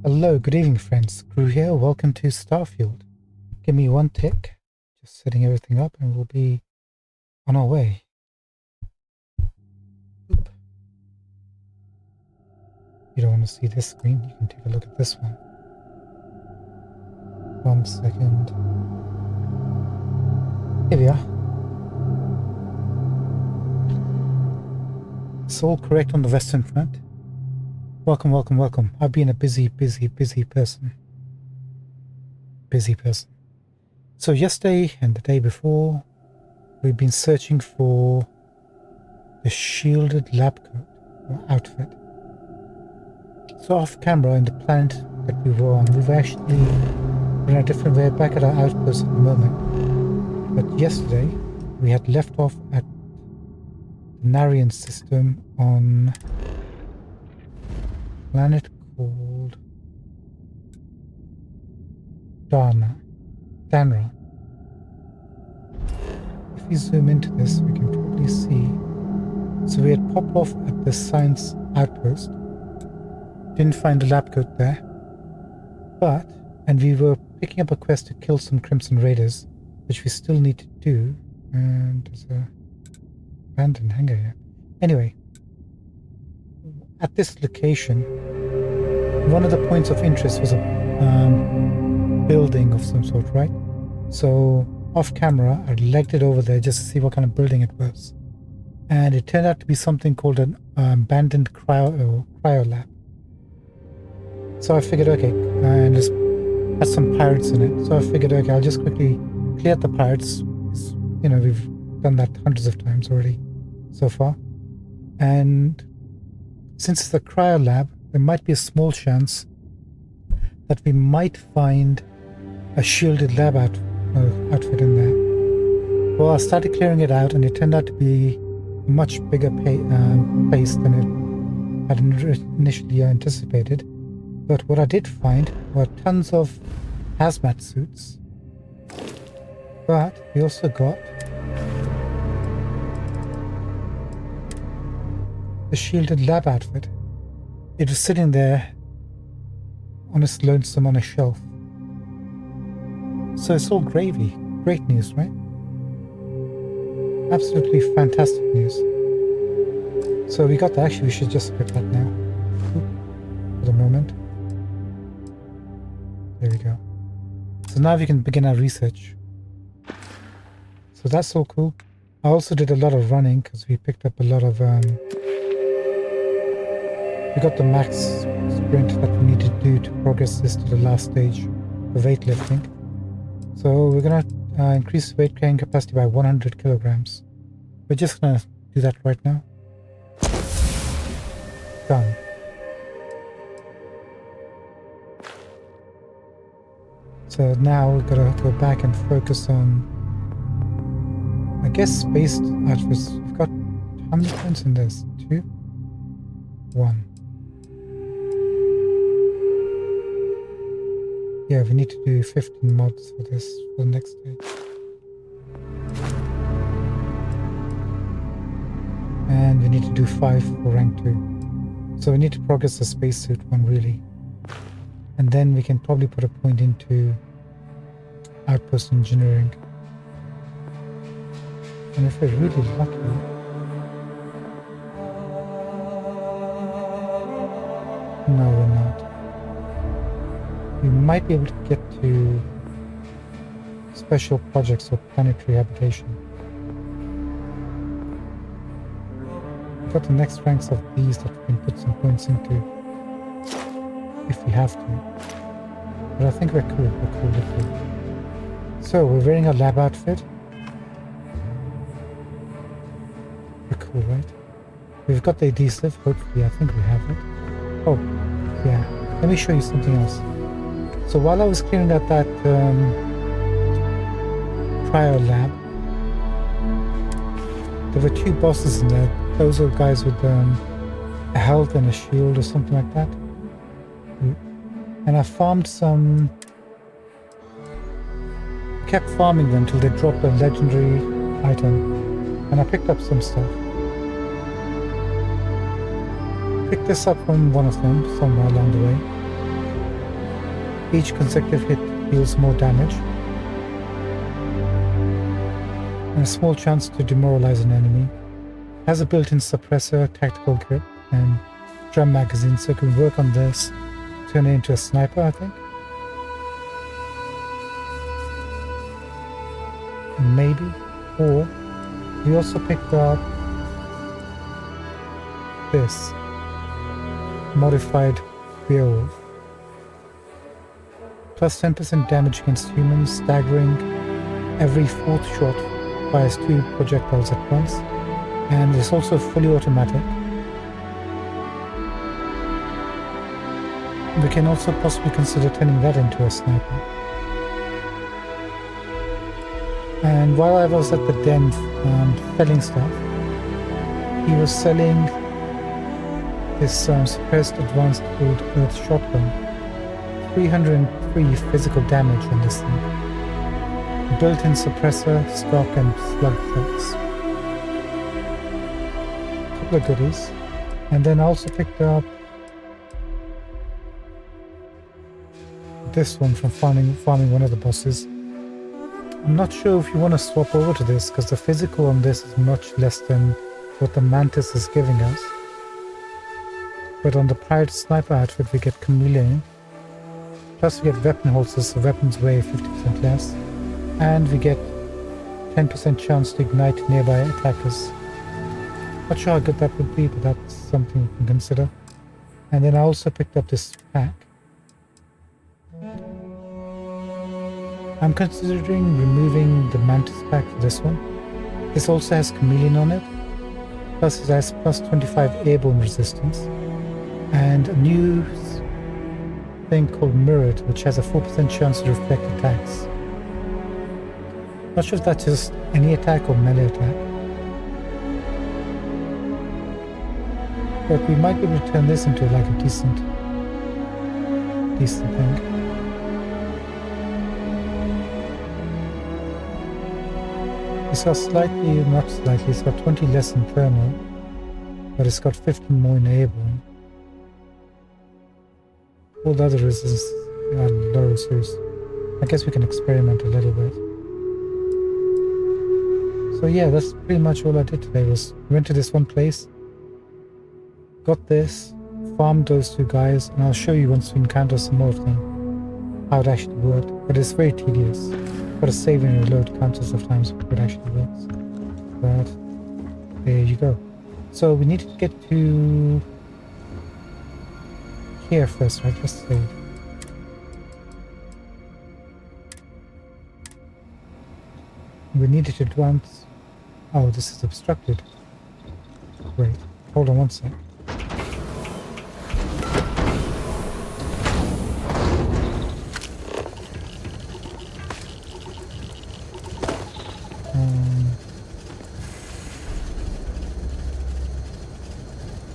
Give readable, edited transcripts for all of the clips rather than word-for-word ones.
Hello, good evening friends. Crew here, welcome to Starfield. Give me one tick, just setting everything up and we'll be on our way. Oop. You don't want to see this screen, you can take a look at this one. 1 second. Here we are. It's all correct on the Western Front. Welcome, welcome, welcome. I've been a busy person. So yesterday and the day before, we've been searching for the shielded lab coat or outfit. So off camera in the planet that we were on, we've actually run a different way back at our outpost at the moment. But yesterday, we had left off at the Narian system on a planet called Danra. If we zoom into this, we can probably see. So we had popped off at the science outpost. Didn't find the lab coat there. And we were picking up a quest to kill some Crimson Raiders, which we still need to do. And there's a abandoned hangar here. Anyway, at this location, one of the points of interest was a building of some sort, right? So off camera, I legged it over there just to see what kind of building it was. And it turned out to be something called an abandoned cryo lab. So I figured, okay, and it has some pirates in it. So I figured, okay, I'll just quickly clear the pirates. You know, we've done that hundreds of times already so far. And since it's a cryo lab, there might be a small chance that we might find a shielded lab outfit in there. Well, I started clearing it out and it turned out to be a much bigger place than it had initially anticipated. But what I did find were tons of hazmat suits. But we also got the shielded lab outfit. It was sitting there on its lonesome on a shelf. So it's all gravy. Great news, right? Absolutely fantastic news. So we got that. Actually, we should just skip that now. For the moment. There we go. So now we can begin our research. So that's all cool. I also did a lot of running because we picked up a lot of we got the max sprint that we need to do to progress this to the last stage of weightlifting. So we're gonna increase the weight carrying capacity by 100 kilograms. We're just gonna do that right now. Done. So now we've got to go back and focus on, I guess, space outfits. We've got how many points in this? 2? 1. Yeah, we need to do 15 mods for this, for the next stage. And we need to do 5 for rank 2. So we need to progress the spacesuit one really. And then we can probably put a point into outpost engineering. And if we're really lucky, no, we're not. We might be able to get to special projects or planetary habitation. We've got the next ranks of these that we can put some points into if we have to. But I think we're cool. So we're wearing a lab outfit. We're cool, right? We've got the adhesive, hopefully. I think we have it. Oh, yeah. Let me show you something else. So while I was clearing out that cryo lab, there were 2 bosses in there. Those are guys with a health and a shield or something like that. And I farmed some. Kept farming them till they dropped a legendary item. And I picked up some stuff. Picked this up from one of them somewhere along the way. Each consecutive hit deals more damage, and a small chance to demoralize an enemy. Has a built-in suppressor, tactical grip, and drum magazine, so it can work on this, turn it into a sniper, I think. Maybe. Or we also picked up this modified werewolf. Plus 10% damage against humans, staggering. Every fourth shot fires 2 projectiles at once, and it's also fully automatic. We can also possibly consider turning that into a sniper. And while I was at the den selling stuff, he was selling this suppressed advanced old earth shotgun. 303 physical damage on this thing. Built-in suppressor, stock, and slug shots. Couple of goodies. And then I also picked up this one from farming one of the bosses. I'm not sure if you want to swap over to this, because the physical on this is much less than what the Mantis is giving us. But on the Pirate Sniper outfit we get Chameleon. Plus we get weapon holsters, so weapons weigh 50% less. And we get 10% chance to ignite nearby attackers. Not sure how good that would be, but that's something you can consider. And then I also picked up this pack. I'm considering removing the Mantis pack for this one. This also has Chameleon on it. Plus it has plus 25 airborne resistance. And a new thing called Mirrored, which has a 4% chance to reflect attacks. Not sure if that's just any attack or melee attack. But we might be able to turn this into like a decent thing. It's got 20 less in thermal, but it's got 15 more in airborne. All the other resistances are low, so I guess we can experiment a little bit. So yeah, that's pretty much all I did today. Was went to this one place, got this, farmed those 2 guys, and I'll show you once we encounter some more of them how it actually worked. But it's very tedious. Got to save and reload countless of times before it actually works. But there you go. So we need to get to here first, right? Just save. We needed to advance. Oh, this is obstructed. Wait, hold on one sec.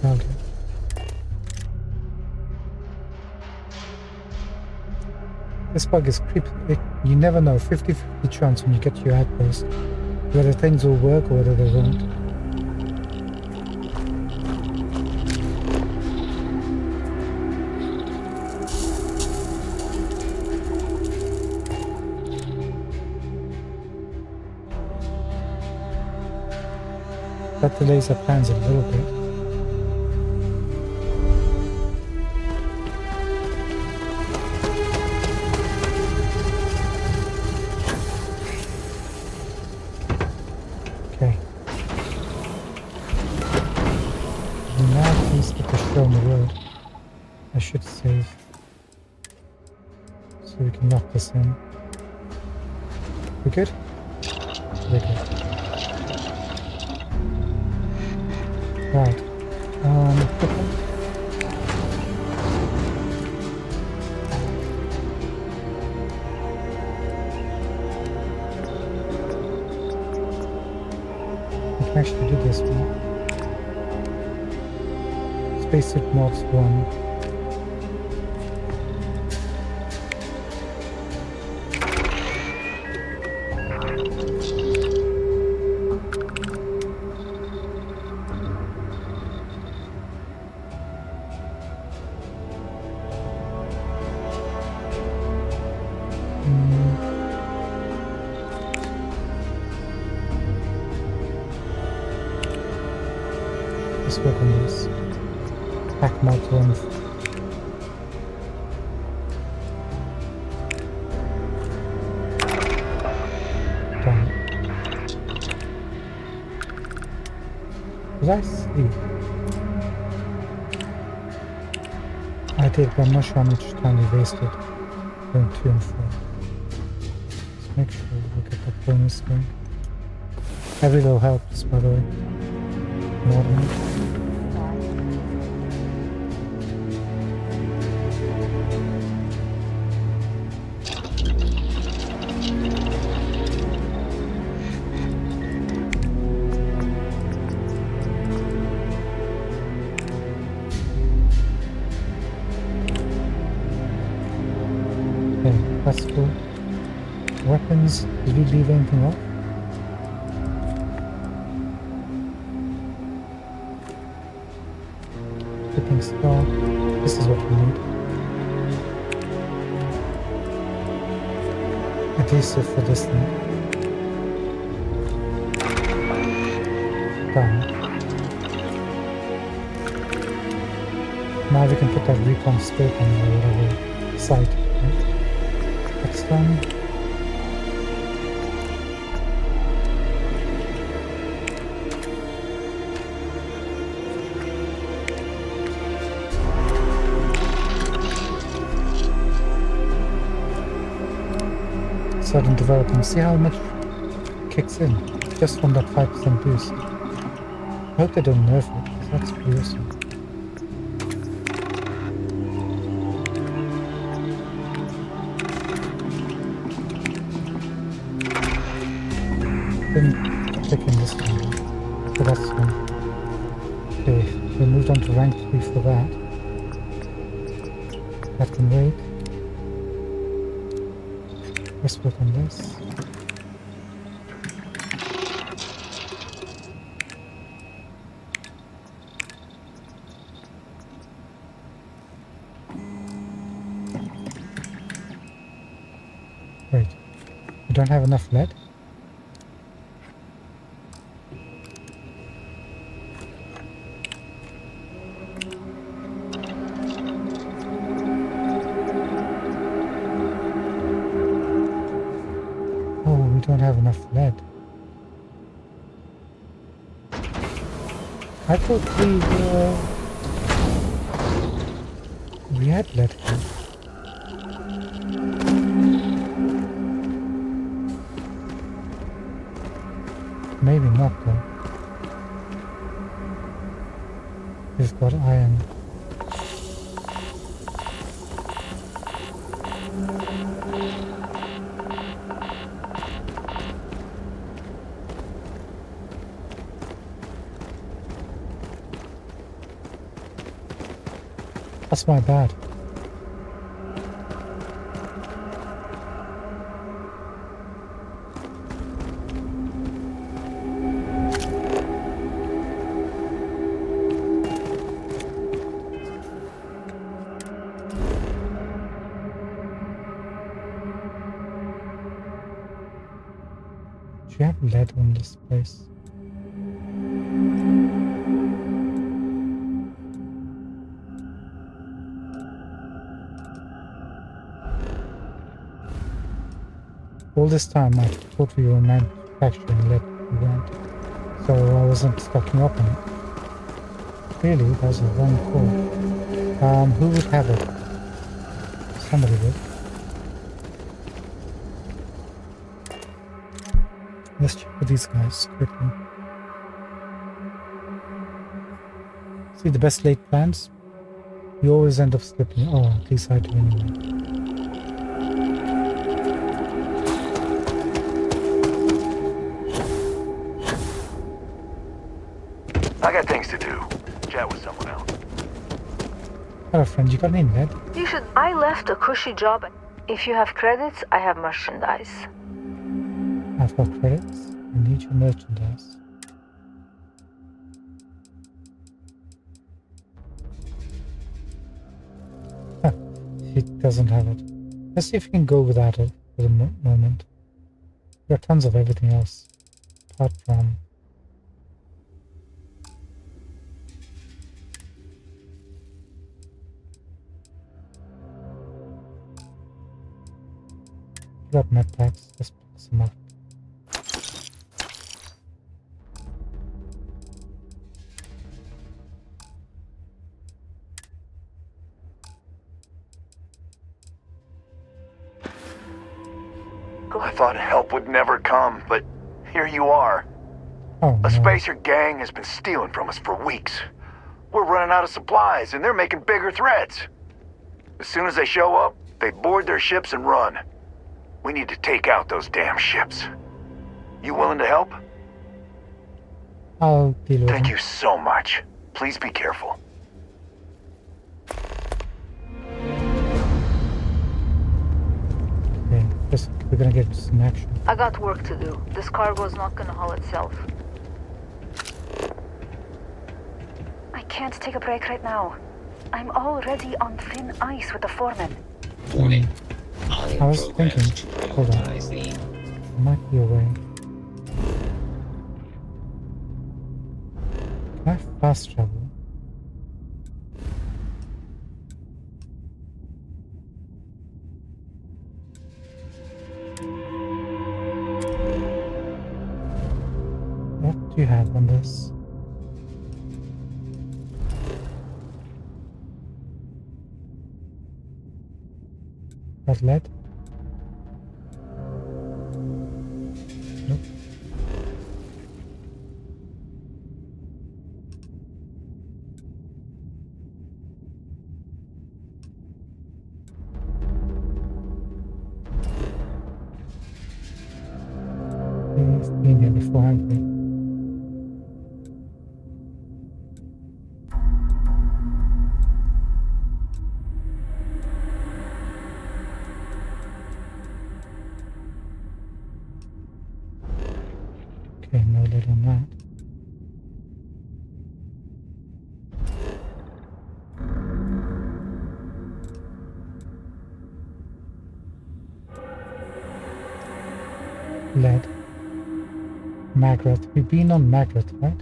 Okay. This bug is creepy. You never know, 50-50 chance when you get to your outpost, whether things will work or whether they won't. That delays our plans a little bit. Okay. We now please get the show on the road. I should save. So we can knock this in. We good? We're good. Right. Equipment. I can actually do this one. Spacesuit mods 1. Let's work on this. Pack mark 1. Done. Did I sleep? I did, but I'm not sure how much time we wasted going 2 and 4. Let's make sure we get that bonus going. Every little helps, by the way. More than it. Okay, that's cool. Weapons, did we leave anything off? Flipping star. This is what we need. Adhesive for this thing. Done. Now we can put that recon scope on or whatever sight. Right? That's done. Sudden developing. See how much kicks in just from that 5% boost. I hope they don't nerf it, because that's pretty awesome. Didn't click in this time, so that's fine. Okay, we moved on to rank 3 for that. That can wait. Let's work on this. Wait, we don't have enough lead? Don't have enough lead. I thought we had lead here. Maybe not though. We've got iron. That's my bad. Do you have lead on this place? All this time I thought we were manufacturing lead, we weren't. So I wasn't stocking up on it. Really, that was a wrong call. Who would have it? Somebody would. Let's check with these guys quickly. See, the best laid plans? You always end up slipping. Oh, at least I do anyway. I got things to do. Chat with someone else. Hello friend, you got any lead? You should. I left a cushy job. If you have credits, I have merchandise. I've got credits. I need your merchandise. Huh, he doesn't have it. Let's see if we can go without it for the moment. There are tons of everything else. Apart from... Got med packs. Let's pick some up. I thought help would never come, but here you are. Oh A no. spacer gang has been stealing from us for weeks. We're running out of supplies, and they're making bigger threats. As soon as they show up, they board their ships and run. We need to take out those damn ships. You willing to help? I'll deal with Thank them. you so much. Please be careful. Okay, we're gonna get some action. I got work to do. This cargo's not gonna haul itself. I can't take a break right now. I'm already on thin ice with the foreman. Warning. I was thinking, hold on, Prioritize the there might be a way. Can I fast travel? What do you have on this? That lead? Nope. We've been here before, haven't we? Okay, no lead on that. Lead. Magret. We've been on Magret, right?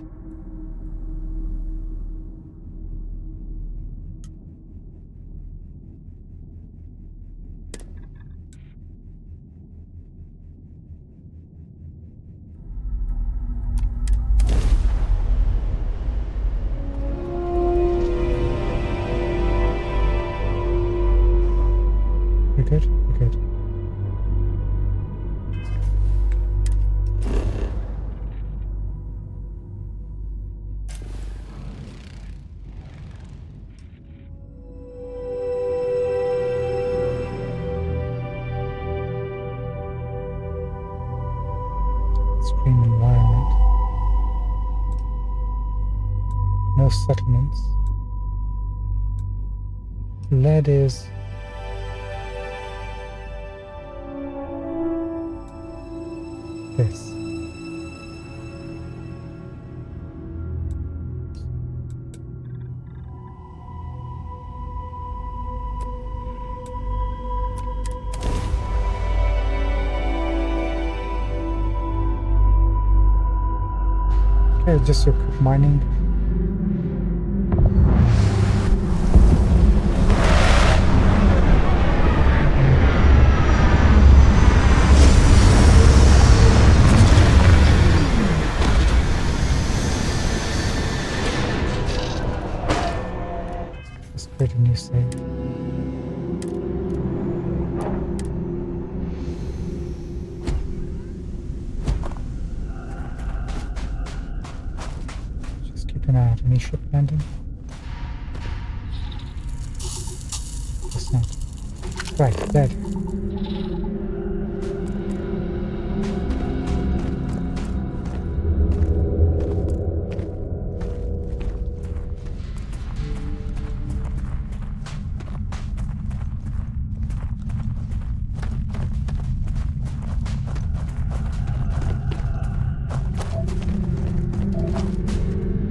We're good? We're good. Extreme environment. No settlements. Lead is this. Okay, just your quick mining. Let's create a new save. Just keep an eye out. Any ship landing? Guess not. Right, dead.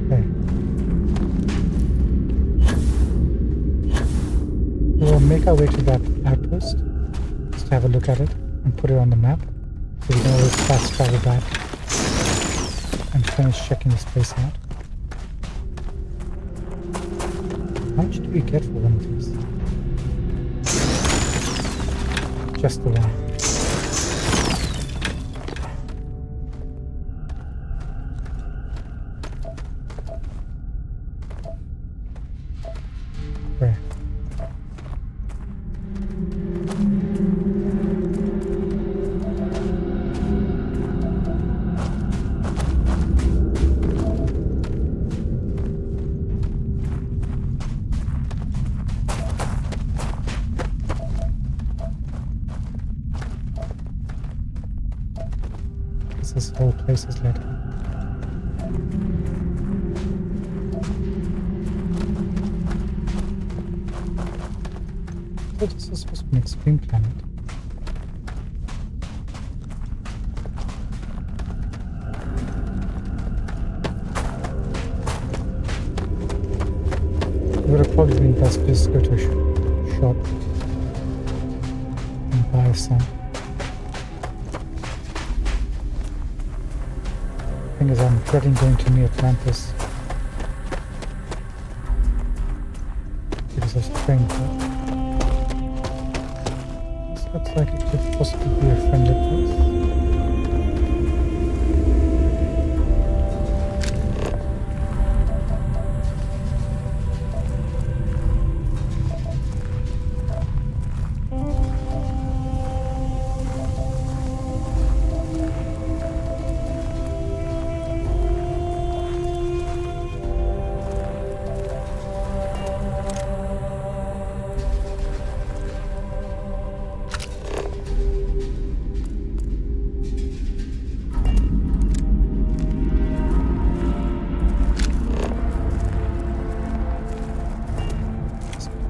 Okay. We'll make our way to that outpost, just to have a look at it and put it on the map, so we can always fast travel back and finish checking this place out. How much do we get for one of these? Just the one. this whole place has led. So this is supposed to be an extreme planet. It would have probably been best to just go to a shop and buy some. Thing is, I'm dreading going to New Atlantis because of train travel. This looks like it could possibly be a friendly place.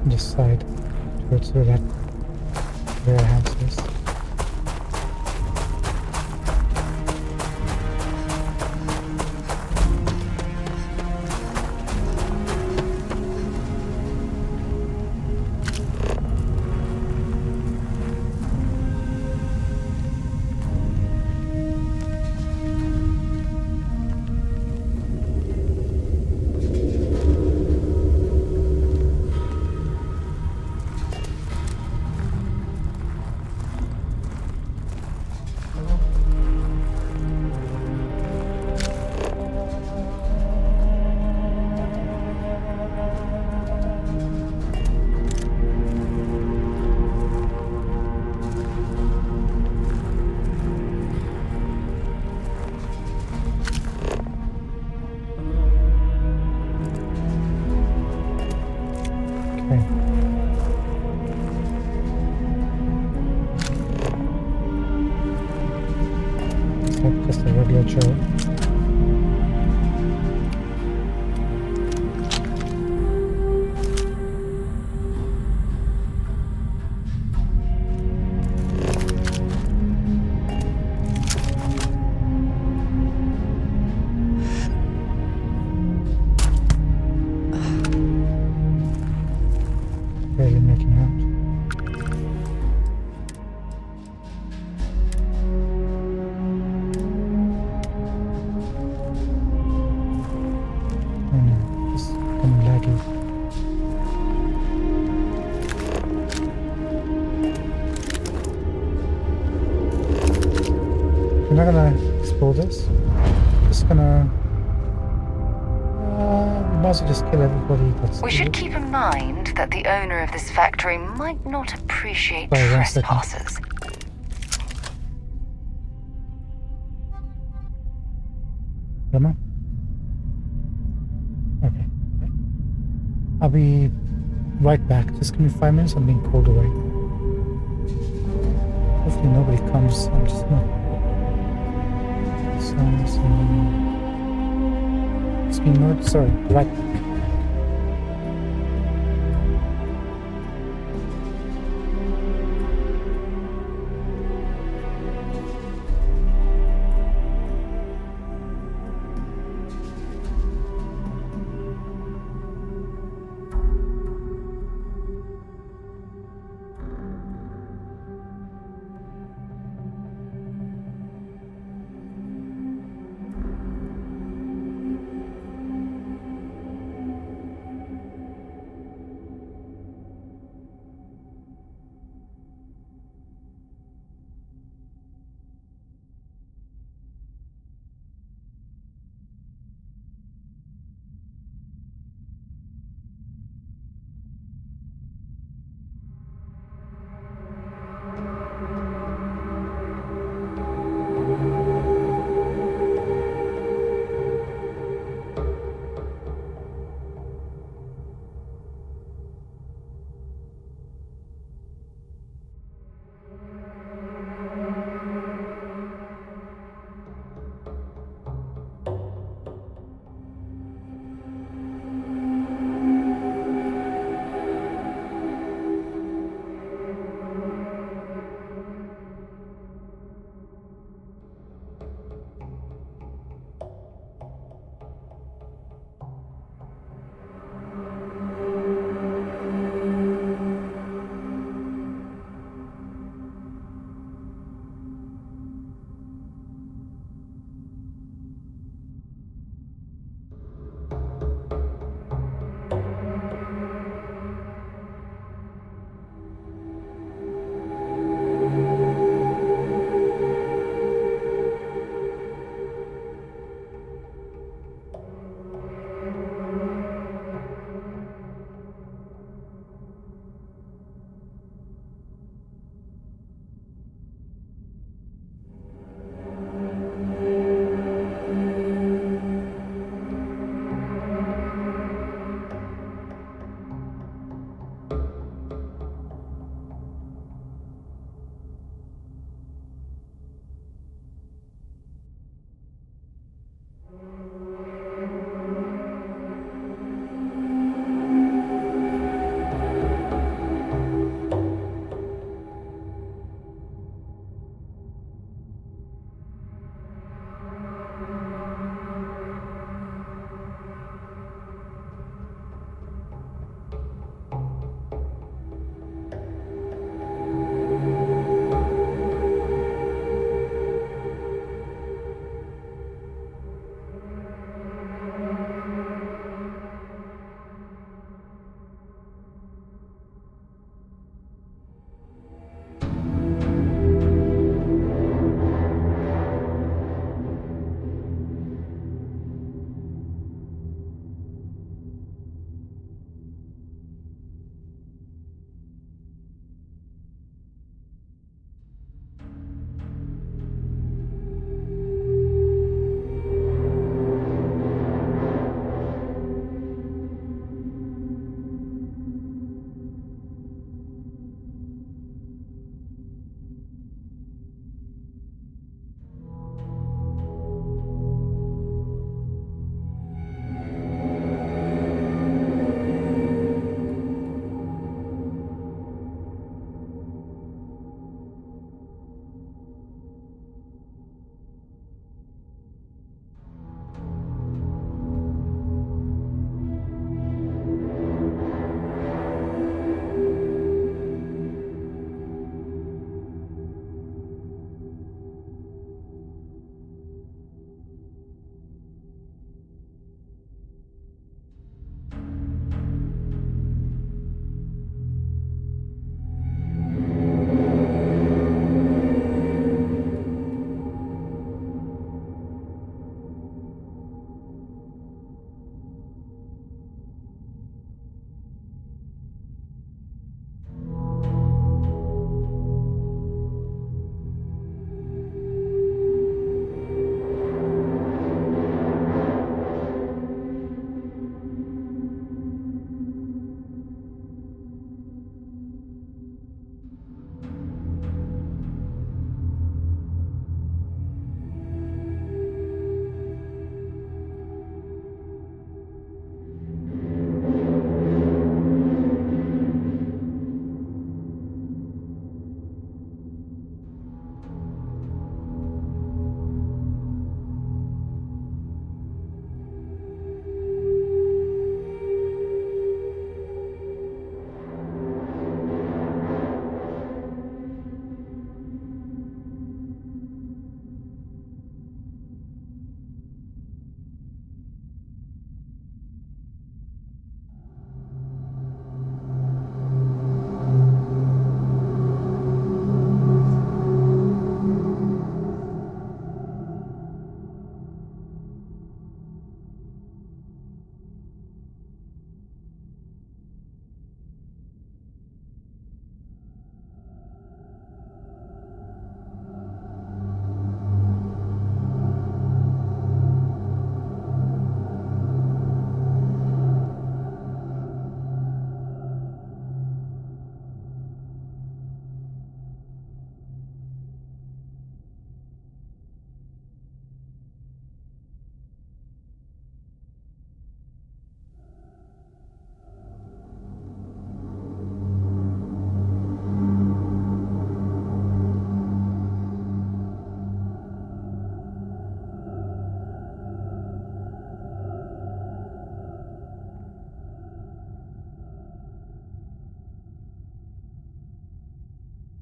This side towards where that warehouse is. Just a regular Joe. Barely making out. We're not gonna explore this. Just gonna. We might as well just kill everybody that's. We should keep in mind that the owner of this factory might not appreciate Sorry, 1 second. trespassers. Emma? Okay. I'll be right back. Just give me 5 minutes. I'm being called away. Hopefully nobody comes. I'm just gonna. Screen mode. Sorry. Right back.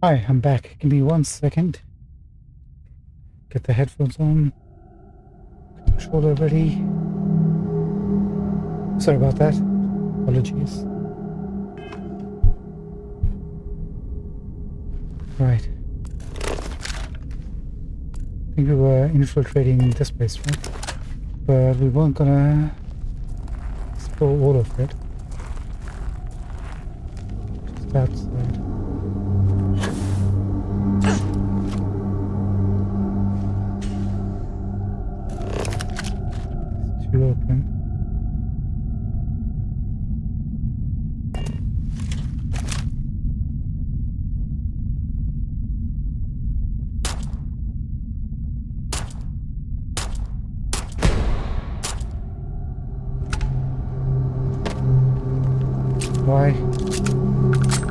Hi, I'm back. Give me 1 second. Get the headphones on. Controller ready. Sorry about that. Apologies. Right. I think we were infiltrating this place, right? But we weren't gonna explore all of it. Just that side. It's too open. Why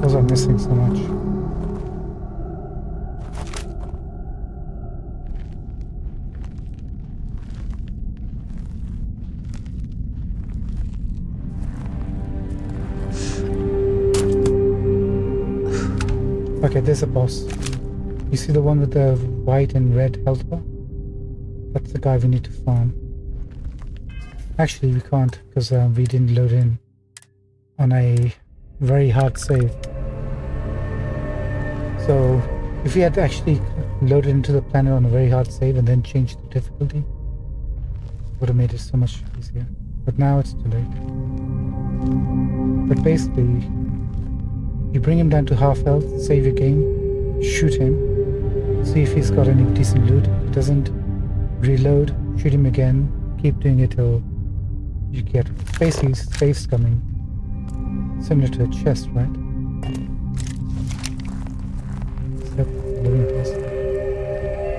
was I missing so much? Okay, there's a boss. You see the one with the white and red health bar? That's the guy we need to farm. Actually, we can't because we didn't load in on a very hard save. So if we had actually loaded into the planet on a very hard save and then changed the difficulty, it would have made it so much easier. But now it's too late. But basically, you bring him down to half health, save your game, shoot him, see if he's got any decent loot. If he doesn't, reload, shoot him again, keep doing it till you get basically saves coming. Similar to a chest, right? Except living place.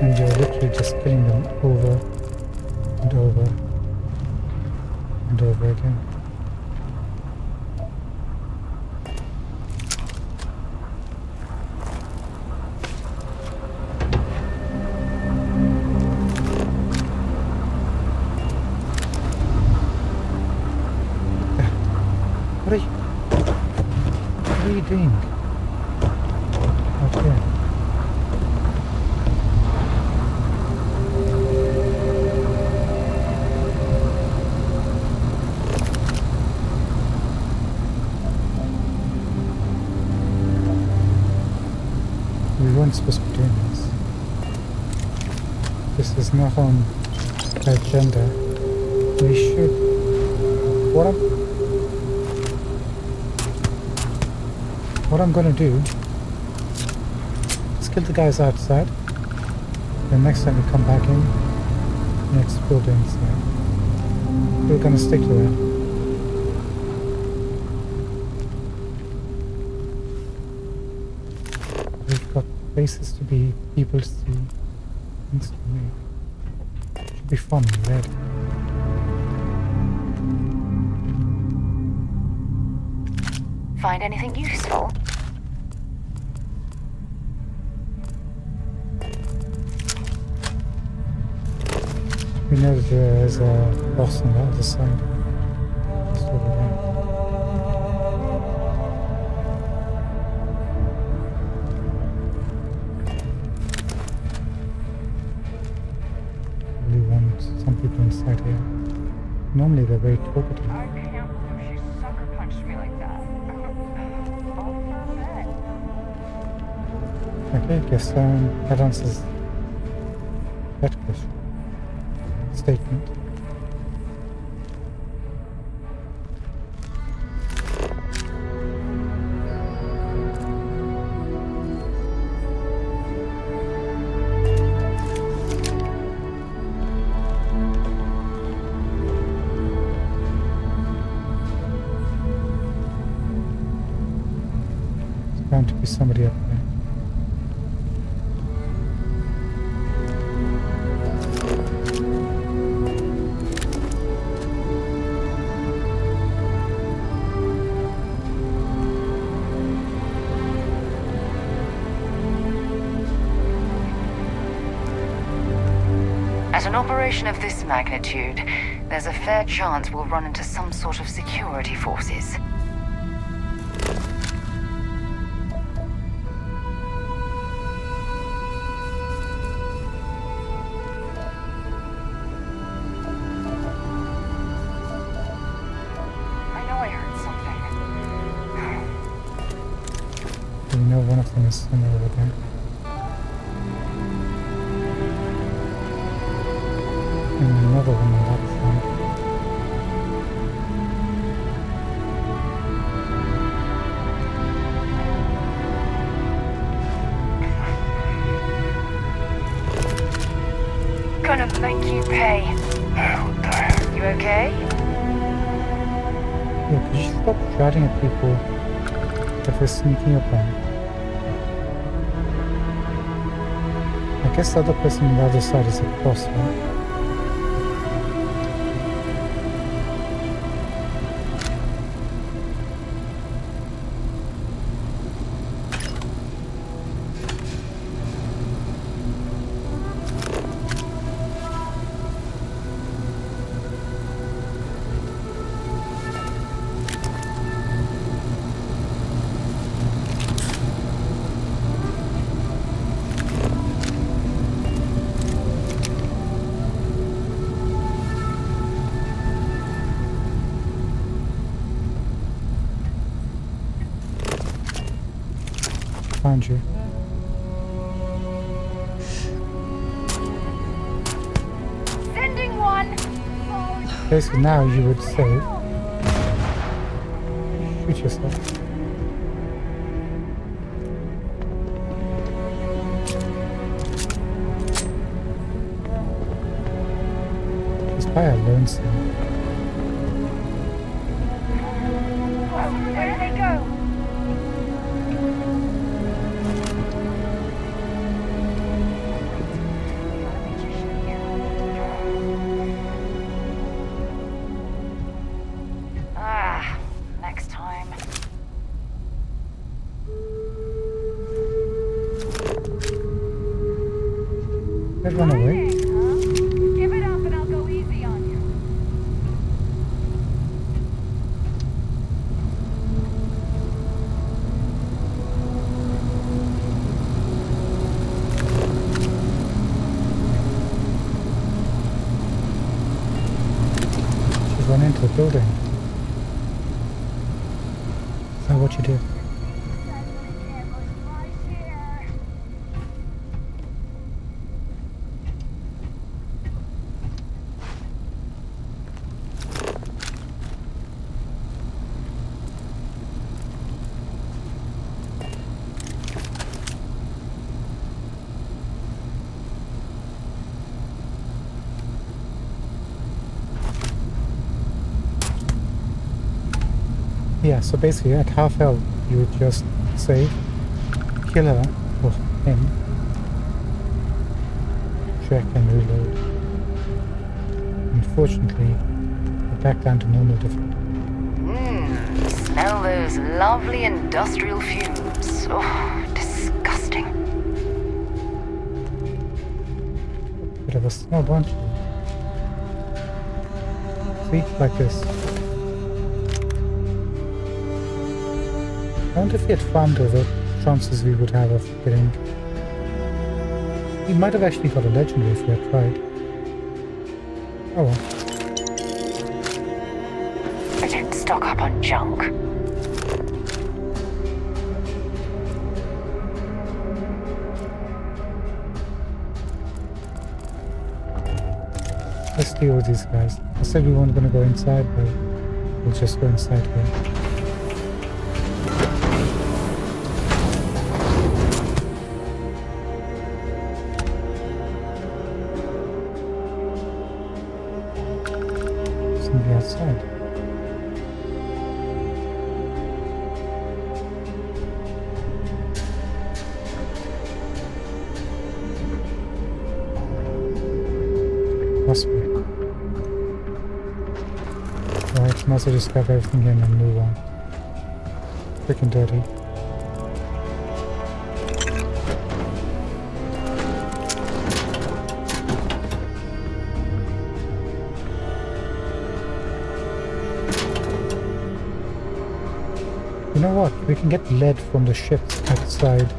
And you're literally just killing them over and over and over again. What are you doing? Out here. We weren't supposed to be doing this. This is not on the agenda. We should... What I'm gonna do is kill the guys outside. Then next time we come back in and explore the inside. We're gonna stick to that. We've got places to be, people to see, things to make. Should be fun, red. Find anything useful? We know that there's a boss on the other side. Just over there. Probably want some people inside here. Normally they're very talkative. I can't believe she sucker punched me like that. Okay, guess that answers that question. Statement. There's bound to be somebody up there. At an operation of this magnitude, there's a fair chance we'll run into some sort of security forces. is somewhere over there. And another one on that side. Gonna make you pay. Oh, what the heck? You okay? Yeah, could you stop shouting at people that we're sneaking up on? I guess the other person on the other side is across, right? Found you. Sending one! Basically now you would save. Shoot yourself. It's by a lonesome. Where did they go? Ah, next time. Did run away? Give it up and I'll go easy on you. She's run into the building. Is that what you did? Yeah, so basically at half health you would just save, kill her or him, check and reload. Unfortunately, we're back down to normal difficulty. Smell those lovely industrial fumes. Oh, disgusting. Bit of a small bunch. See, like this. I wonder if he had farmed her, the chances we would have of getting... We might have actually got a legendary if we had tried. Oh well. I don't stock up on junk. Let's deal with these guys. I said we weren't going to go inside, but we'll just go inside here. Somebody outside. Must be. Right, might as well just grab everything here and then move on. Quick and dirty. You know what? We can get lead from the ships outside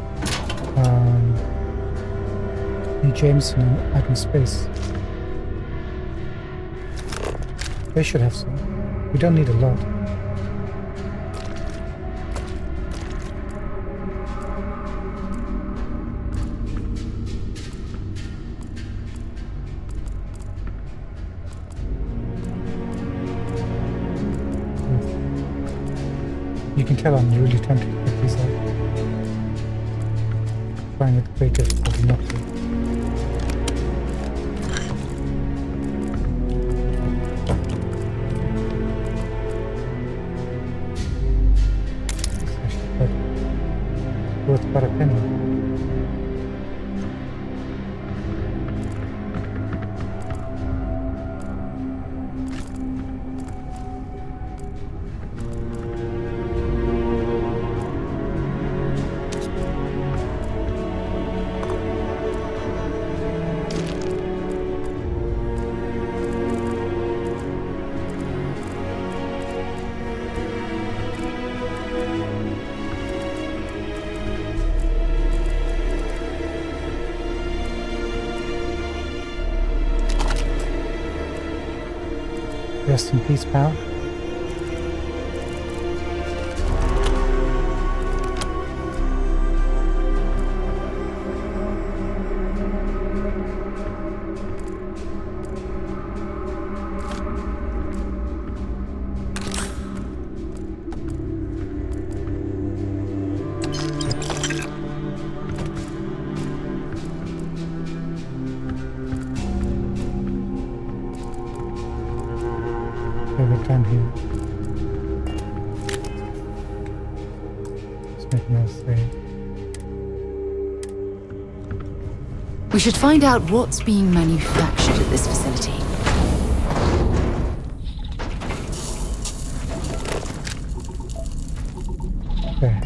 New Jameson and out in space. They should have some. We don't need a lot. You can tell I'm really tempted to pick these up. Trying with great difficulty not to. It's actually quite worth about a penny. Rest in peace, pal. We're done here. Let's make another save. We should find out what's being manufactured at this facility. There.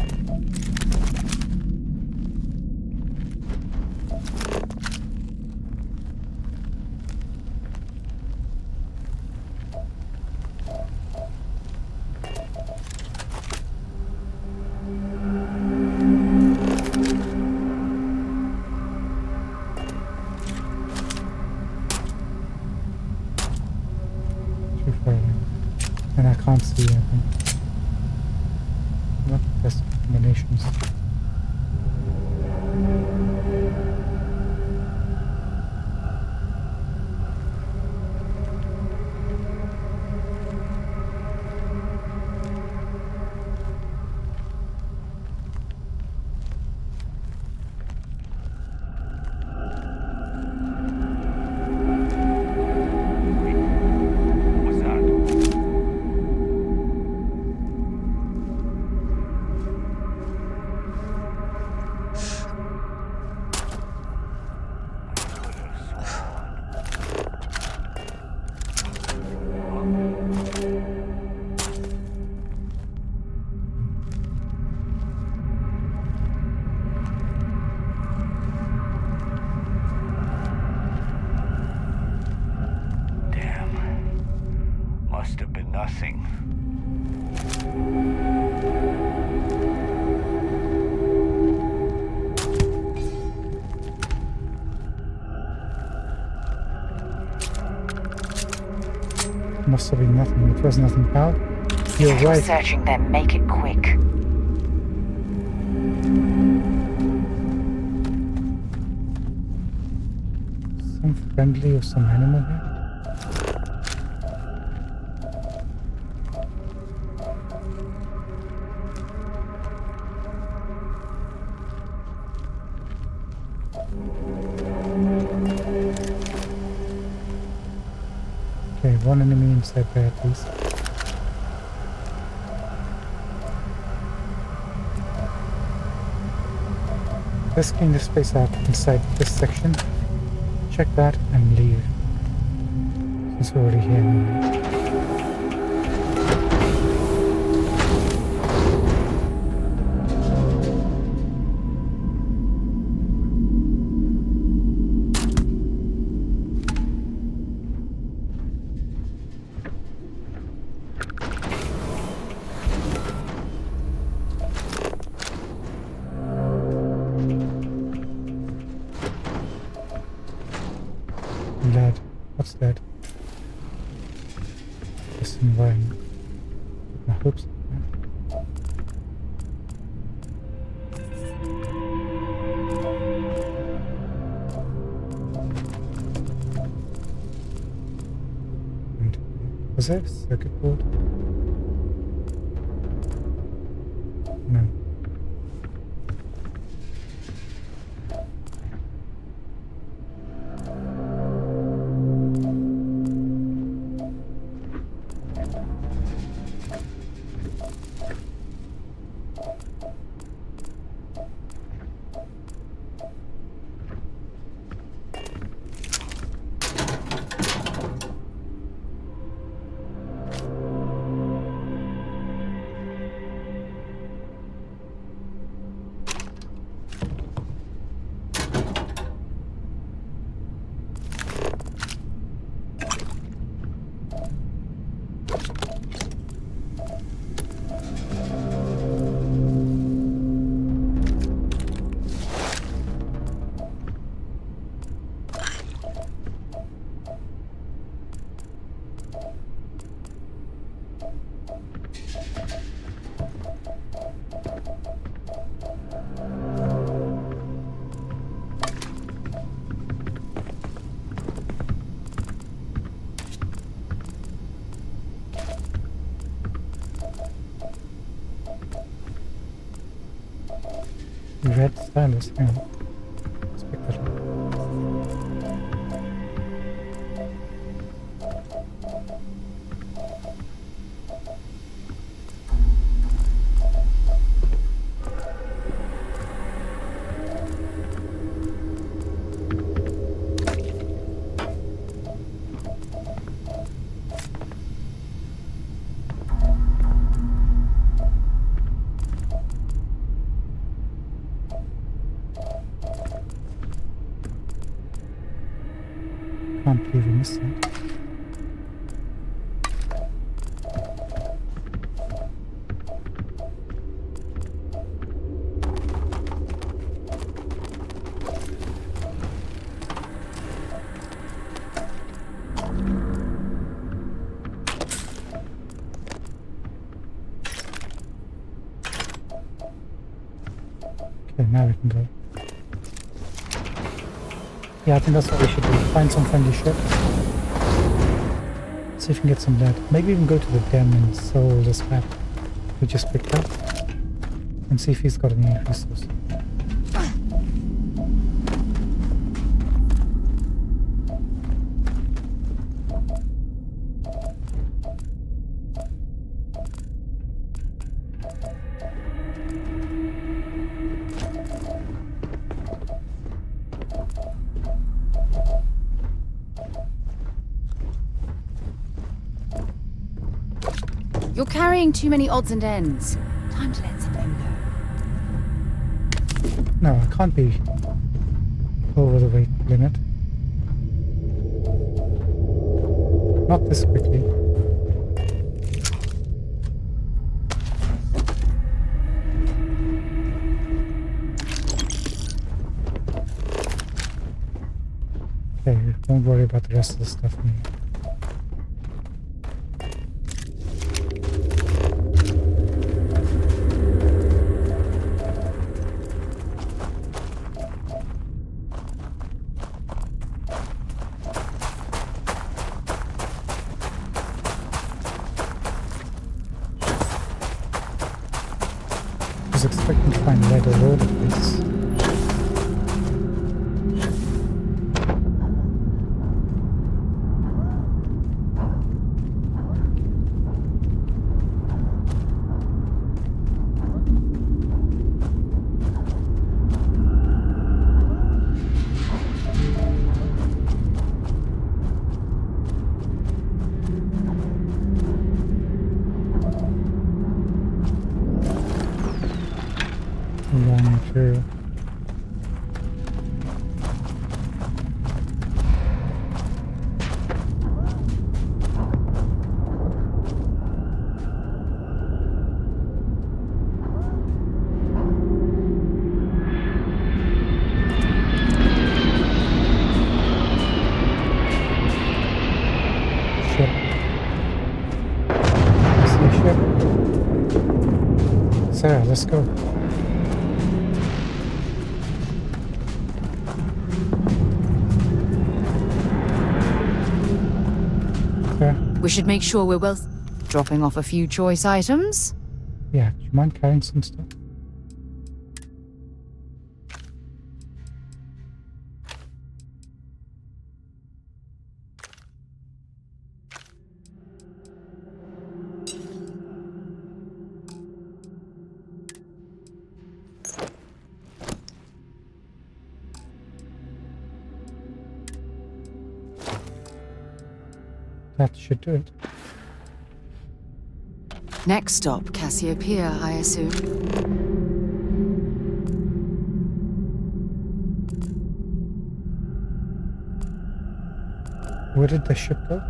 Too far away. And I can't see anything. Not the best combinations. What's that? Damn. Must have been nothing. Must have been nothing. It was nothing, pal. You're If you're right. searching them, make it quick. Some friendly or some animal here? Okay, one enemy inside there at least. Let's clean this place out inside this section. Check that and leave. Since we're already here anyway. Lad, what's that? This environment. I hope so. And was that a circuit board? No. Red stylus, hang on. Let's pick that up. Can't believe we missed that. Okay, now we can go. Yeah, I think that's what we should do. Find some friendly ship. See if we can get some lead. Maybe even go to the den and sell this map we just picked up. And see if he's got any resources. You're carrying too many odds and ends. Time to let something go. No, I can't be over the weight limit. Not this quickly. Okay, don't worry about the rest of the stuff in here. I was expecting to find lead all over the place. Long material. Ship. I see a ship. Sarah, let's go. We should make sure we're well... Dropping off a few choice items? Yeah, do you mind carrying some stuff? That should do it. Next stop, Cassiopeia, I assume. Where did the ship go?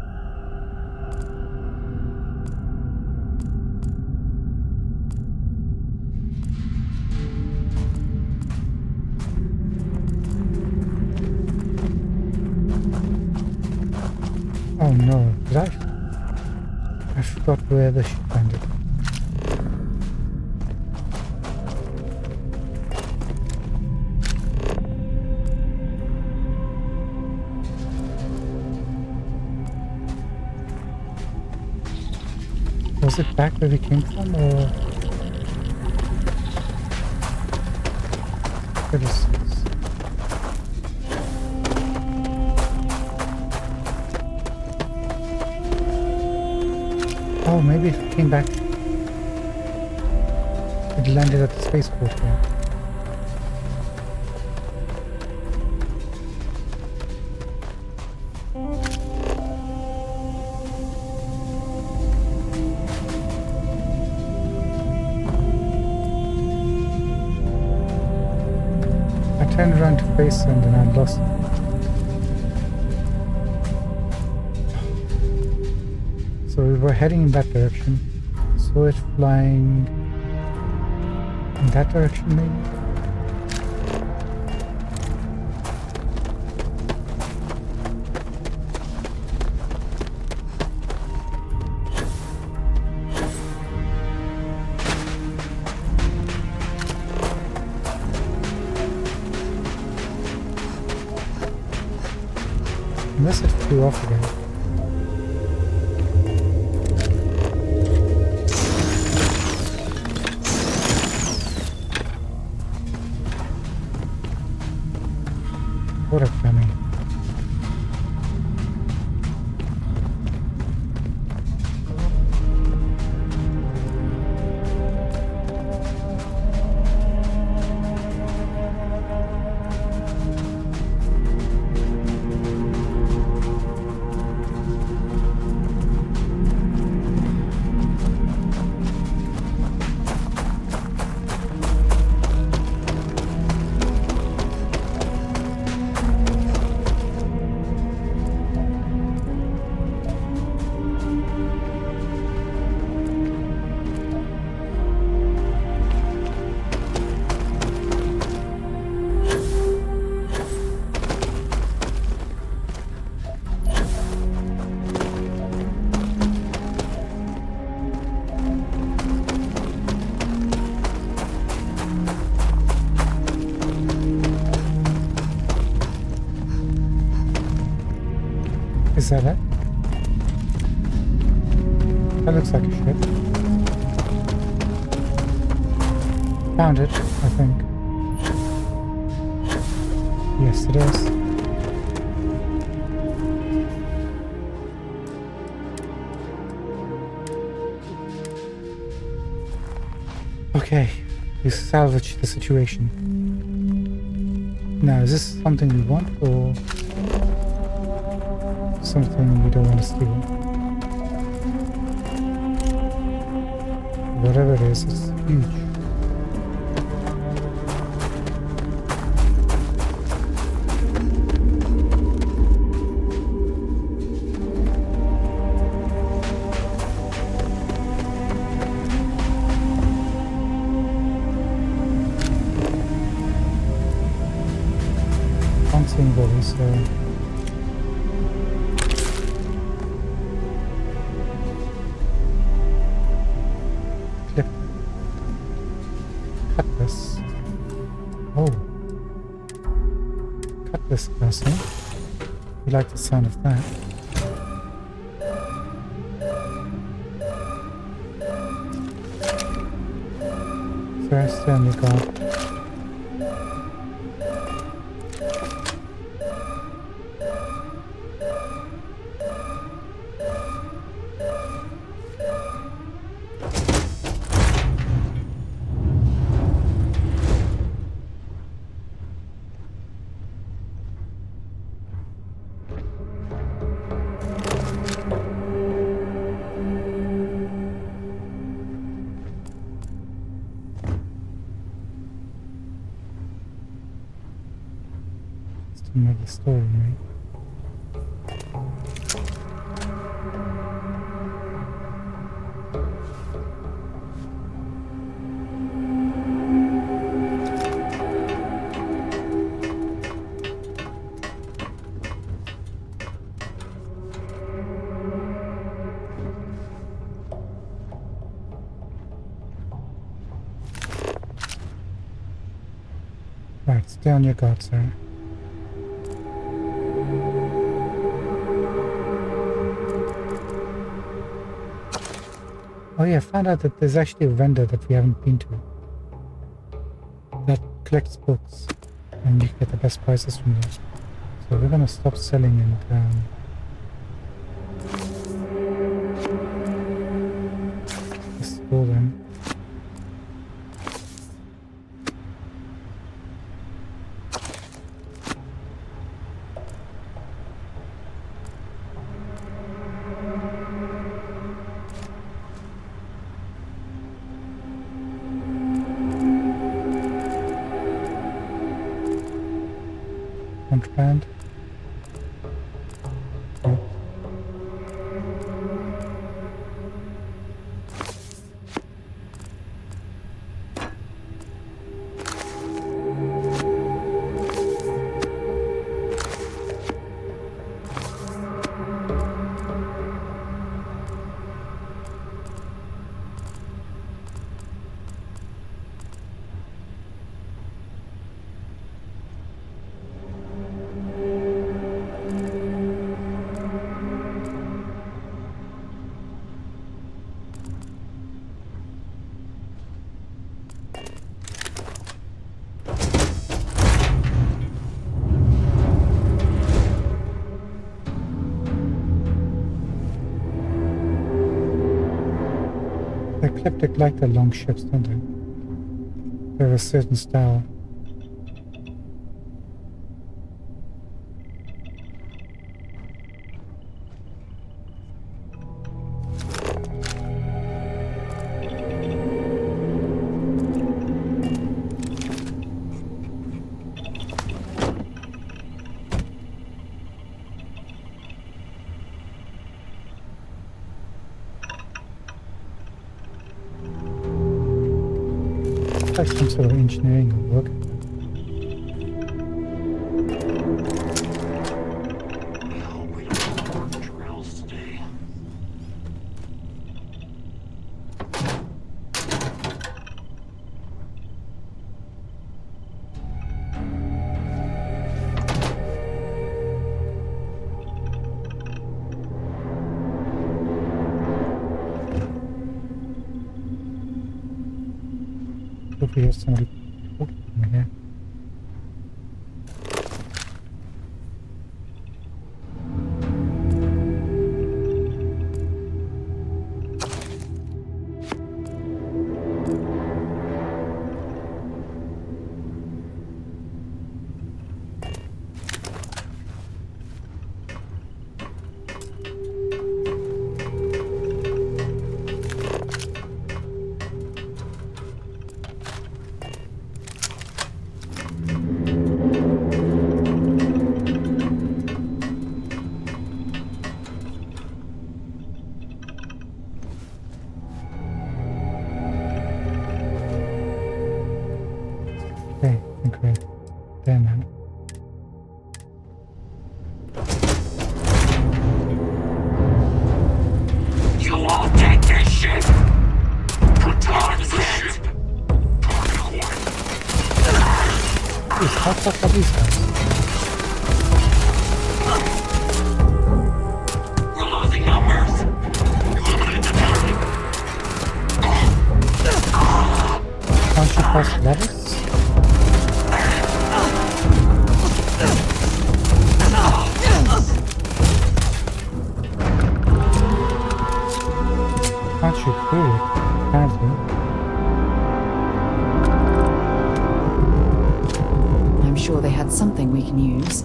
Oh no, did I forgot where the ship landed. Was it back where we came from, or... Where is this? Oh, maybe it came back. It landed at the spaceport here. I turned around to face it and then I lost it. So we were heading in that direction. So it's flying in that direction maybe? Unless it flew off again. What a dummy. Is that it? That looks like a ship. Found it, I think. Yes, it is. Okay, we salvaged the situation. Now, is this something we want, or something we don't want to steal? Whatever it is, it's huge. Can't see anybody, so... Clip. Cut this. Oh. Cut this person. We like the sound of that. First, then we got... another story, right? Right, stay on your guard, sir. Oh yeah, I found out that there's actually a vendor that we haven't been to that collects books, and you get the best prices from there. So we're gonna stop selling and store them. Contraband. Good. The ecliptic like the long ships, don't they? They're a certain style. Like some sort of engineering work. Hope we hear somebody talking from here. Okay, I think we're there now. You won't take this ship! Protect the ship! Jeez, how fucked are these guys? We're losing numbers! Eliminate the target! Can't you pass levels? Can't shoot through it, apparently. I'm sure they had something we can use.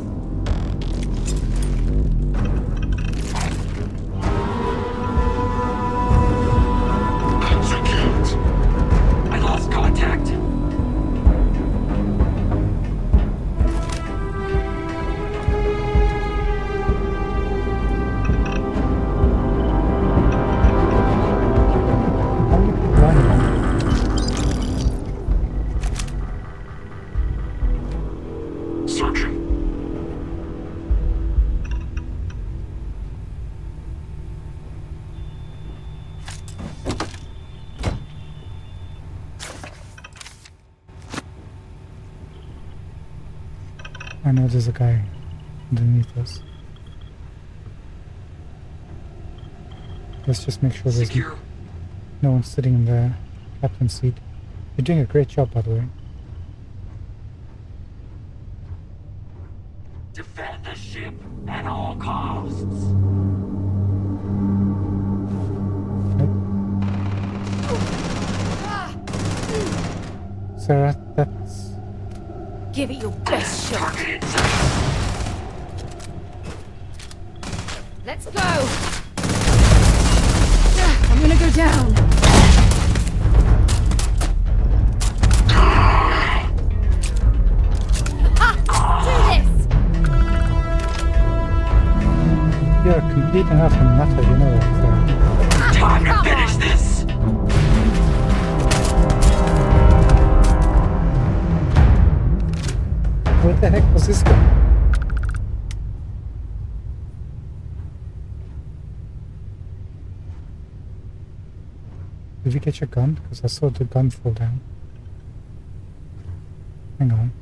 Execute! I lost contact. I know there's a guy underneath us. Let's just make sure there's Secure. no one sitting in the captain's seat. You're doing a great job, by the way. Defend the ship at all costs. Sarah, that's... Give it your best shot. Target in sight. Let's go! I'm gonna go down. Do this! You're a complete and utter nutter, you know that, Sarah. Time to Come finish on. this. Where the heck was this guy? Did you get your gun? Because I saw the gun fall down. Hang on.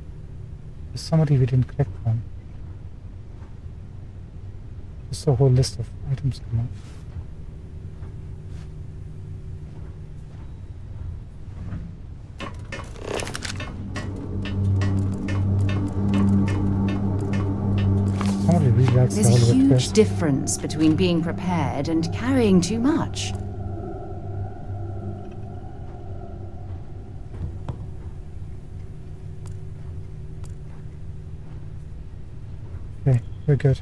There's somebody we didn't collect from. Just a whole list of items come up. Somebody really likes the There's a Oliver huge Twist. difference between being prepared and carrying too much. Okay, we're good.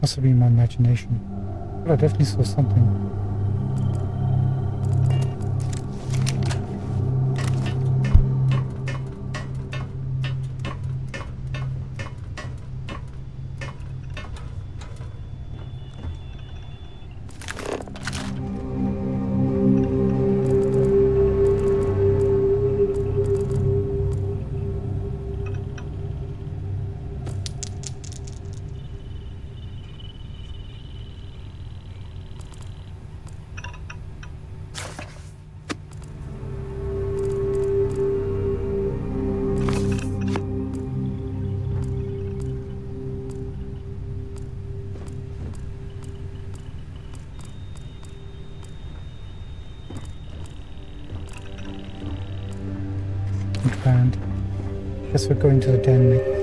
Must have been my imagination. But I definitely saw something. And guess we're going to the den next.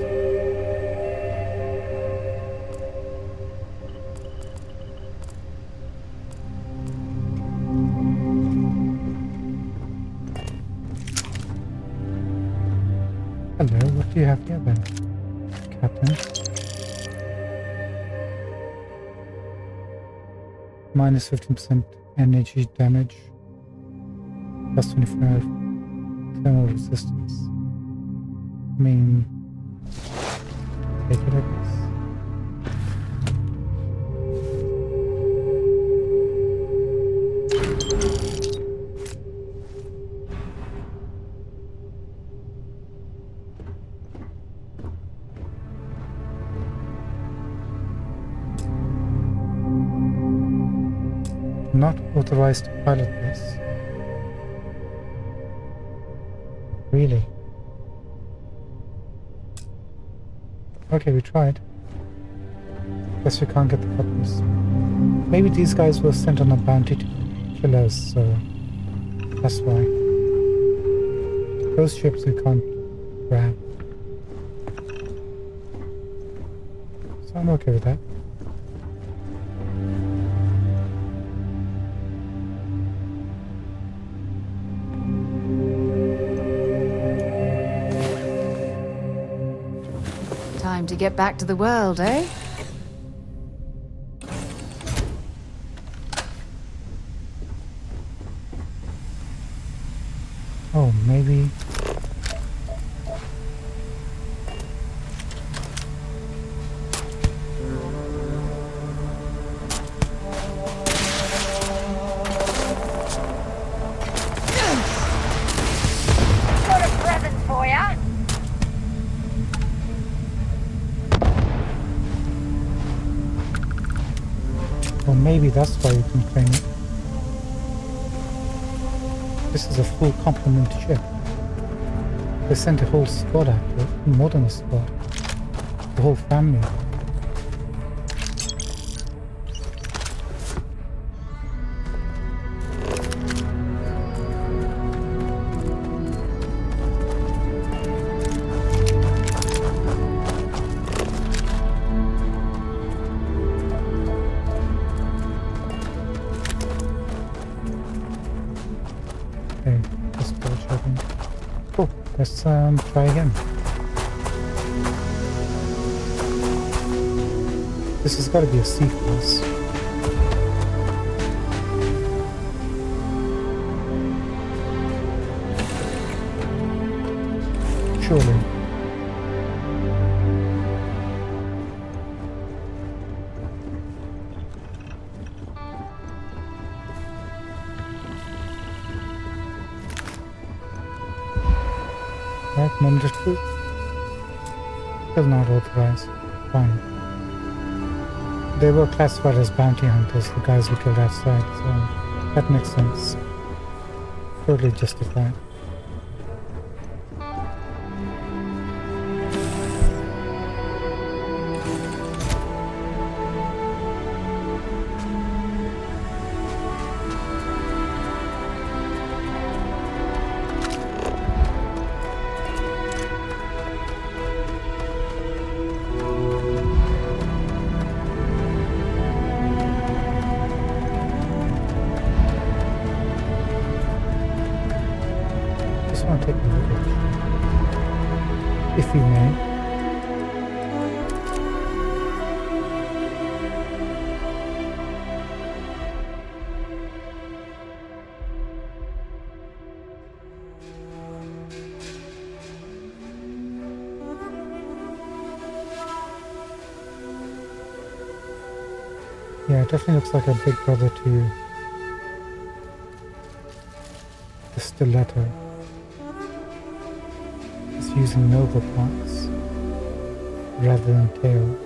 Hello, what do you have here then, Captain? Minus 15% energy damage. Plus 25 thermal resistance. I mean, take it, I guess. Not authorized to pilot this. Really? Okay, we tried. Guess we can't get the copies. Maybe these guys were sent on a bounty to kill us, so that's why. Those ships we can't grab. So I'm okay with that. Time to get back to the world, eh? Oh, maybe. Got a present for ya. Or maybe that's why you can claim it. This is a full complement ship. They sent a whole squad after it, more than a squad. The whole family. Okay, let's go checking. Cool, let's try again. This has got to be a sequence. Surely. Right, moment of truth. Still not authorized. Fine. They were classified as bounty hunters, the guys who killed outside, so that makes sense. Totally justified. Just want to take a look, if we may. Yeah, it definitely looks like a big brother to the stiletto. It's using nova parts rather than tail.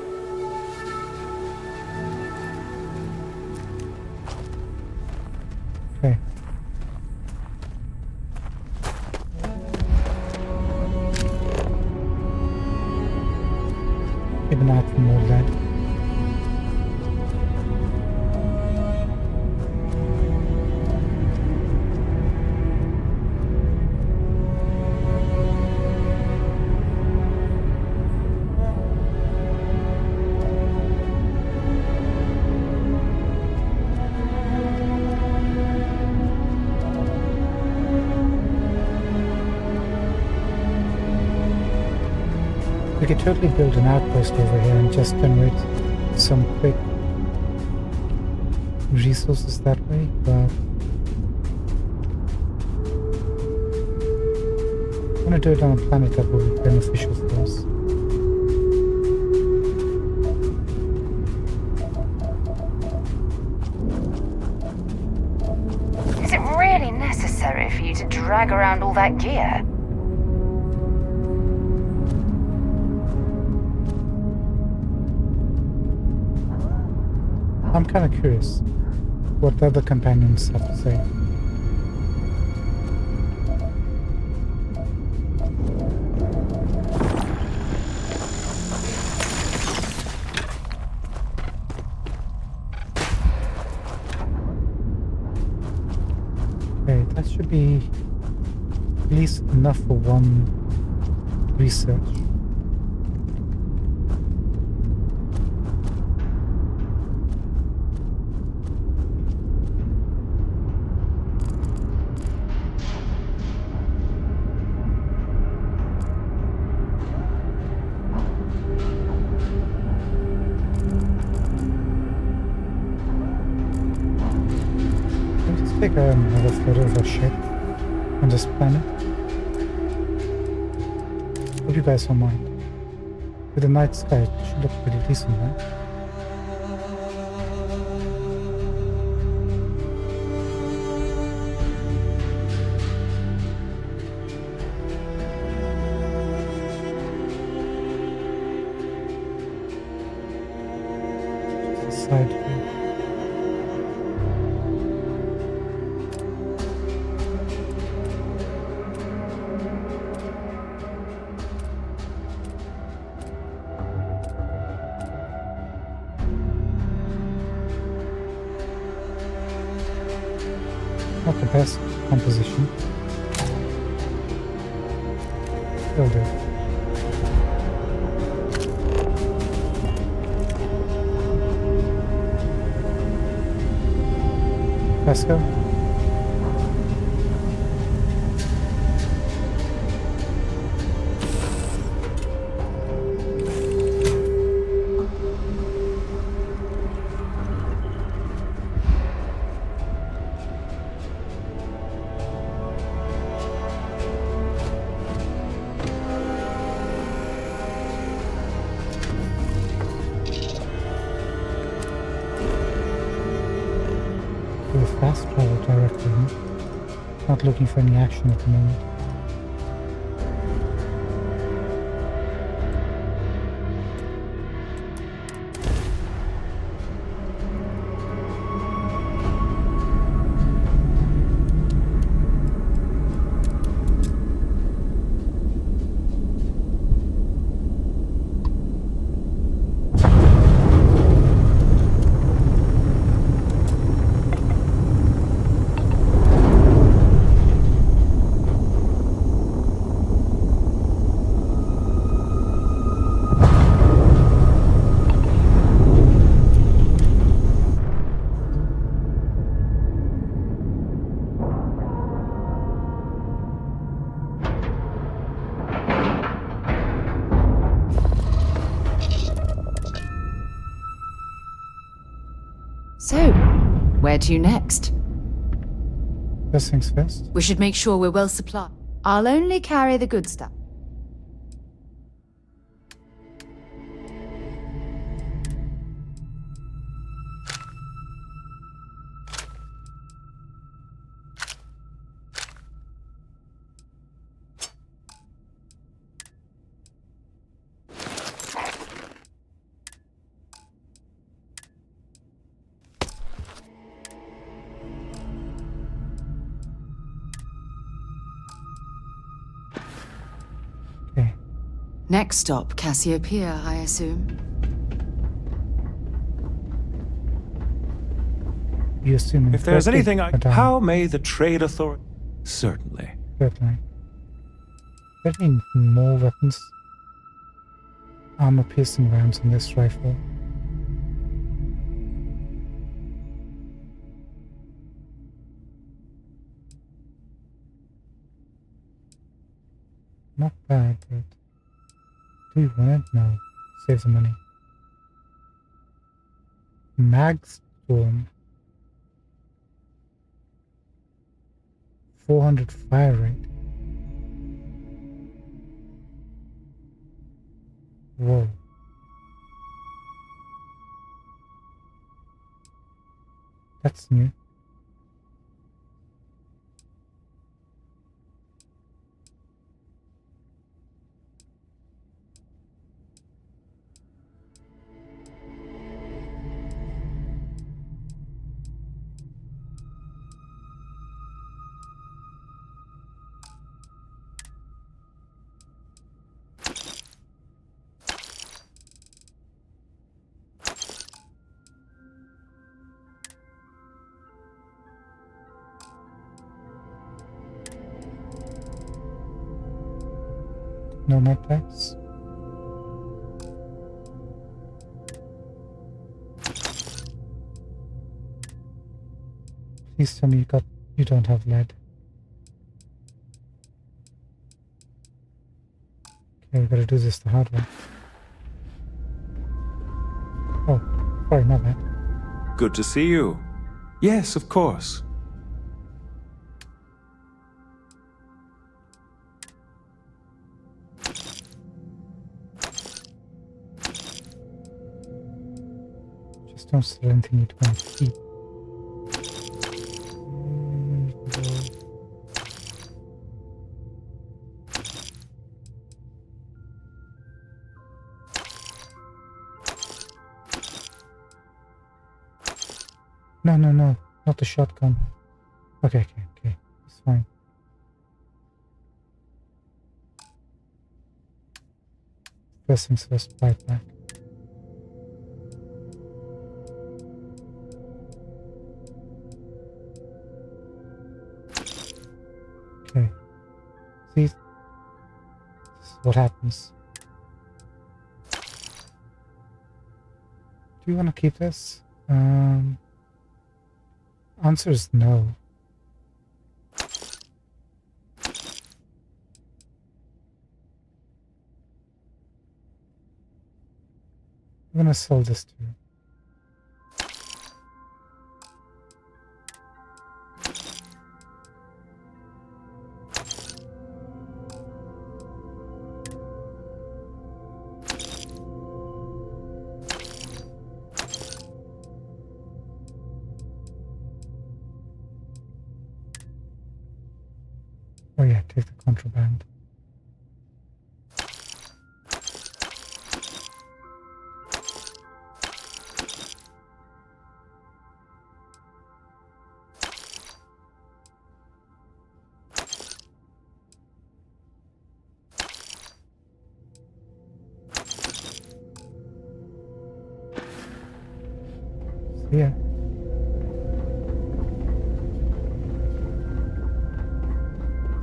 Okay. Keep an eye out for more lead. We could totally build an outpost over here and just generate some quick resources that way, but I want to do it on a planet that will be beneficial for us. Is it really necessary for you to drag around all that gear? I'm kind of curious what the other companions have to say. Okay, that should be at least enough for one research. Take another photo of our ship on this planet. Hope you guys don't mind. With the night sky, it should look pretty decent, right? Side view. the best composition. Will do. Let's go. Fast travel directly. Not looking for any action at the moment. So, where to next? First things first. We should make sure we're well supplied. I'll only carry the good stuff. Okay. Next stop, Cassiopeia, I assume. You assume If there's anything how How may the trade authority... Certainly. certainly. There need more weapons. Armor piercing rounds in this rifle. Not bad, but do we want it? No. Save the money. Magstorm. 400 fire rate. Whoa. That's new. No med packs. Please tell me you don't have lead. Okay, we gotta do this the hard way. Oh, sorry, not bad. Good to see you. Yes, of course. Just don't sell anything you can't keep. No, no, no, not the shotgun. Okay, it's fine. First things first, buy it back. Okay. See? This is what happens. Do you want to keep this? Answer is no. I'm gonna sell this too. Oh yeah, take the contraband. Yeah.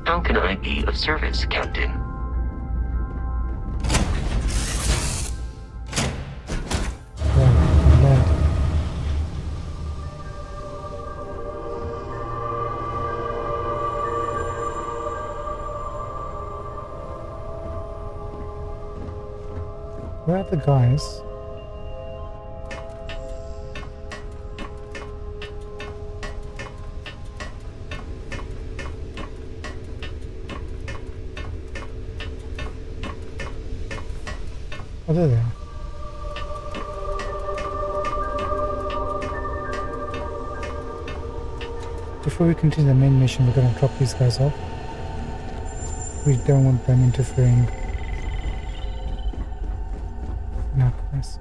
How can I be of service, Captain? Right, lead. Where are the guys? Oh, there they are. Before we continue the main mission, we're going to drop these guys off. We don't want them interfering in our quest.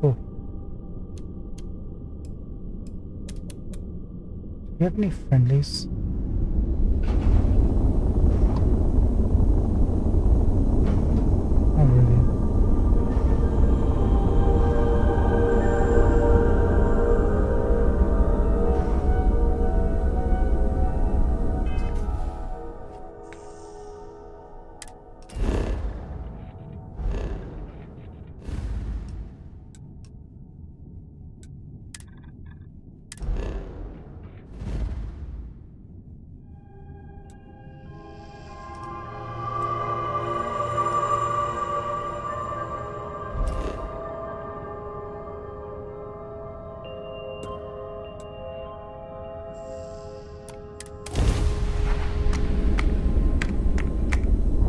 Cool. Do you have any friendlies? Oh, really?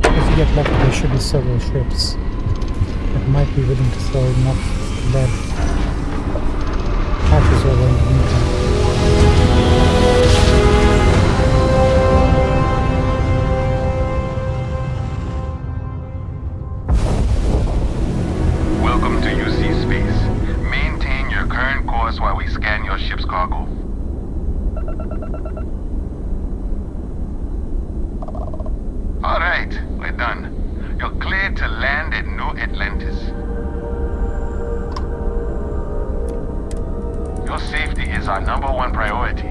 If you get lucky, there should be several ships that might be willing to throw enough lead patches over in the meantime. Welcome to UC Space. Maintain your current course while we scan your ship's cargo. Alright, we're done. You're cleared to land at New Atlantis. Your safety is our #1 priority.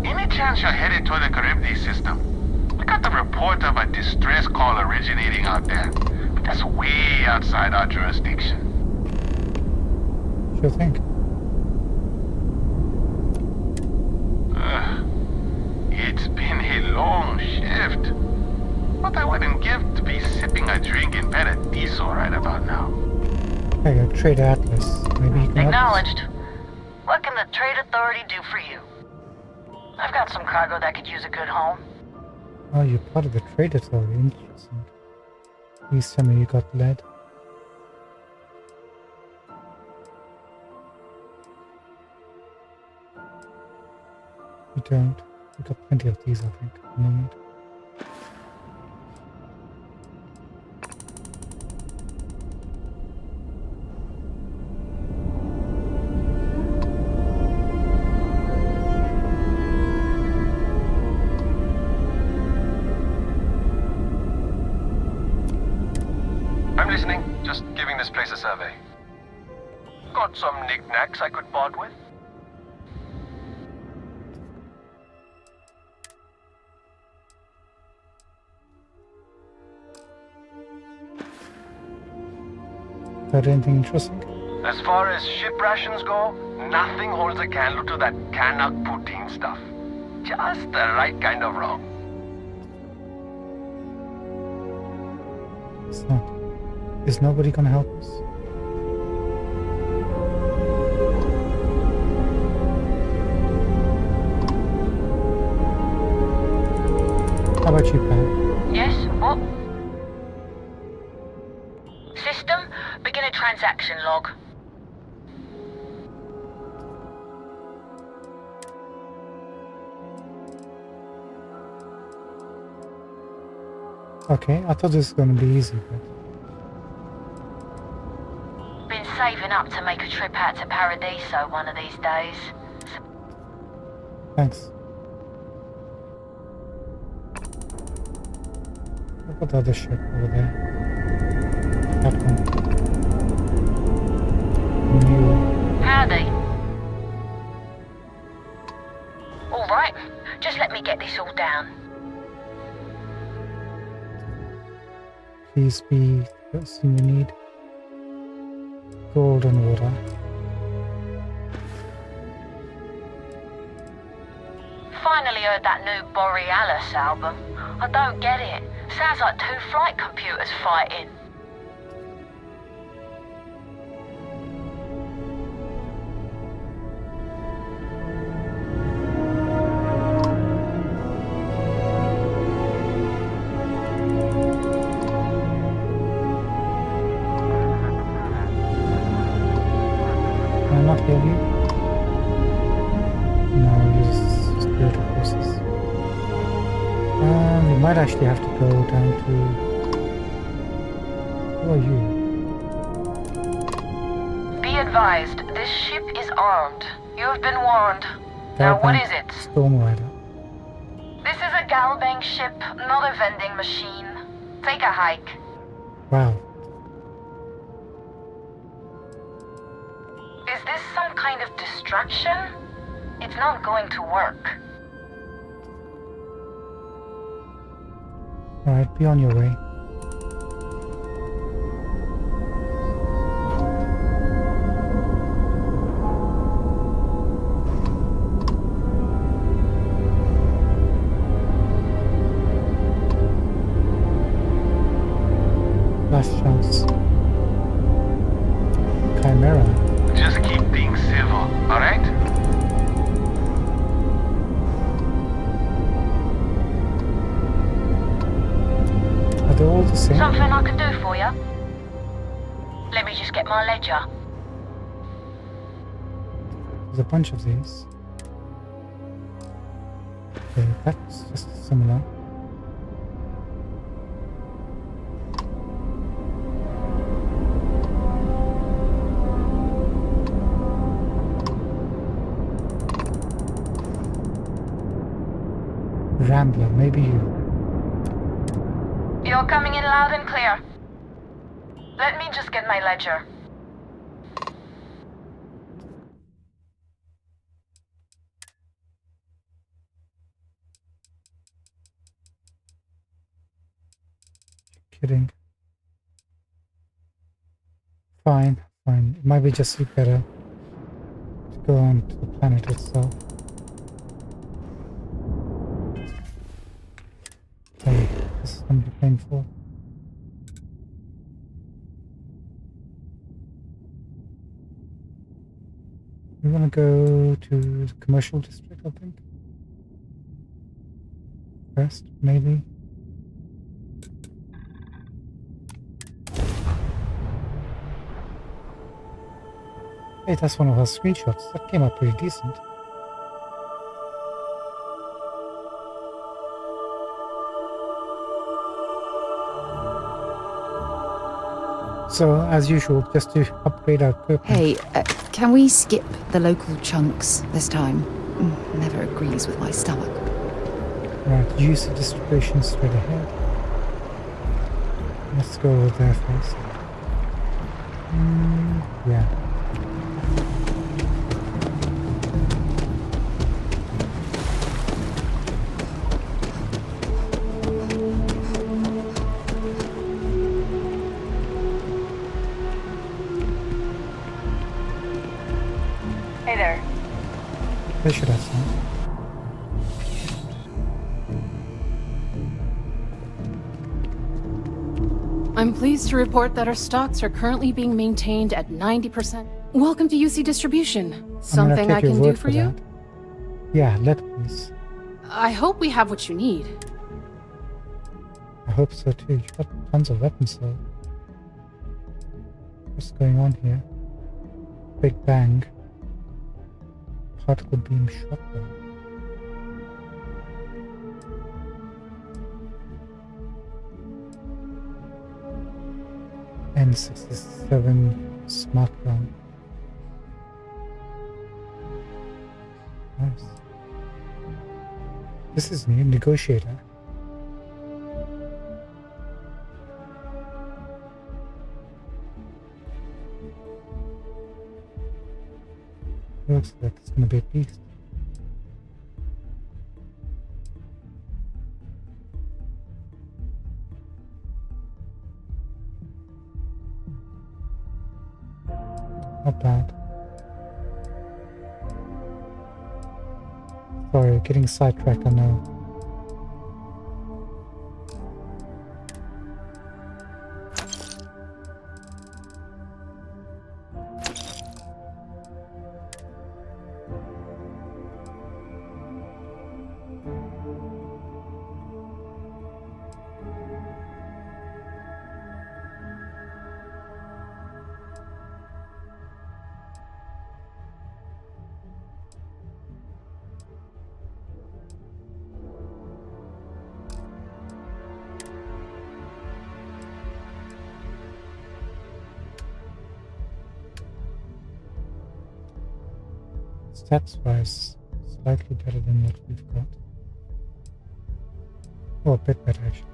Any chance you're headed toward the Charybdis system? We got the report of a distress call originating out there, but that's way outside our jurisdiction. Sure thing. It's been a long shift. What I wouldn't give to be sipping a drink in Paradiso right about now. I got Trader Atlas. Maybe he can help us. Acknowledged. What can the Trade Authority do for you? I've got some cargo that could use a good home. Oh, you're part of the Trade Authority. Interesting. Please tell me you got lead. You don't. We got plenty of these, I think, at the moment. listening. Just giving this place a survey. Got some knickknacks I could part with? Got anything interesting? As far as ship rations go, nothing holds a candle to that Canuck poutine stuff. Just the right kind of wrong. It's not. Is nobody gonna help us? How about you, Pam? Yes, what? System, begin a transaction log. Okay, I thought this was gonna be easy, but Been saving up to make a trip out to Paradiso one of these days. thanks. Look at the other ship over there. That one. New. Howdy. Alright, just let me get this all down. Please be the person you need. Gold and water. Finally heard that new Borealis album. I don't get it. Sounds like two flight computers fighting. Can I not hear you? No, use spirit of forces. We might actually have to go down to... Who are you? Be advised, this ship is armed. You have been warned. Now what is it? Storm Rider. This is a Galbang ship, not a vending machine. Take a hike. Wow. Is this some kind of distraction? It's not going to work. Alright, be on your way. Last chance. Chimera. Just keep things civil, alright? Are they all the same? Something I can do for you? Let me just get my ledger. There's a bunch of these. Okay, that's just similar. Rambler, maybe you. You're coming in loud and clear. Let me just get my ledger. Kidding. Fine, fine. It might be just better to go on to the planet itself. Okay, this is going to be painful. We're going to go to the commercial district, I think. First, maybe. Hey, that's one of our screenshots. That came out pretty decent. So, as usual, just to upgrade our equipment. Hey, can we skip the local chunks this time? Never agrees with my stomach. Right, use the distribution straight ahead. Let's go over there first. They should have some. I'm pleased to report that our stocks are currently being maintained at 90%. Welcome to UC Distribution. Something I can do for you? That. Yeah, let please. I hope we have what you need. I hope so too. You've got tons of weapons though. What's going on here? Big bang. Particle beam shotgun. N67 smart gun. Nice. This is new. Negotiator. Looks like it's gonna be a beast. Not bad. Sorry, getting sidetracked, I know. Stats wise, slightly better than what we've got. Oh, a bit better actually.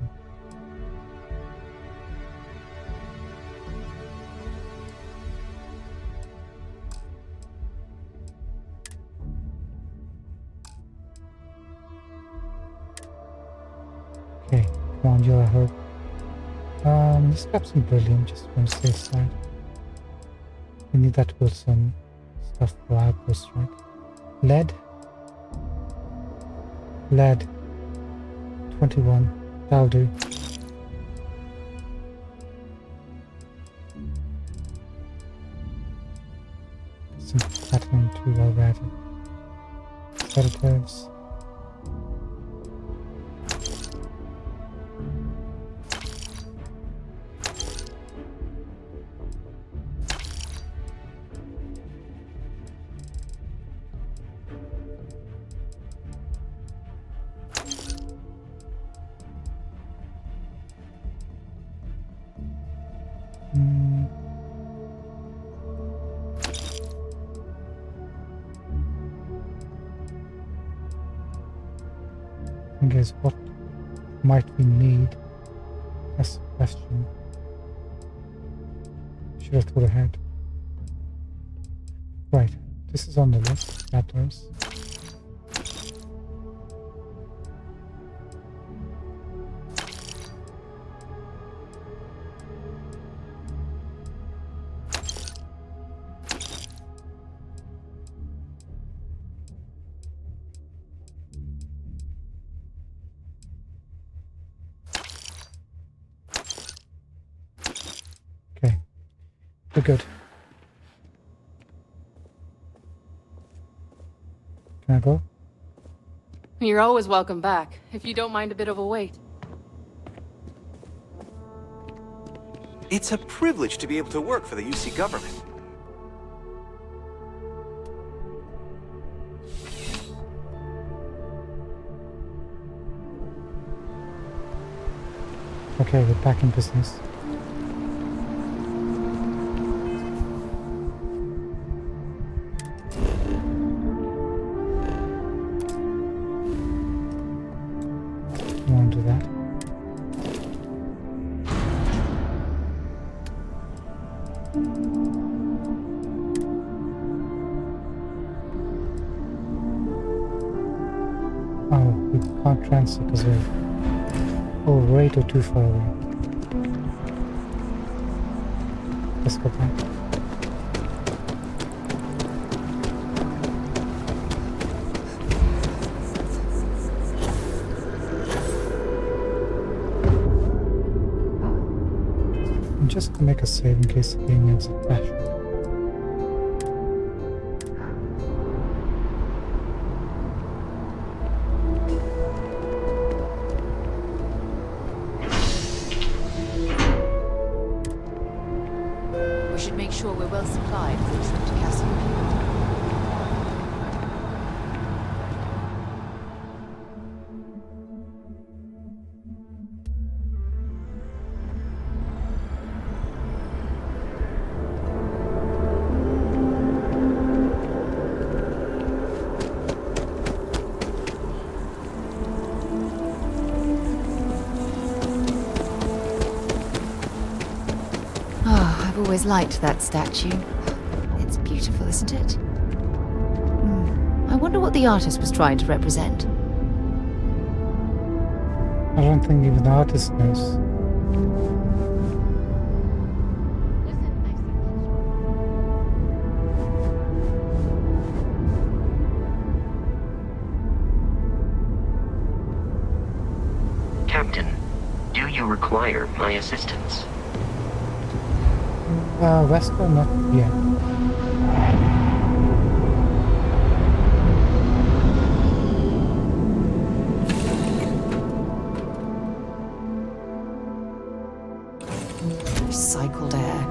Okay, come on, Joe, I hope. Let's grab some beryllium just from the safe side. We need that to build some stuff for outposts, right? Lead. 21. That'll do. Some platinum too already. Sedatives. I guess what might we need? That's the question. Should have thought ahead. Right, this is on the list. Grab those. We're good. Can I go? You're always welcome back, if you don't mind a bit of a wait. It's a privilege to be able to work for the UC government. Okay, we're back in business. Because we're way too far away. Let's go back. make a save in case the game ends up crashing. We should make sure we're well supplied for the trip to Castle. I've always liked that statue. It's beautiful, isn't it? I wonder what the artist was trying to represent. I don't think even the artist knows. Captain, do you require my assistance? Wesker, not yet. Recycled air.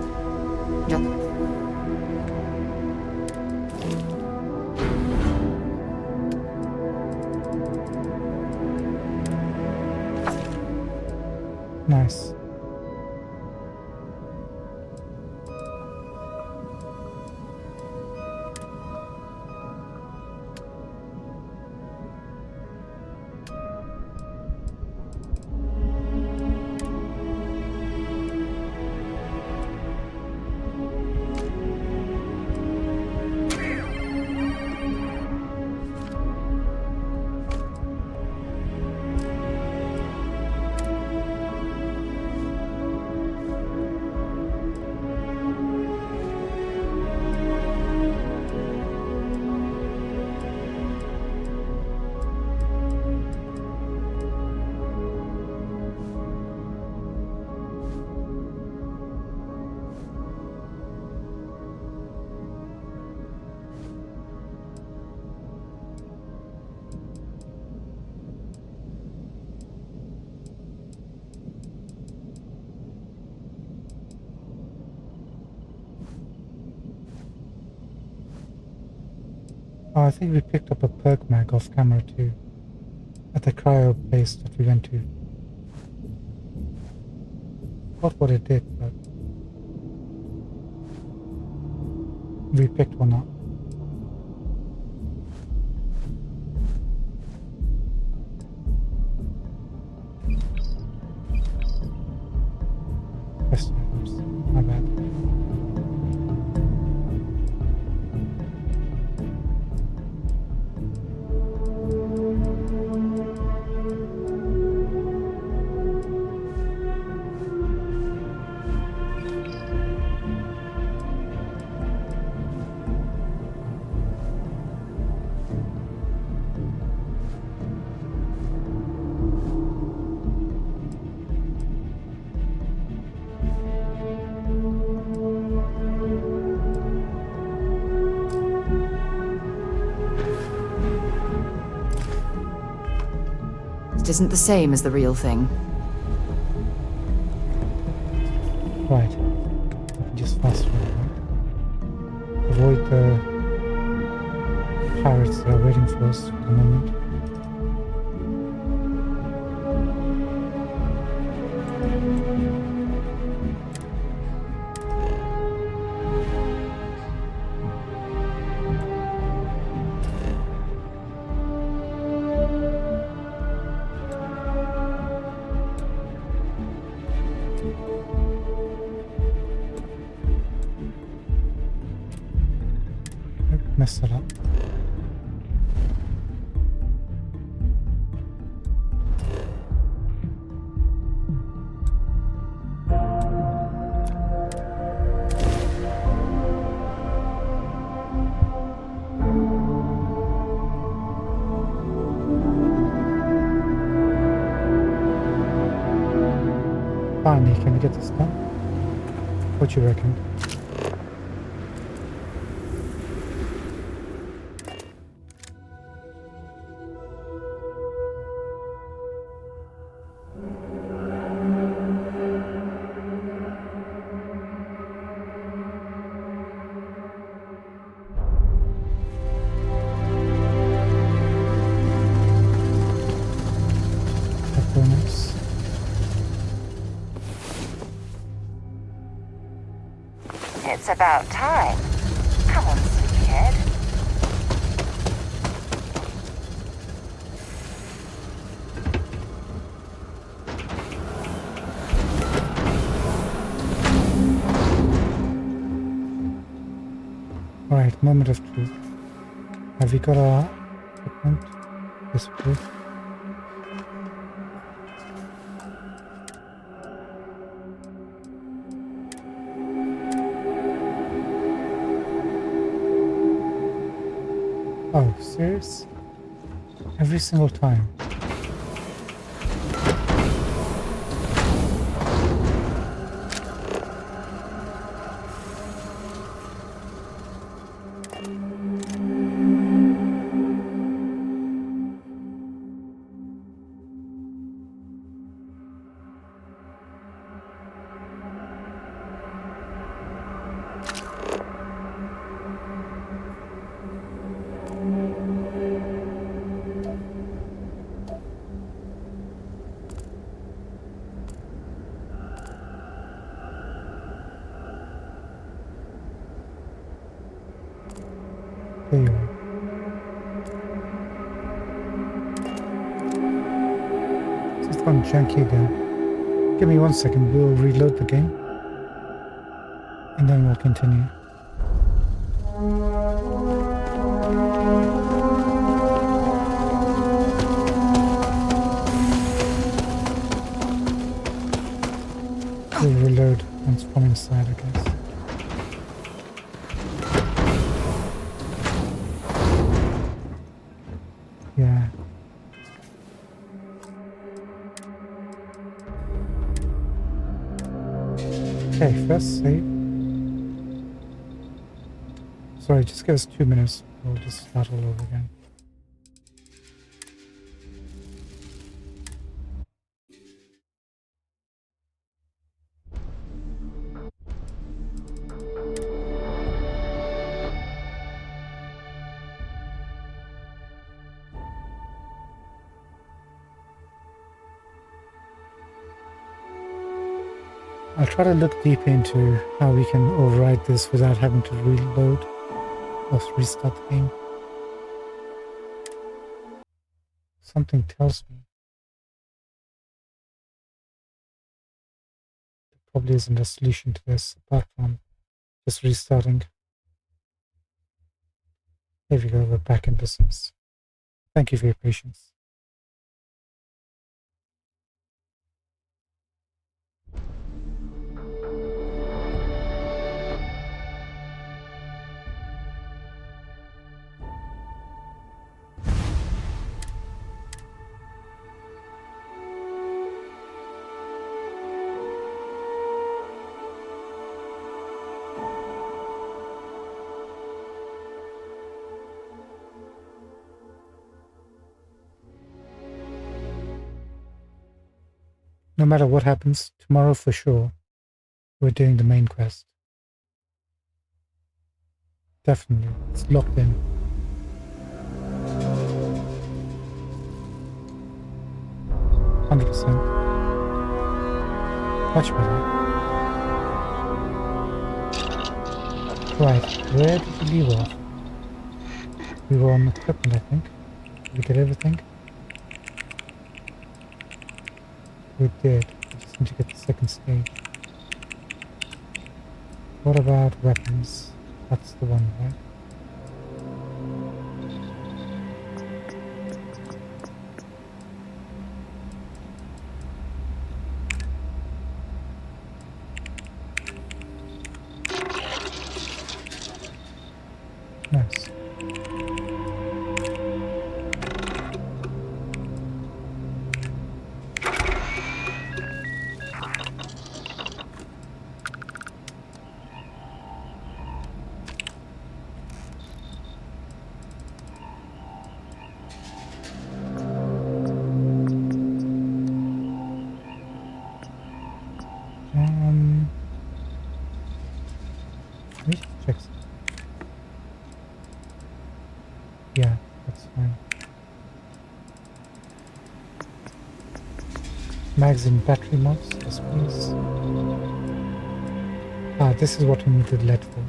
Nice. Oh, I think we picked up a perk mag off camera too. At the cryo place that we went to. Not what it did, but we picked one up. Quest items. My bad. It isn't the same as the real thing. Right. We can just fast forward, right? Avoid the pirates that are waiting for us for the moment. Mess it up. Finally, can we get this done? What you reckon? It's about time. Come on, sleepyhead. Alright, moment of truth. Have we got our equipment? This way. Oh, serious? Every single time. There you are. It's gone janky again. Give me 1 second, we'll reload the game. And then we'll continue. We'll reload once from inside, I guess. Yeah. Okay, first save. Sorry, just give us 2 minutes. We'll just start all over again. I'll try to look deep into how we can override this without having to reload or restart the game. Something tells me there probably isn't a solution to this apart from just restarting. There we go, we're back in business. Thank you for your patience. No matter what happens, tomorrow for sure, we're doing the main quest. Definitely, it's locked in. %. Much better. Right, where did we leave off? We were on equipment, I think. Did we get everything? We did. We just need to get the second stage. What about weapons? That's the one, right? Nice. Let me just check something. Yeah, that's fine. Magazine battery mods, yes please. Ah, this is what we needed lead for.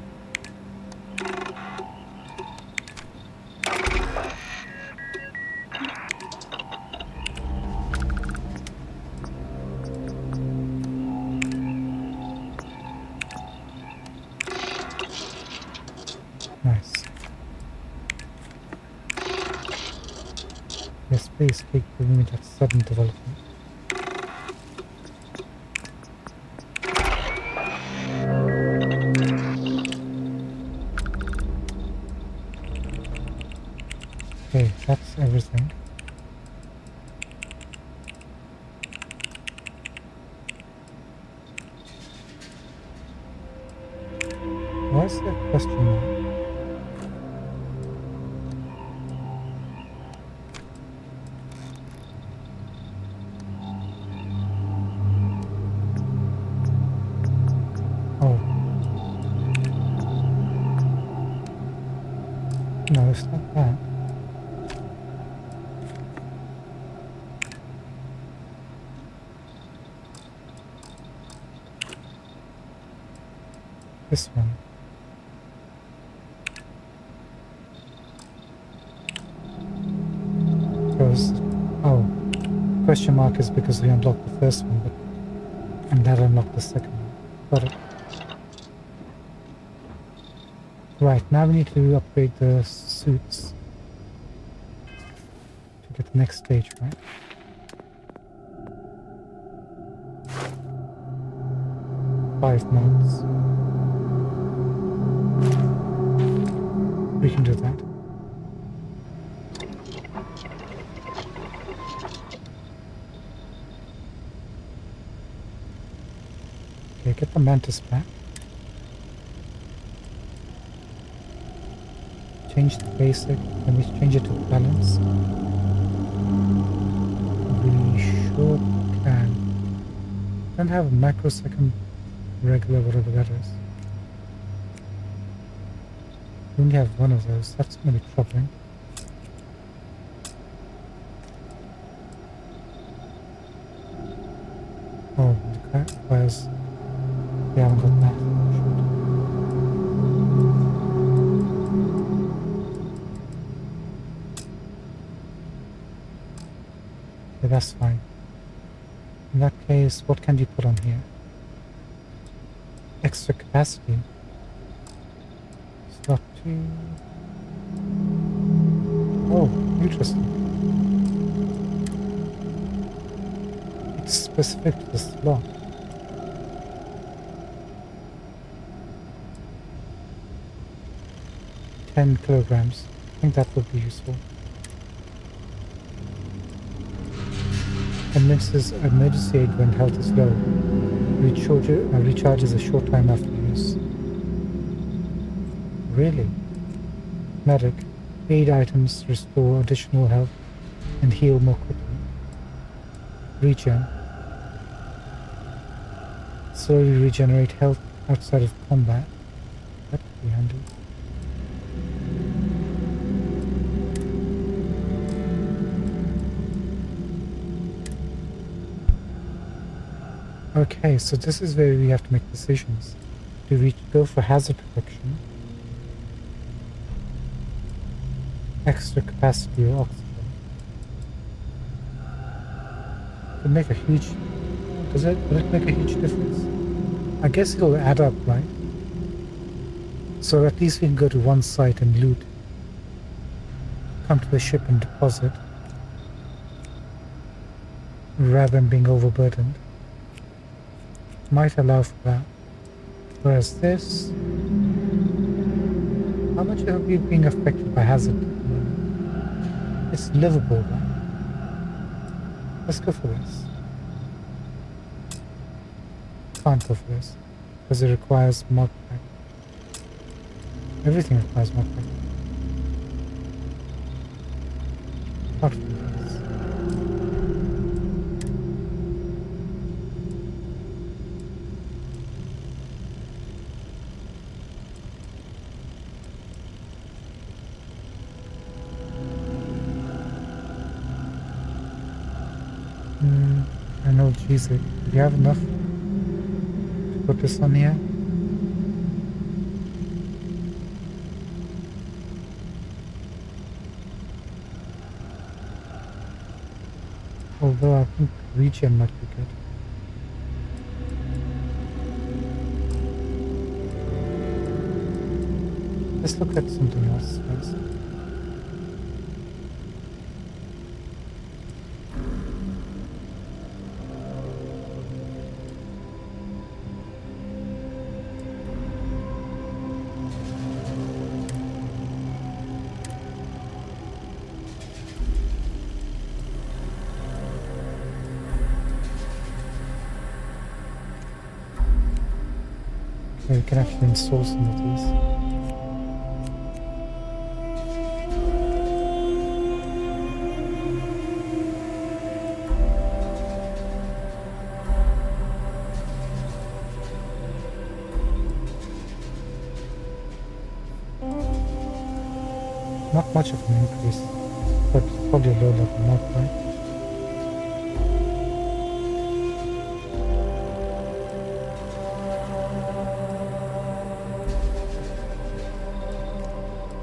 Nice. Yes, please keep giving me that sudden development. Okay, that's everything. Why is there a question mark? Oh. No, it's not that. This one. Because, oh, question mark is because we unlocked the first one, and that unlocked the second one. Got it. Right, now we need to upgrade the suits to get the next stage, right? Five mods. We can do that. Okay, get the mantis back. Change the basic, then we change it to balance. We sure can. Don't have a microsecond regular, whatever that is. We only have one of those, that's going to be troubling. Oh, okay, whereas we haven't got that. Okay, that's fine. In that case, what can you put on here? Extra capacity. Slot 2. Oh, interesting. It's specific to the slot. $10 kilograms. I think that would be useful. Convinces emergency aid when health is low. Recharges a short time after use. Really? Medic. Aid items restore additional health and heal more quickly. Regen. Slowly regenerate health outside of combat. That could be handy. Okay, so this is where we have to make decisions. Do we go for hazard protection? Extra capacity or oxygen? Could make a huge... Will it make a huge difference? I guess it'll add up, right? So at least we can go to one site and loot. Come to the ship and deposit. Rather than being overburdened. Might allow for that. Whereas this... How much are we being affected by hazard? It's livable, right? Let's go for this. Can't go for this. Because it requires mod pack. Everything requires mod pack. Apart from this. analgesic. Do you have enough to put this on here? Although I think regen might be good. Let's look at something else first. Okay, we can actually install some of these. Not much of an increase, but probably a low level mod, right?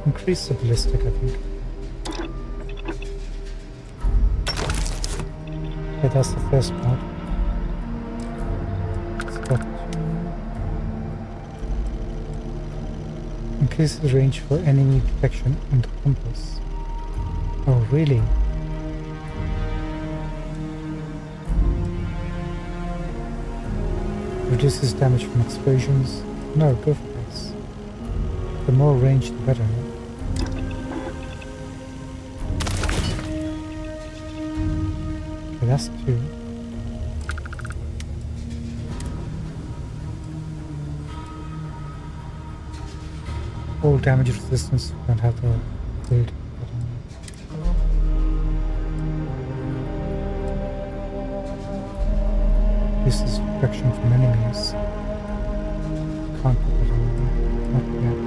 Increase the ballistic, I think. Okay, that's the first mod. Spot 2. Increases range for enemy detection and compass. Oh, really? Reduces damage from explosions. No, go for this. The more range, the better. Okay, that's 2. All damage resistance, we don't have the build. This is protection from enemies. Can't put that on there. Not yet.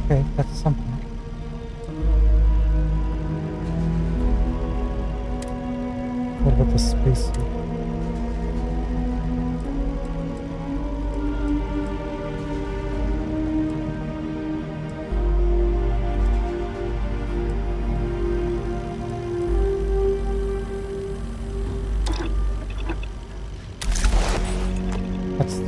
Okay, that's something. What about the spacesuit? That's 3.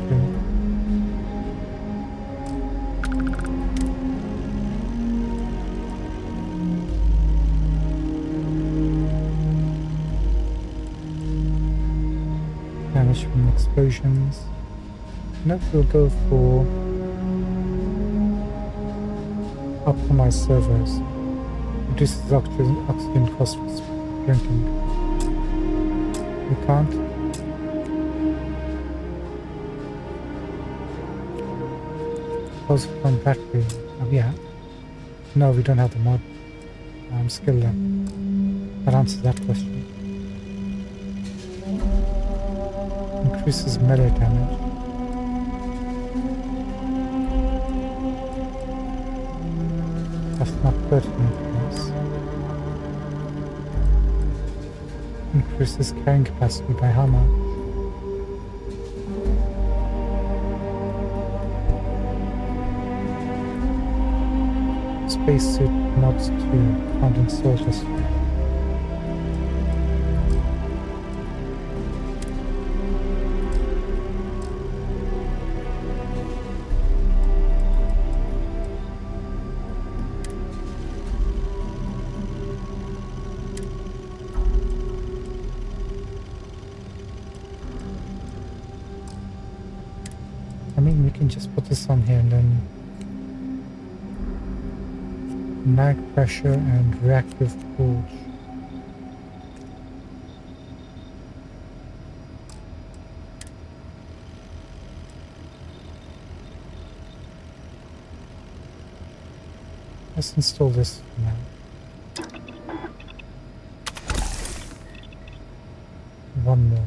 Damage from explosions. Nope, we'll go for optimized servos. Reduces oxygen cost for drinking. We can't. Close from battery. Oh, yeah. No, we don't have the mod. Skill then. That answers that question. Increases melee damage. That's not pertinent for us. Increases carrying capacity by how much? Spacesuit mods 2 can't install this. I mean, we can just put this on here and then mag pressure and reactive forge. Let's install this for now. One more.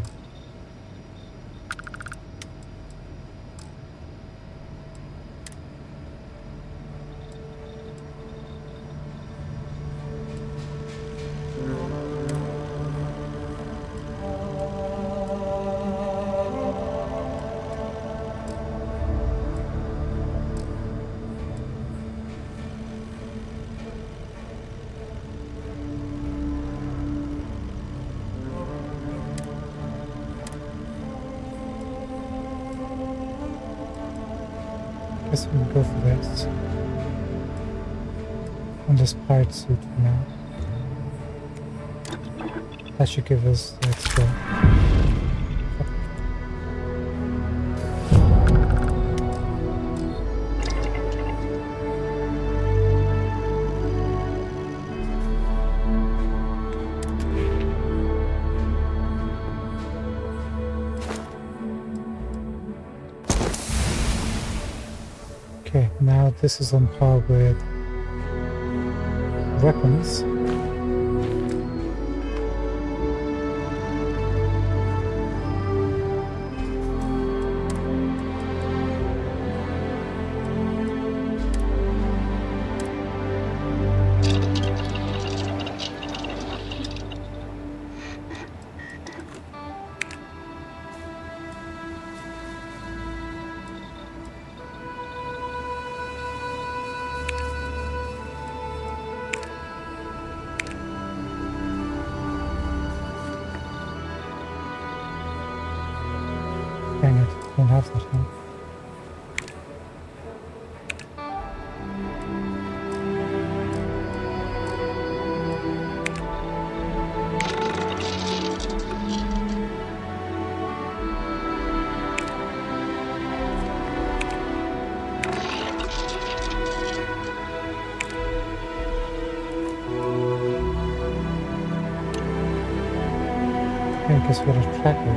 Guess we can go for this. On this pirate suit for now. That should give us the extra. Okay, now this is on par with weapons. Dang it, I don't have that one. I guess we're a tracker.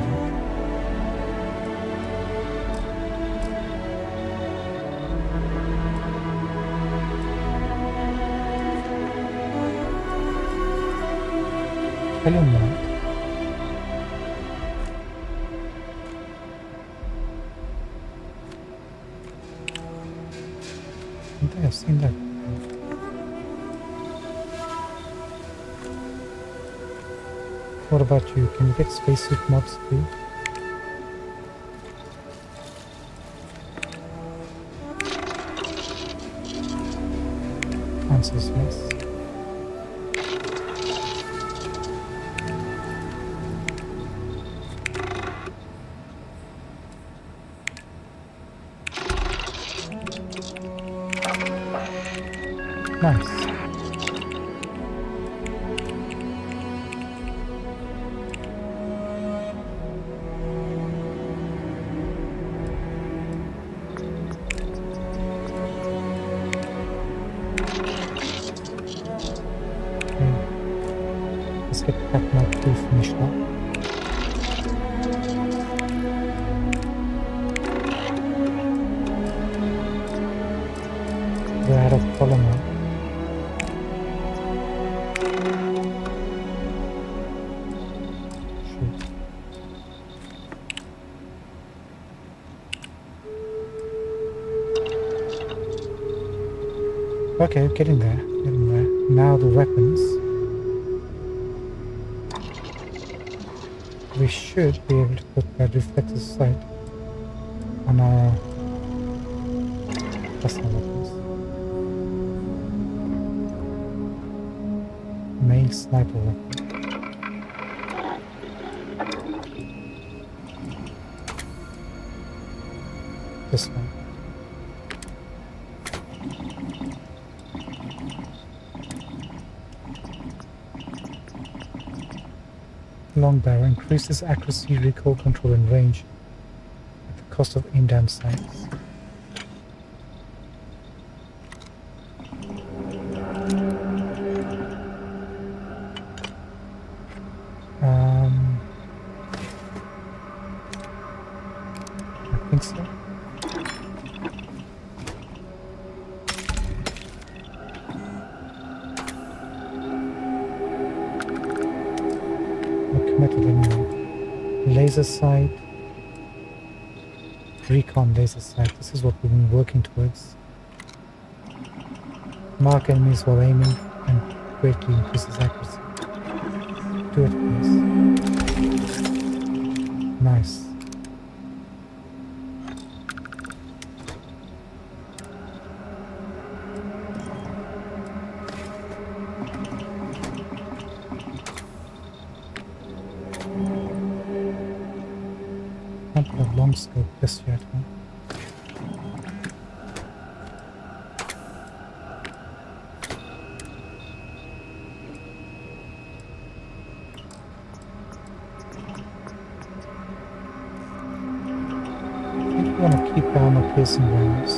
Hello, Mom. I think I've seen that. What about you? Can you get spacesuit mods too? Answers yes. Nice. Let's get that map 2 finished up. We're out of polymer. Shoot. Okay, getting there, getting there. Now the weapons. We should be able to put that reflector sight on our custom weapons. Main sniper weapon. This one. Long barrel increases accuracy, recoil control and range at the cost of aim down sights. I think so. Committed anyway. Laser sight, recon laser sight. This is what we've been working towards. Mark enemies while aiming and greatly increases accuracy. Do it, please. Nice. Not a long scope just yet, huh? want to keep armor-piercing rounds.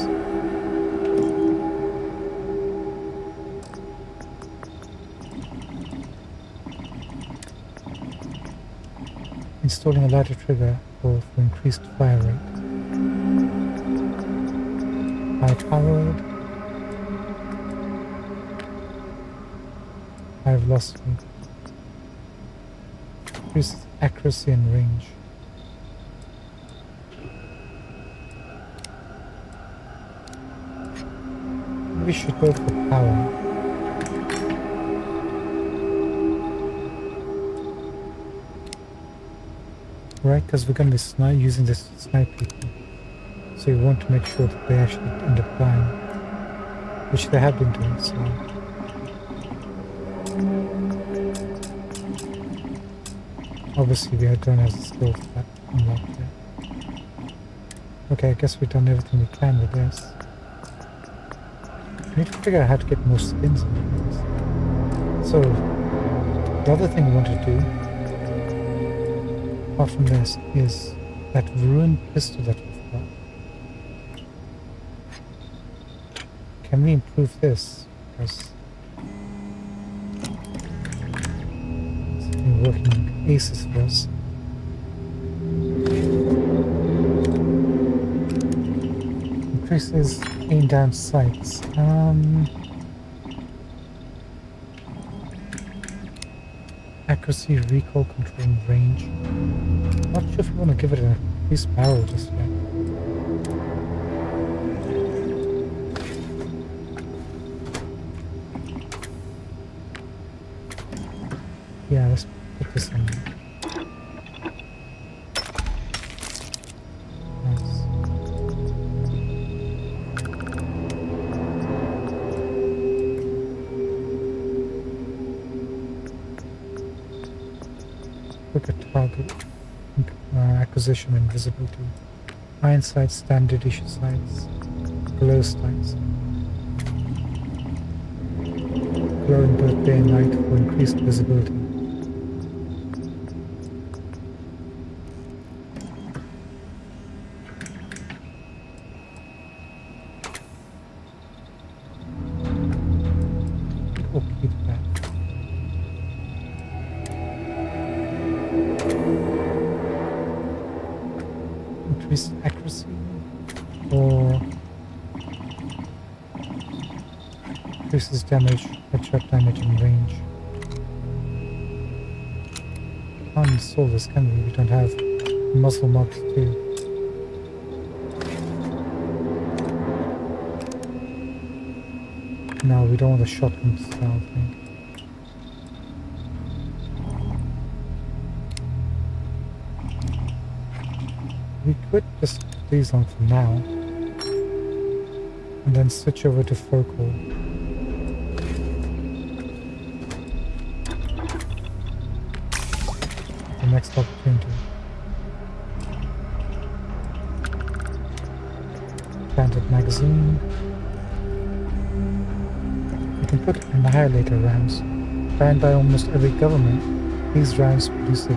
Installing a lighter trigger for increased fire rate. High-powered. High velocity. Increases accuracy and range. We should go for power. Right, because we're going to be using this to snipe people. So you want to make sure that they actually end up dying. Which they have been doing, so... Obviously we don't have the skill for that unlocked yet. Okay, I guess we've done everything we can with this. I need to figure out how to get more skins into this. So, the other thing I want to do, apart from this, is that ruined pistol that we've got. Can we improve this? Because it's been working aces for us. Increases aim down sights. Accuracy, recoil, control, and range. Not sure if we want to give it an increased barrel just yet. Yeah, let's put this on. Nice. Quicker target acquisition and visibility. Iron sights, standard issue sights, glow sights. Glowing both day and night for increased visibility. We'll keep that. Increased accuracy or increases damage, headshot damage and range. Can't install this, can we? We don't have muscle marks too. No, we don't want a shotgun style thing. We could just put these on for now. And then switch over to focal. The next opportunity. Standard magazine. You can put annihilator rounds. Banned by almost every government, these rounds produce a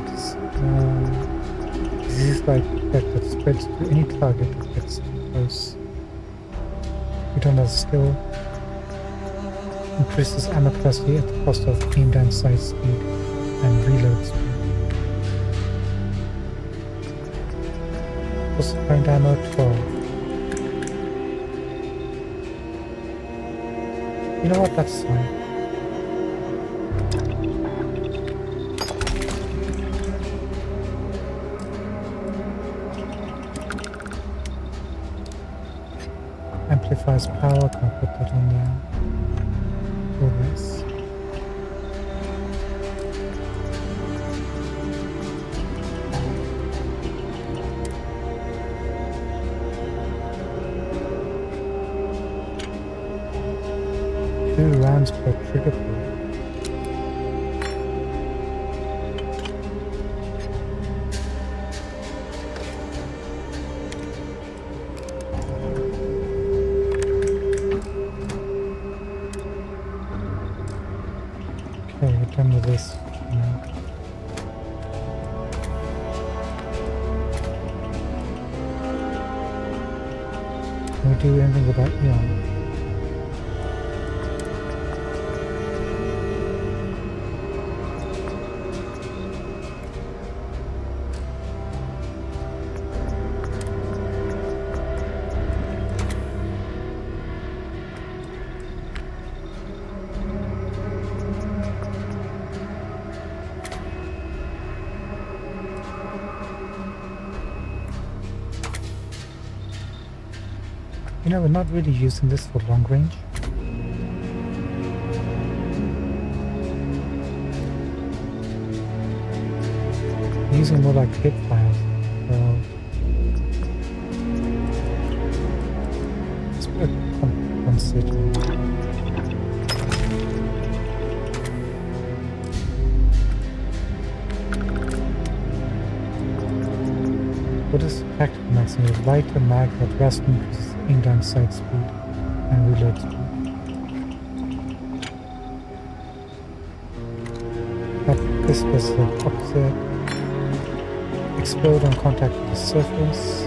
disease-like effect that spreads to any target that gets too close. We don't have skill. Increases ammo capacity at the cost of aim down sight speed and reload speed. What's the current ammo? 12. You know what? That's fine. Amplifies power, can't put that on there. For this. Two rounds per trigger pull. Okay, we're done with this now. do anything without Eon. You know, we're not really using this for long range. We're using more like hip fires. So let's put a compensator. What is tactical maximum? Lighter mag that vastly increases aim down sight speed and reload speed. But this was the opposite. Explode on contact with the surface.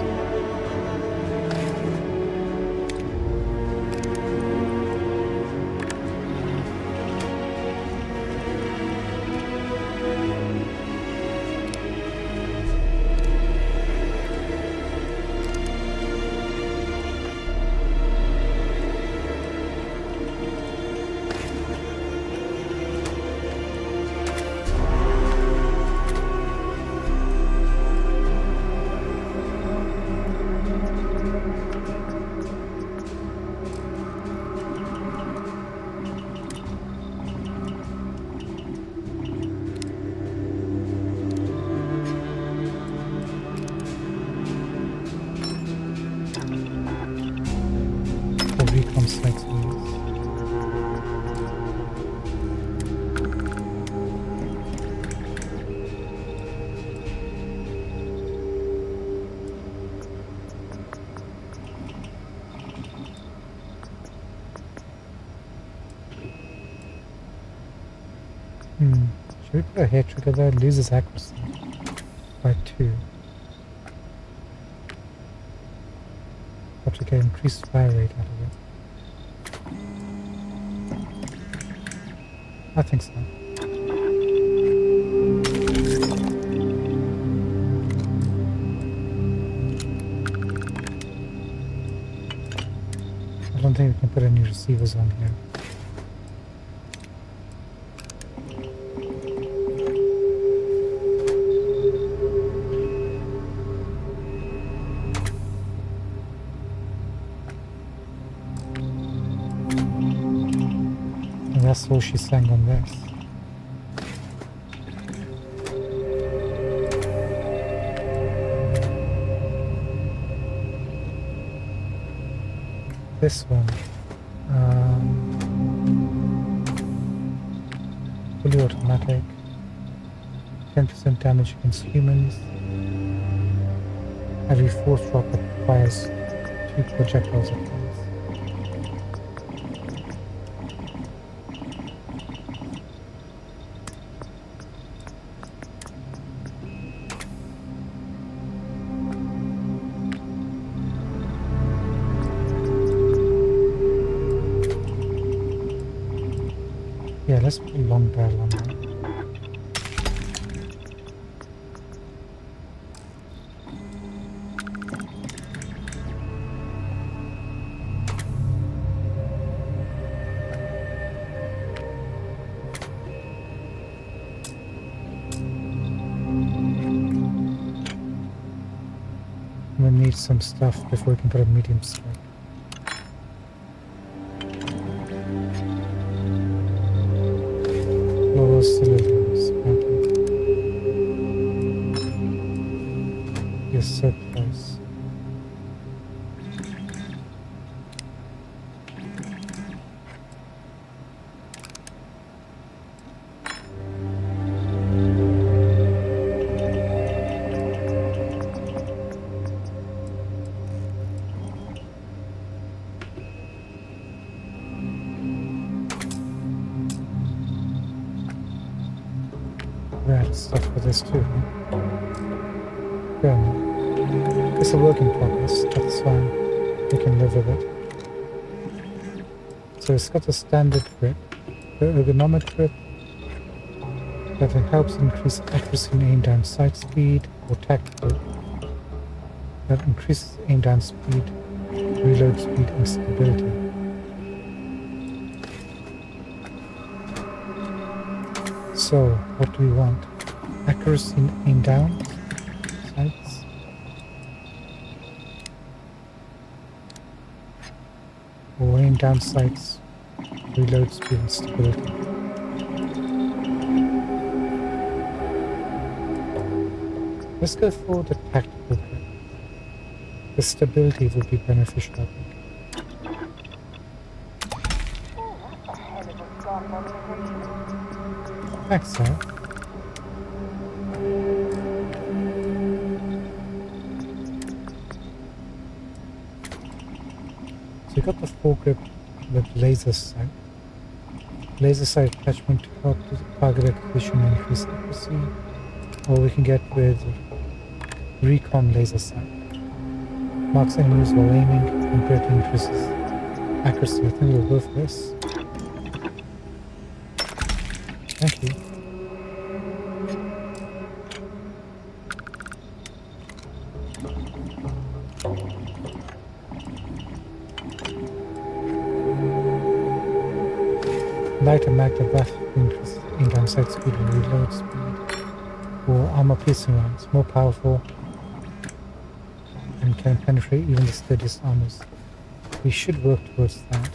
Recon sites with this. Should we put a hair trigger there? It loses accuracy by 2. But we get increased fire rate out of it. I think so. I don't think we can put any receivers on here. That's all she sang on this. This one. Fully automatic. 10% damage against humans. Every 4th drop requires 2 projectiles at once. Yeah, let's put a long barrel on that. I'm gonna need some stuff before we can put a medium strike. Cylinders, okay. You're so close. Right, stuff for this too, huh? Good. It's a work in progress, that's fine. we can live with it. So it's got a standard grip, the ergonomic grip, that helps increase accuracy and aim down sight speed, or tactical, that increases aim down speed, reload speed and stability. So, what do we want? Accuracy and aim down sights. Or aim down sights, reload speed and stability. Let's go for the tactical grip. The stability will be beneficial, I think. Thanks, sir. So you got the foregrip with laser sight. Laser sight attachment to help the target acquisition and increase accuracy. Or we can get with recon laser sight. Marks enemies while aiming and greatly increases accuracy. I think we'll go for this. Thank you. Lighter magnet buff increases aim-down sight speed and reload speed. Or armor piercing rounds, more powerful and can penetrate even the steadiest armors. We should work towards that.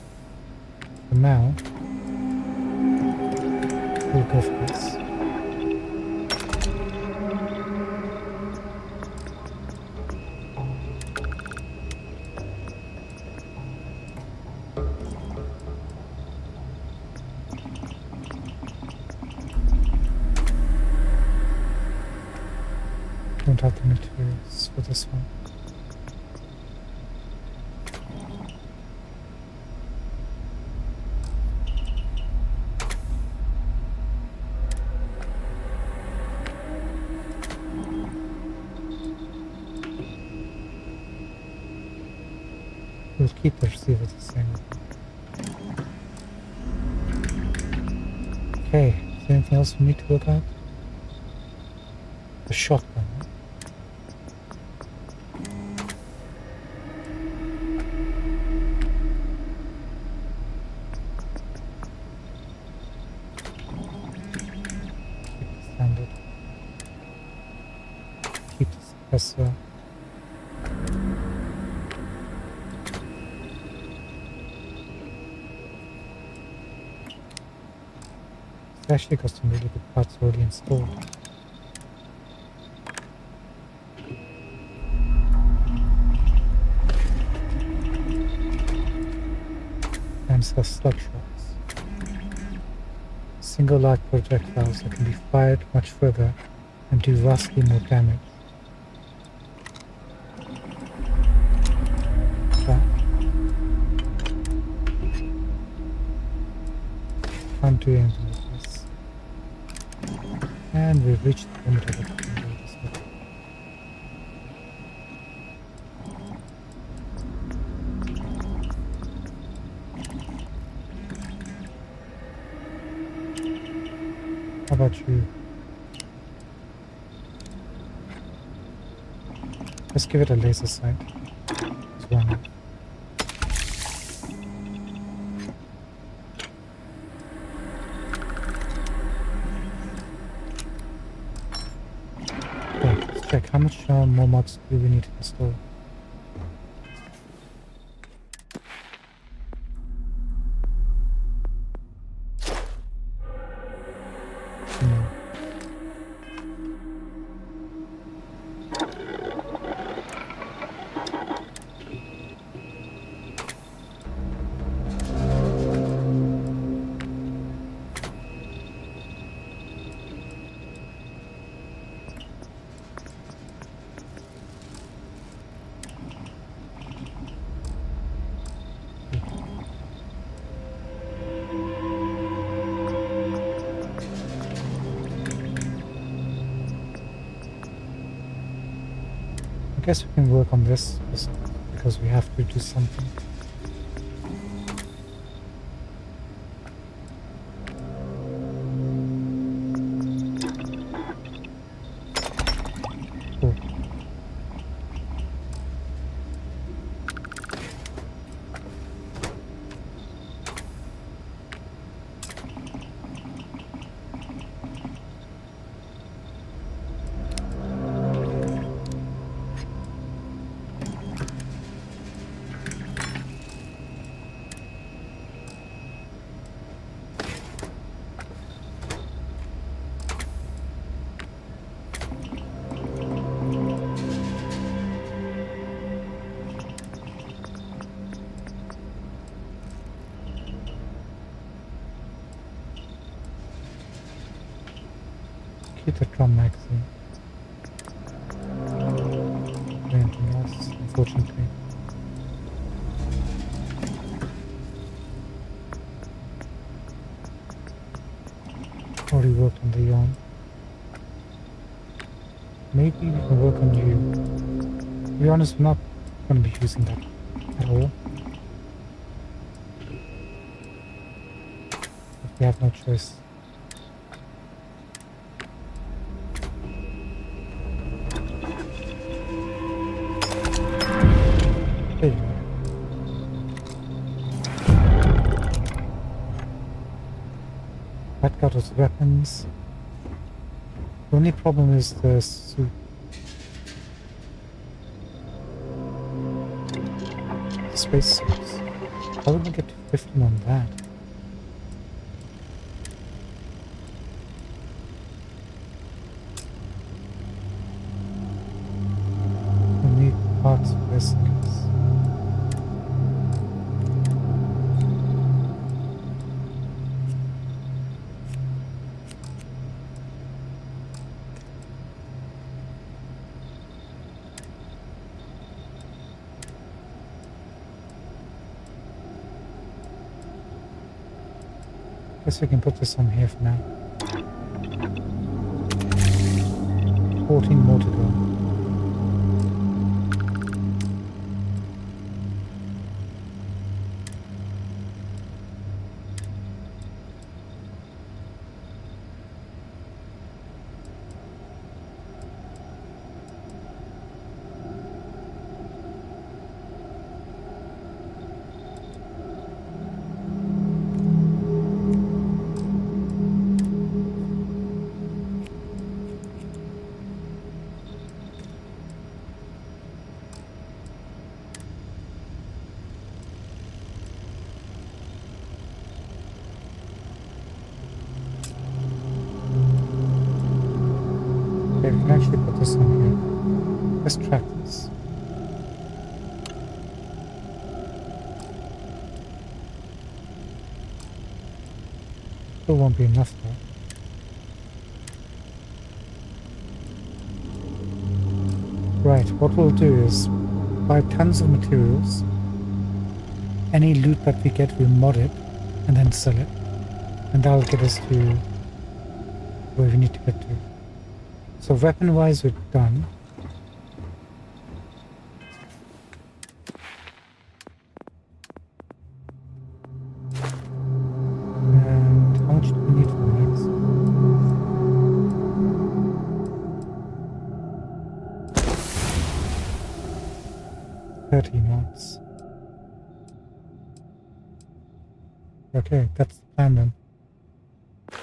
For now, we'll go for this. Don't have the materials for this one. We'll keep the receiver the same. Okay, is there anything else we need to look at? The shotgun. Standard. Keep the suppressor. It's actually got some really good parts already installed. And it's got slug shots. Single light projectiles that can be fired much further and do vastly more damage. But can't do anything with this. And we've reached the limit of what we can do with this weapon. How about you? Let's give it a laser sight. It's one. Okay, let's check how much more mods do we need to install. I guess we can work on this just because because we have to do something. Cool. The drum magazine. Anything else, unfortunately. Already worked on the yarn. Maybe we can work on you. To be honest, we're not going to be using that at all. But we have no choice. There you go. That got us weapons. The only problem is the suit. Space suits. How would we get to 15 on that? We need parts for this, I guess. Guess we can put this on here for now. 14 more to go. Okay, we can actually put this on here. Let's track this. Still won't be enough though. Right, what we'll do is buy tons of materials. Any loot that we get, we mod it and then sell it. And that'll get us to where we need to get to. So weapon-wise, we're done. And how much do we need for mags? $30. Okay, that's the plan then.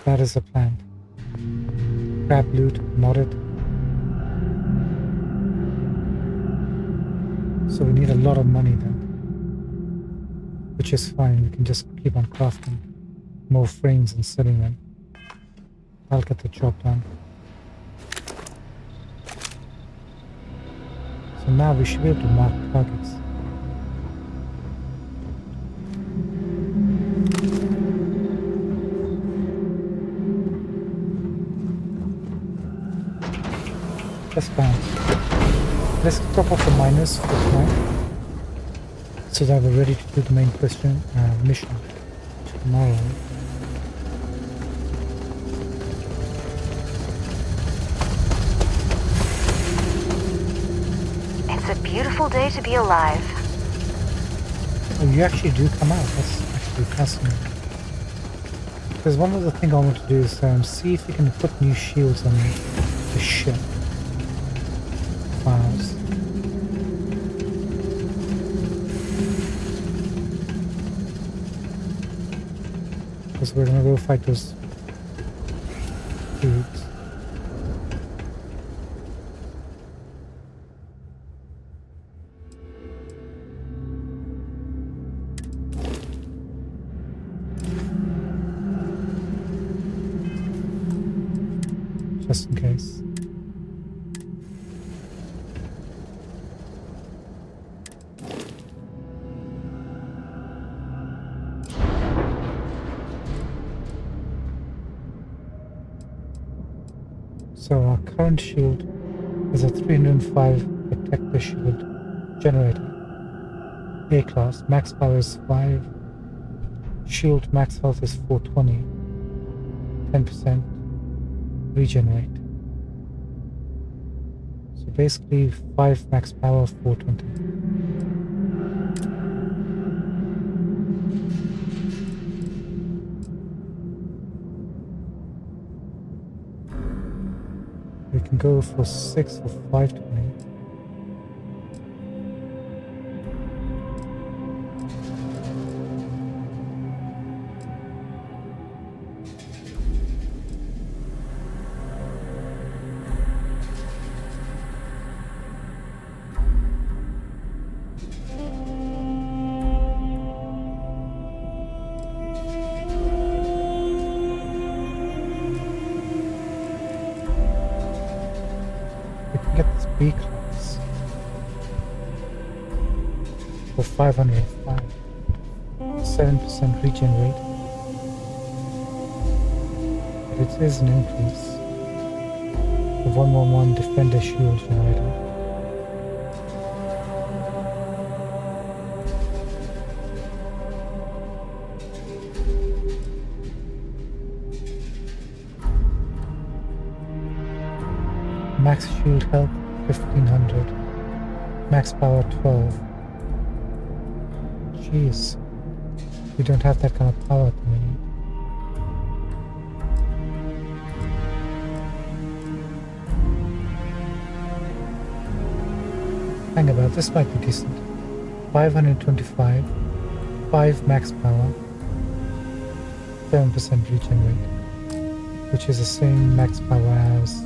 That is the plan. Grab loot, mod it. So we need a lot of money then. Which is fine, we can just keep on crafting more frames and selling them. I'll get the job done. So now we should be able to mark targets. That's fine. Let's drop off the miners for tonight, so that we're ready to do the main mission tomorrow. It's a beautiful day to be alive. Oh, you actually do come out. That's actually fascinating. Because one of the things I want to do is see if we can put new shields on the ship. Files. Because we're gonna go fight those dudes. Just in case. So our current shield is a 305 protector shield generator. A class, max power is 5. Shield max health is 420. 10% regenerate. So basically 5 max power, 420. We can go for 6 or 520. B class for 505, 7% regen rate, but it is an increase. The 111 Defender Shield Generator. Max shield health 1500, max power 12. Jeez, we don't have that kind of power at the minute. Hang about, this might be decent. 525, 5 max power, 7% regen rate, which is the same max power as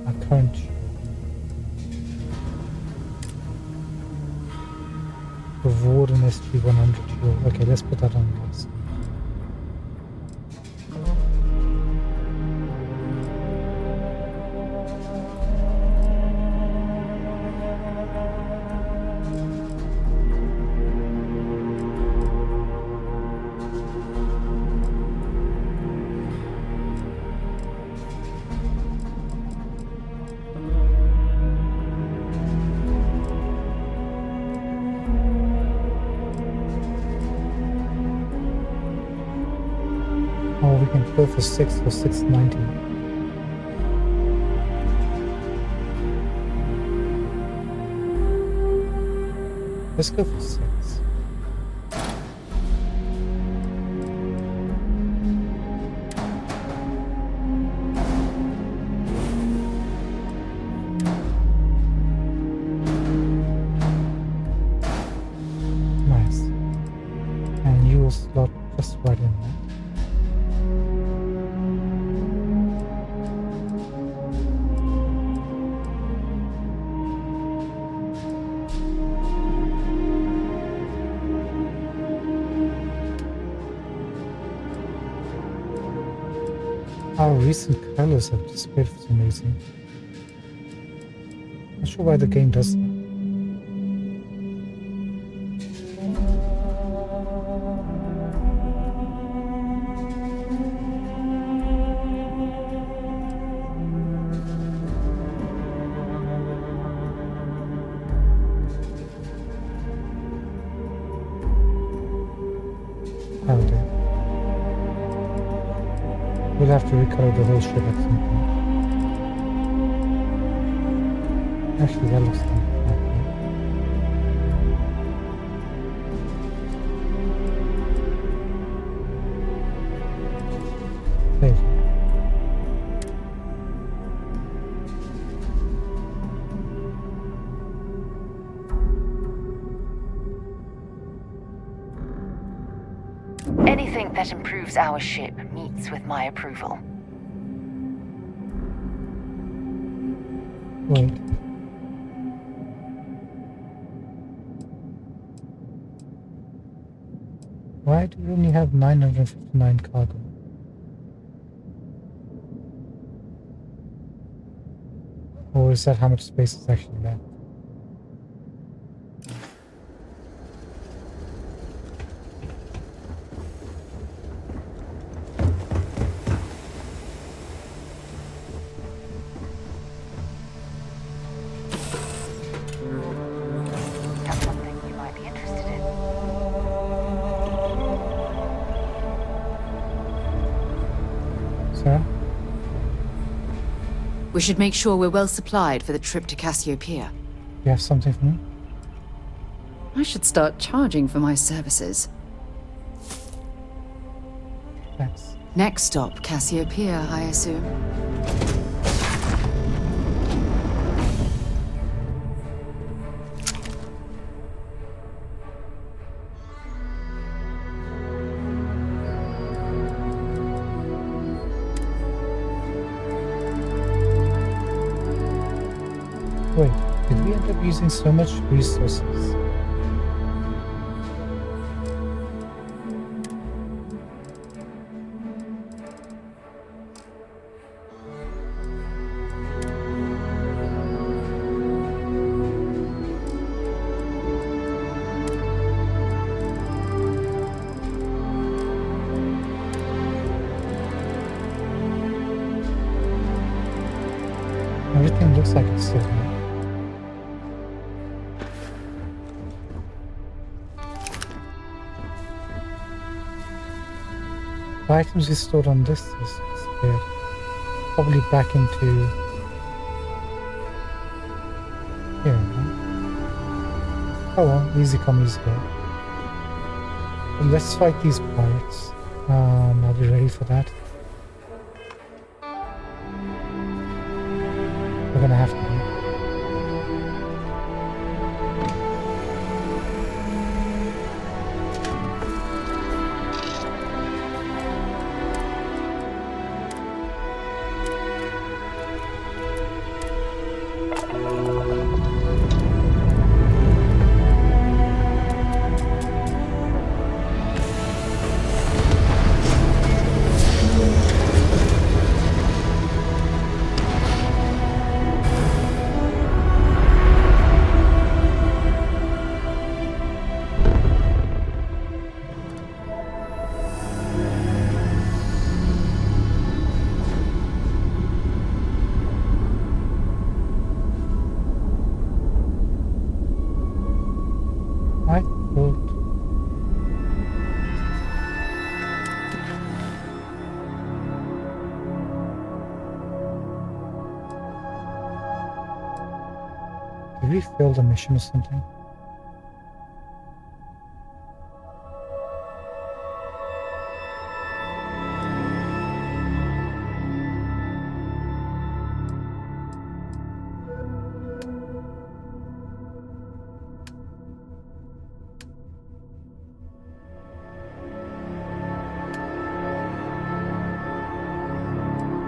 our current shield. Reward an SG-100 shield. Okay, let's put that on the list. Or we can go for 6 or 690. Let's go for 6. Nice. And you will slot just right in there. Our recent colors have displayed for some reason. Not sure why the game does that. Oh dear. We'll have to recolor the whole ship at some point. Actually, that looks like that. Anything that improves our ship meets with my approval. Wait. Why do we only have 959 cargo? Or is that how much space is actually left? That's something you might be interested in. Sarah? We should make sure we're well supplied for the trip to Cassiopeia. You have something for me? I should start charging for my services. Thanks. Next stop, Cassiopeia, I assume. Wait, did we end up using so much resources? Everything looks like it's still there. The items we stored on this is disappeared. Probably back into here, right? Oh well, easy come, easy go. Well, let's fight these pirates. Are we ready for that? We're gonna have to be. Did we fail the mission or something?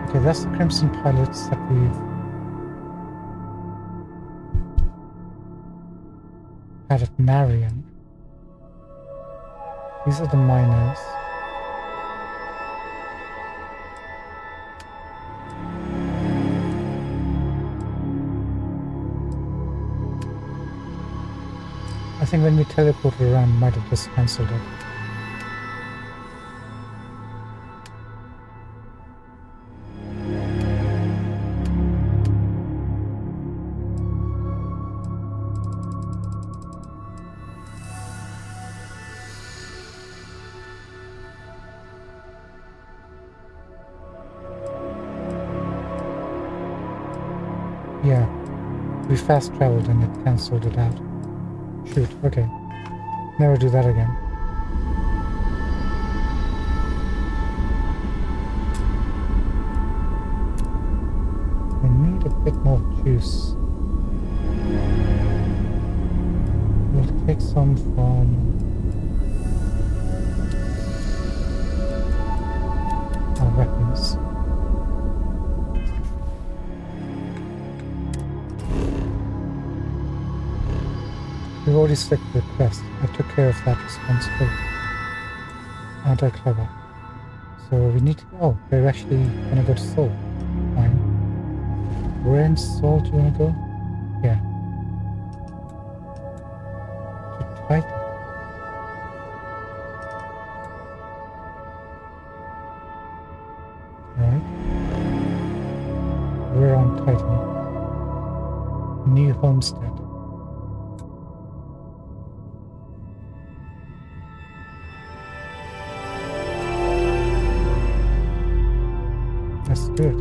Okay, that's the Crimson pilots that we've had at Marion. These are the miners. I think when we teleported around, we might have just cancelled it. Yeah, we fast traveled and it cancelled it out. Shoot, okay. Never do that again. I need a bit more juice. We'll take some from We've already selected the quest. I took care of that responsibility. Aren't I clever? So we need to... Oh, we're actually gonna go to Seoul. Fine. Where in Seoul do you wanna go? Yeah. To Titan. Alright. We're on Titan. New homestead. Let's do it.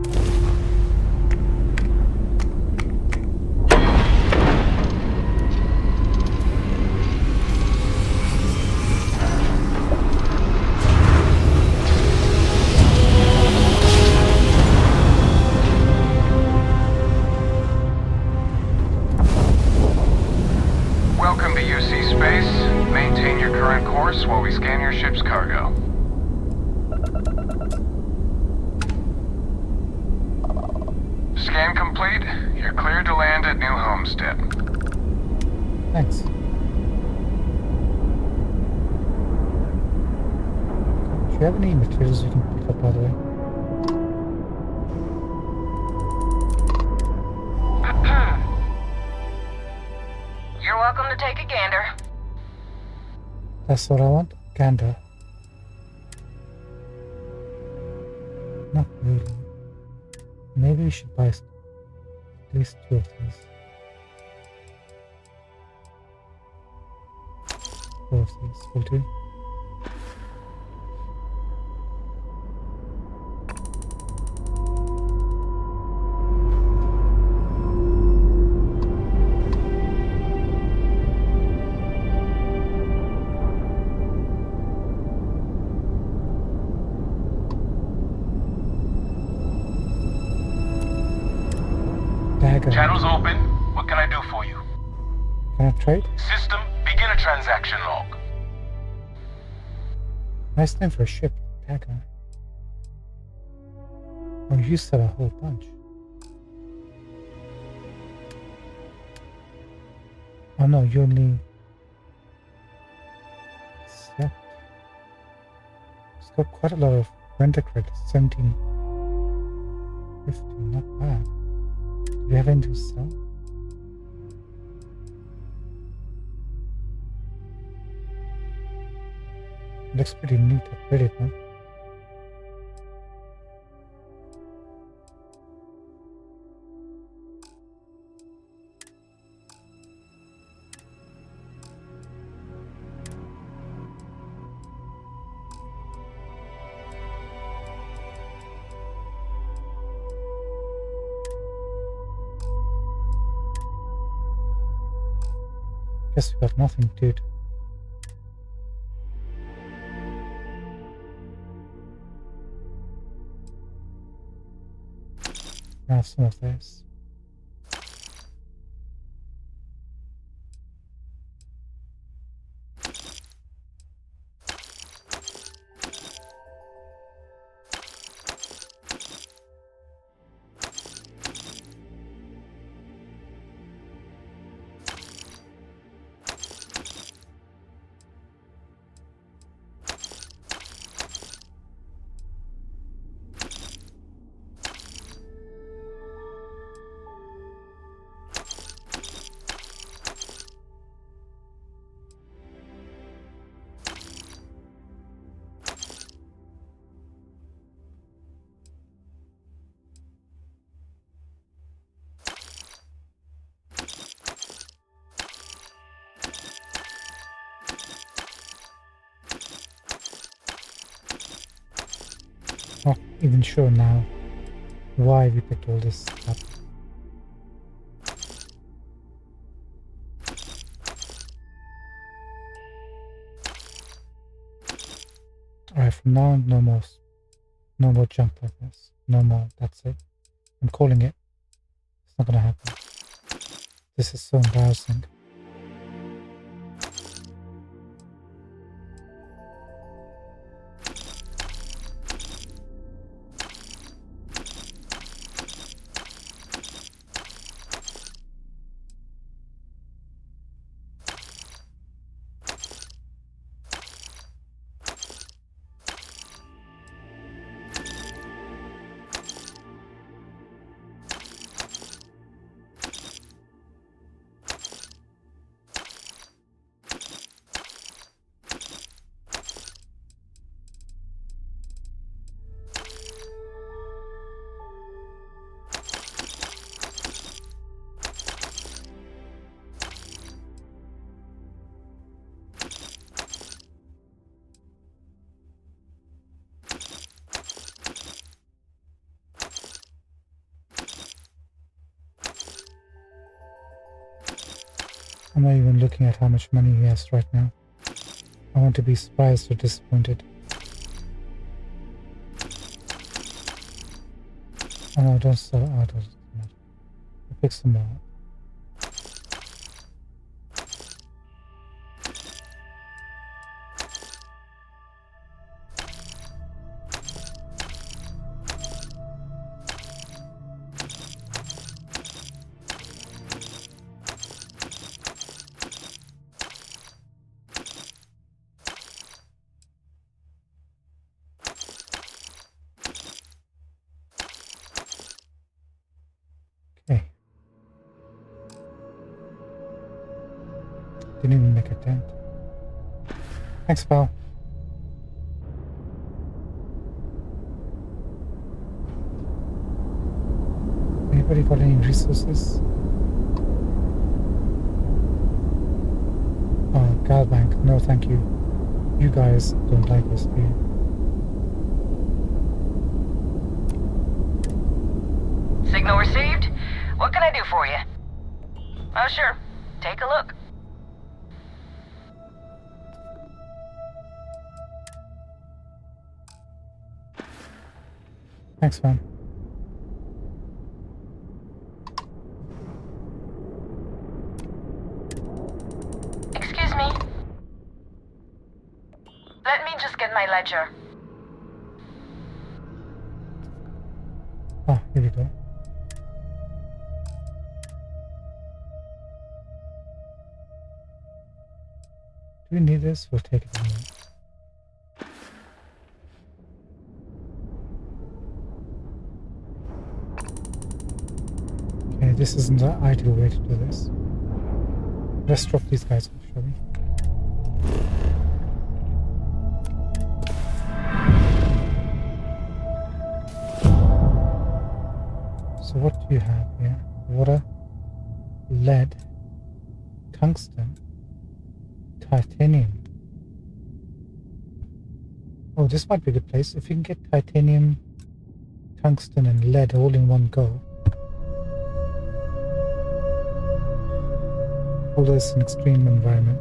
Welcome to UC Space. Maintain your current course while we scan your ship's cargo. Scan complete. You're cleared to land at New Homestead. Thanks. Do you have any materials you can pick up, by the way? You're welcome to take a gander. That's what I want? Gander. Not really. Maybe we should buy at least 2 of these. 4 of these will do. Channel's open. What can I do for you? Can I trade? System, begin a transaction log. Nice name for a ship, Dagger. Oh, you said a whole bunch. Oh no, you only... Accept. It's got quite a lot of renter credits, 1750, not bad. Do you have anything to sell? Looks pretty neat, upgraded, huh? Guess we got nothing, dude. I have some of this. Not even sure now why we picked all this up. Alright, from now on, no more junk like this. No more, that's it. I'm calling it. It's not gonna happen. This is so embarrassing. I'm not even looking at how much money he has right now. I want to be surprised or disappointed. Oh no, don't sell it. Oh, it doesn't matter. I'll pick some more up. Okay. Didn't even make a dent. Thanks, pal. Anybody got any resources? Oh, Galbank. No, thank you. You guys don't like us, do you? Signal received. What can I do for you? Oh, sure. Take a look. Thanks, man. Excuse me. Let me just get my ledger. Oh, here we go. Do we need this? We'll take it anyway. Okay, this isn't the ideal way to do this. Let's drop these guys off, shall we? So what do you have here? Water, lead, tungsten, titanium. Oh, this might be a good place. If you can get titanium, tungsten and lead all in one go. Although it's an extreme environment.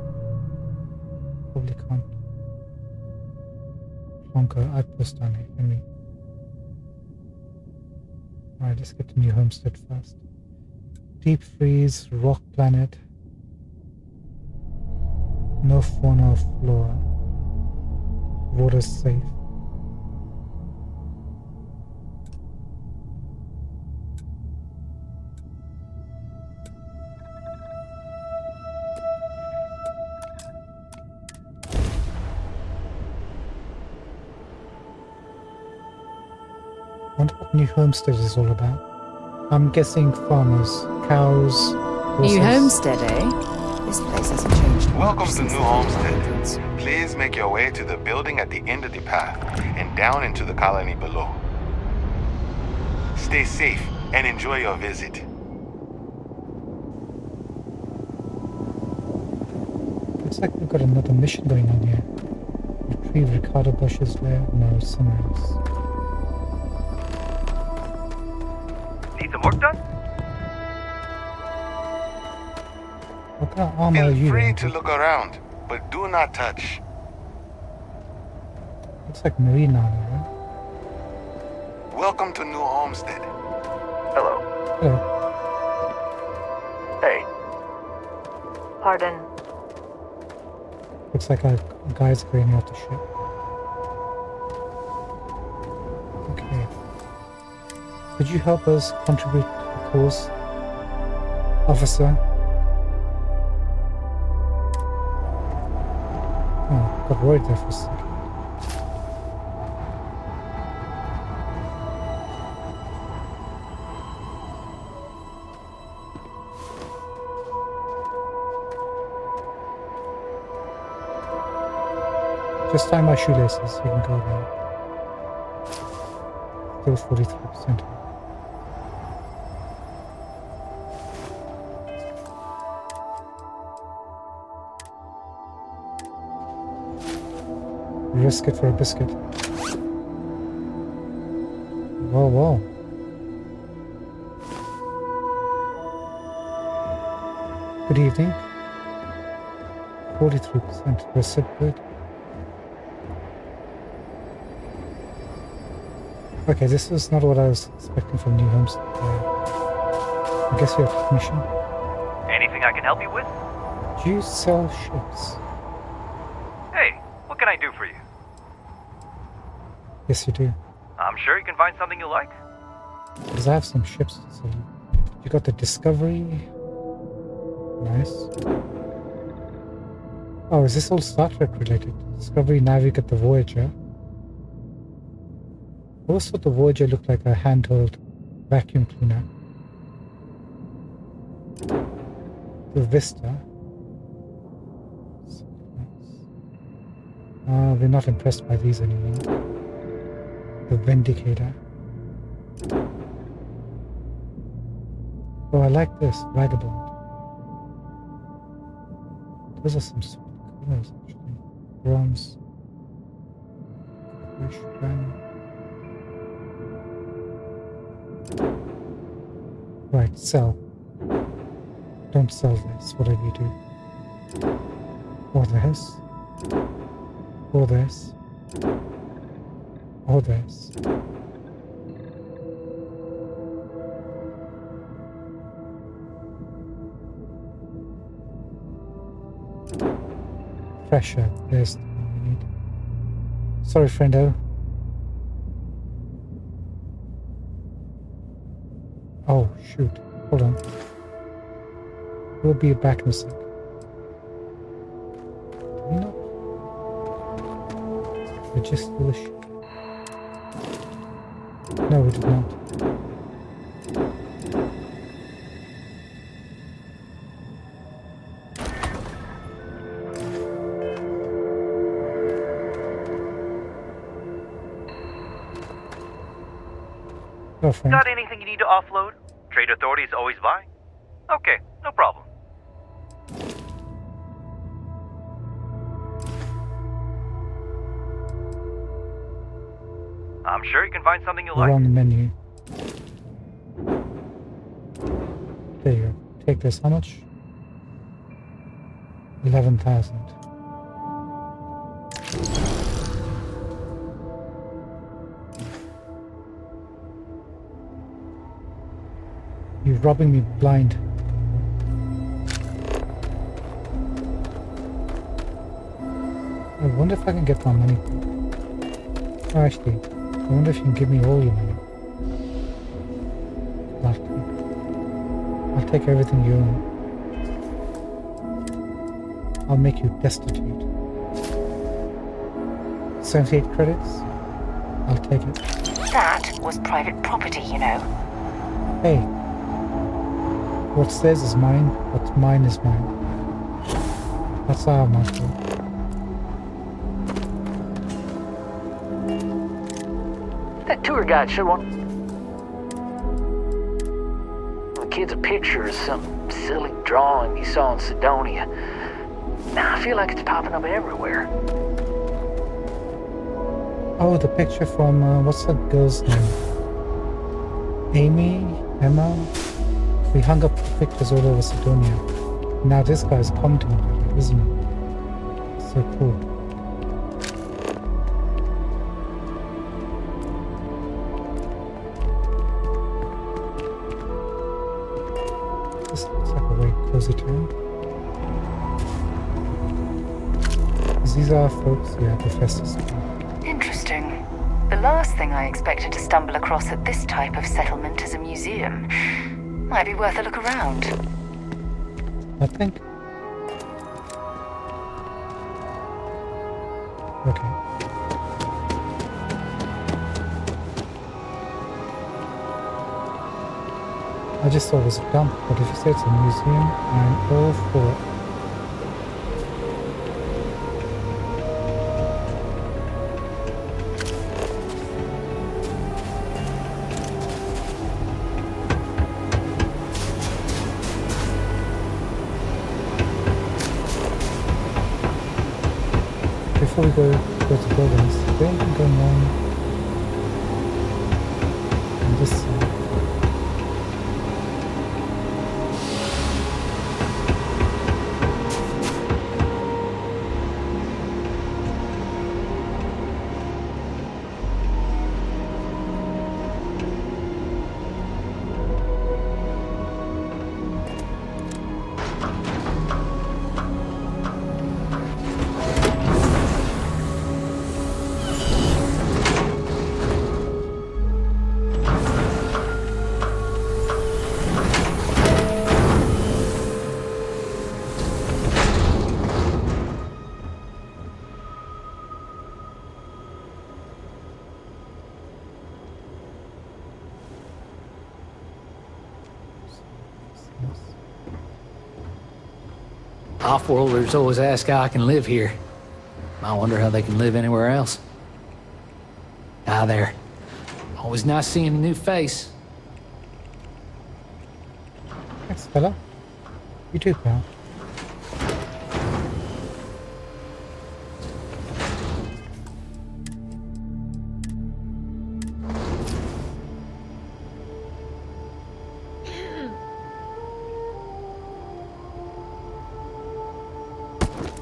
Probably can't. Longer outpost down here, can we? Alright, let's get to New Homestead first. Deep freeze, rock planet. No fauna or flora. Water's safe. I wonder what New Homestead is all about. I'm guessing farmers, cows, horses. New Homestead, eh? This place hasn't changed much. Welcome to New Homestead. Please make your way to the building at the end of the path and down into the colony below. Stay safe and enjoy your visit. Looks like we've got another mission going on here. Retrieve Ricardo Bosch's lair. No, somewhere else. Need some work done? What kind of armor are you Feel free wearing? to look around, but do not touch. Looks like marine armor, right? Welcome to New Homestead. Hello. Hello. Hey. Pardon. Looks like a guy's going out the ship. Okay. Could you help us contribute to the cause, officer? Oh, got worried there for a second. Just tie my shoelaces, you can go now. Still 43%. Risk it for a biscuit. Whoa, whoa. Good evening. 43%. Recipe good. Okay, this is not what I was expecting from New Homes. I guess you're a technician. Anything I can help you with? Do you sell ships? Hey, what can I do for you? Yes, you do. I'm sure you can find something you like. Because I have some ships to sell you. You got the Discovery. Nice. Oh, is this all Star Trek related? Discovery, now we get the Voyager. I always thought the Voyager looked like a handheld vacuum cleaner. The Vista. We're not impressed by these anymore. The Vindicator. Oh, I like this. Vagabond. Those are some sweet colors, actually. Bronze. Right, sell. Don't sell this, whatever you do. Or this. Or this. Or this. Pressure. There's the one we need. Sorry, friendo. Oh, shoot. Hold on. We'll be back in a sec. No. We just do the ship. No, we did not. Got anything you need to offload? Trade authorities always buy? Okay, no problem. I'm sure you can find something you like. Wrong menu. There you go. Take this. How much? 11,000. You're robbing me blind. I wonder if I can get my money. Oh, actually, I wonder if you can give me all your money. I'll take everything you own. I'll make you destitute. 78 credits? I'll take it. That was private property, you know. Hey. What's theirs is mine, what's mine is mine. That's our motto. That tour guide showed one. The kid's a picture of some silly drawing he saw in Sidonia. Now I feel like it's popping up everywhere. Oh, the picture from, what's that girl's name? Emma? We hung up pictures all over Sidonia. Now this guy's commenting on it, isn't he? So cool. This looks like a very cozy town. These are folks, yeah, the Festus. Interesting. The last thing I expected to stumble across at this type of settlement is a museum. Might be worth a look around. I think. Okay. I just thought it was a dump, but if you say it's a museum, I'm all for it. Before we go to buildings, is there anything going on this side? Off-worlders always ask how I can live here. I wonder how they can live anywhere else. Hi there. Always nice seeing a new face. Thanks, fella. You too, pal.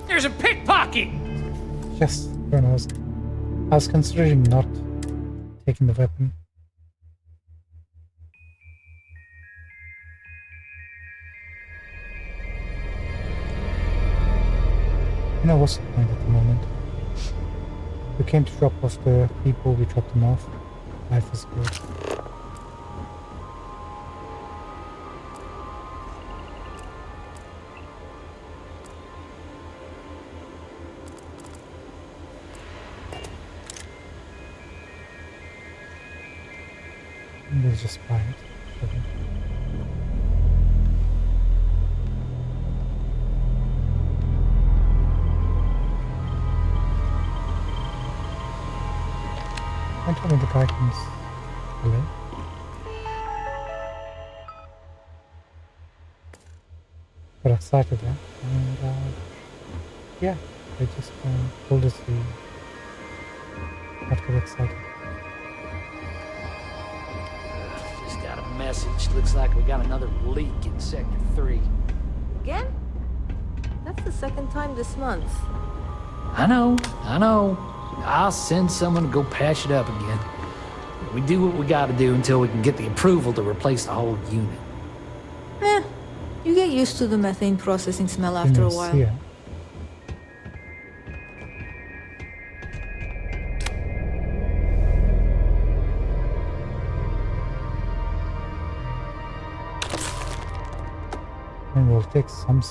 There's a pickpocket! Yes, I was considering not taking the weapon. You know what's the point at the moment? We came to drop off the people, we dropped them off. Life is good. And let's just buy it. Don't tell me the guy comes below. Got excited there, and yeah, they just told us to not get excited. Just got a message. Looks like we got another leak in Sector 3. Again? That's the second time this month. I know. I'll send someone to go patch it up again. We do what we gotta do until we can get the approval to replace the whole unit. You get used to the methane processing smell after a while. Yeah. And we'll take some.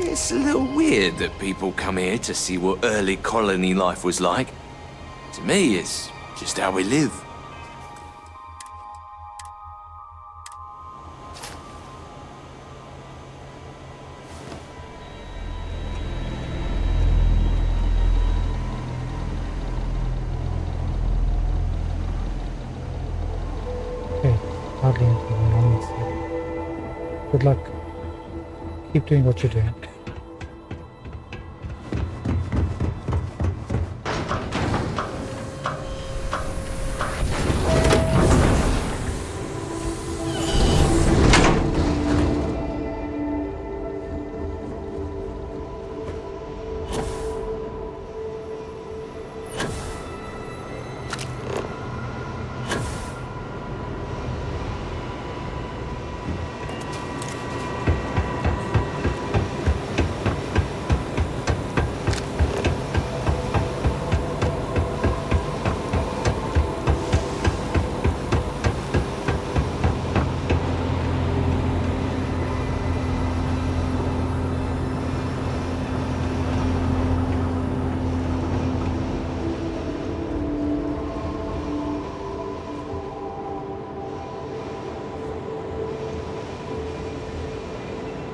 It's a little weird that people come here to see what early colony life was like. To me, it's just how we live. Okay, hardly anything wrong with it. Good luck. Keep doing what you're doing.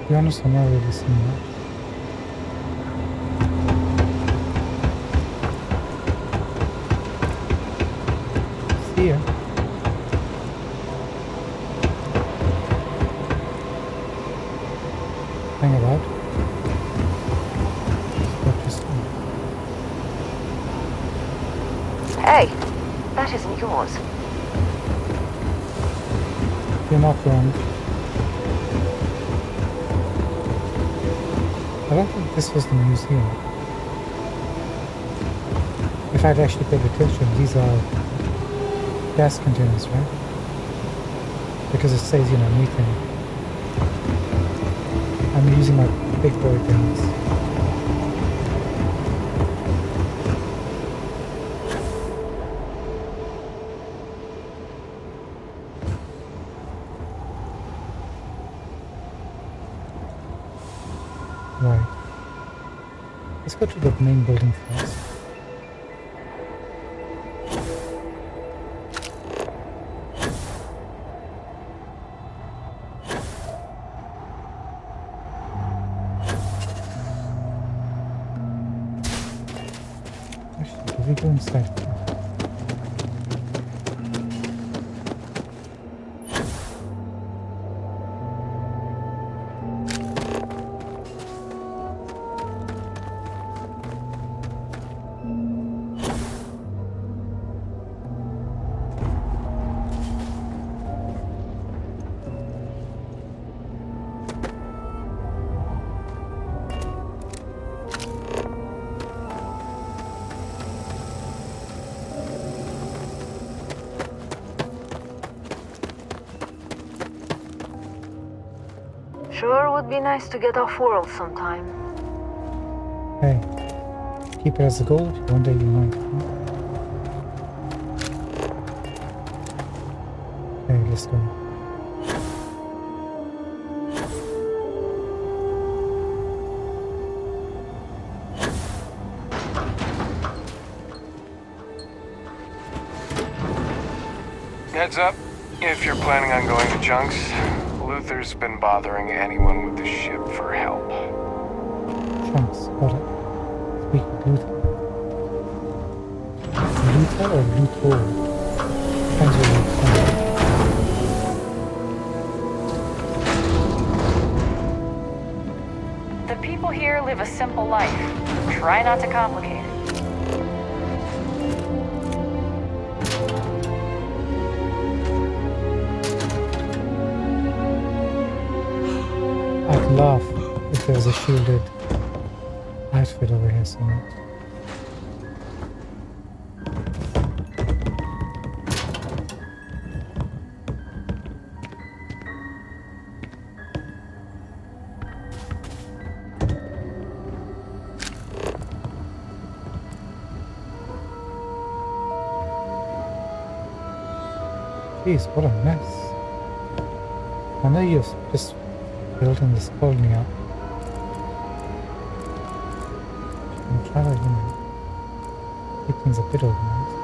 To be honest, I'm not really seeing much. See ya. Hang about. Hey, that isn't yours. You're not wrong. I don't think this was the museum. If I'd actually paid attention, these are gas containers, right? Because it says, you know, methane. I'm using my big boy guns. let's go to the main building first. Actually, do we go inside? Sure would be nice to get off world sometime. Hey, keep it as a goal. One day you might. Hey, let's go. Heads up, if you're planning on going to Chunks, Luther's been bothering anyone with the ship for help. Chunks, got it. Speak with Luther. Luther or Luthor? Depends where you're The people here live a simple life. Try not to complicate it. I'd laugh if there was a shielded outfit over here somewhere. Jeez, what a mess. I know you've just building this colony up. I'm trying to, keep things a bit organized.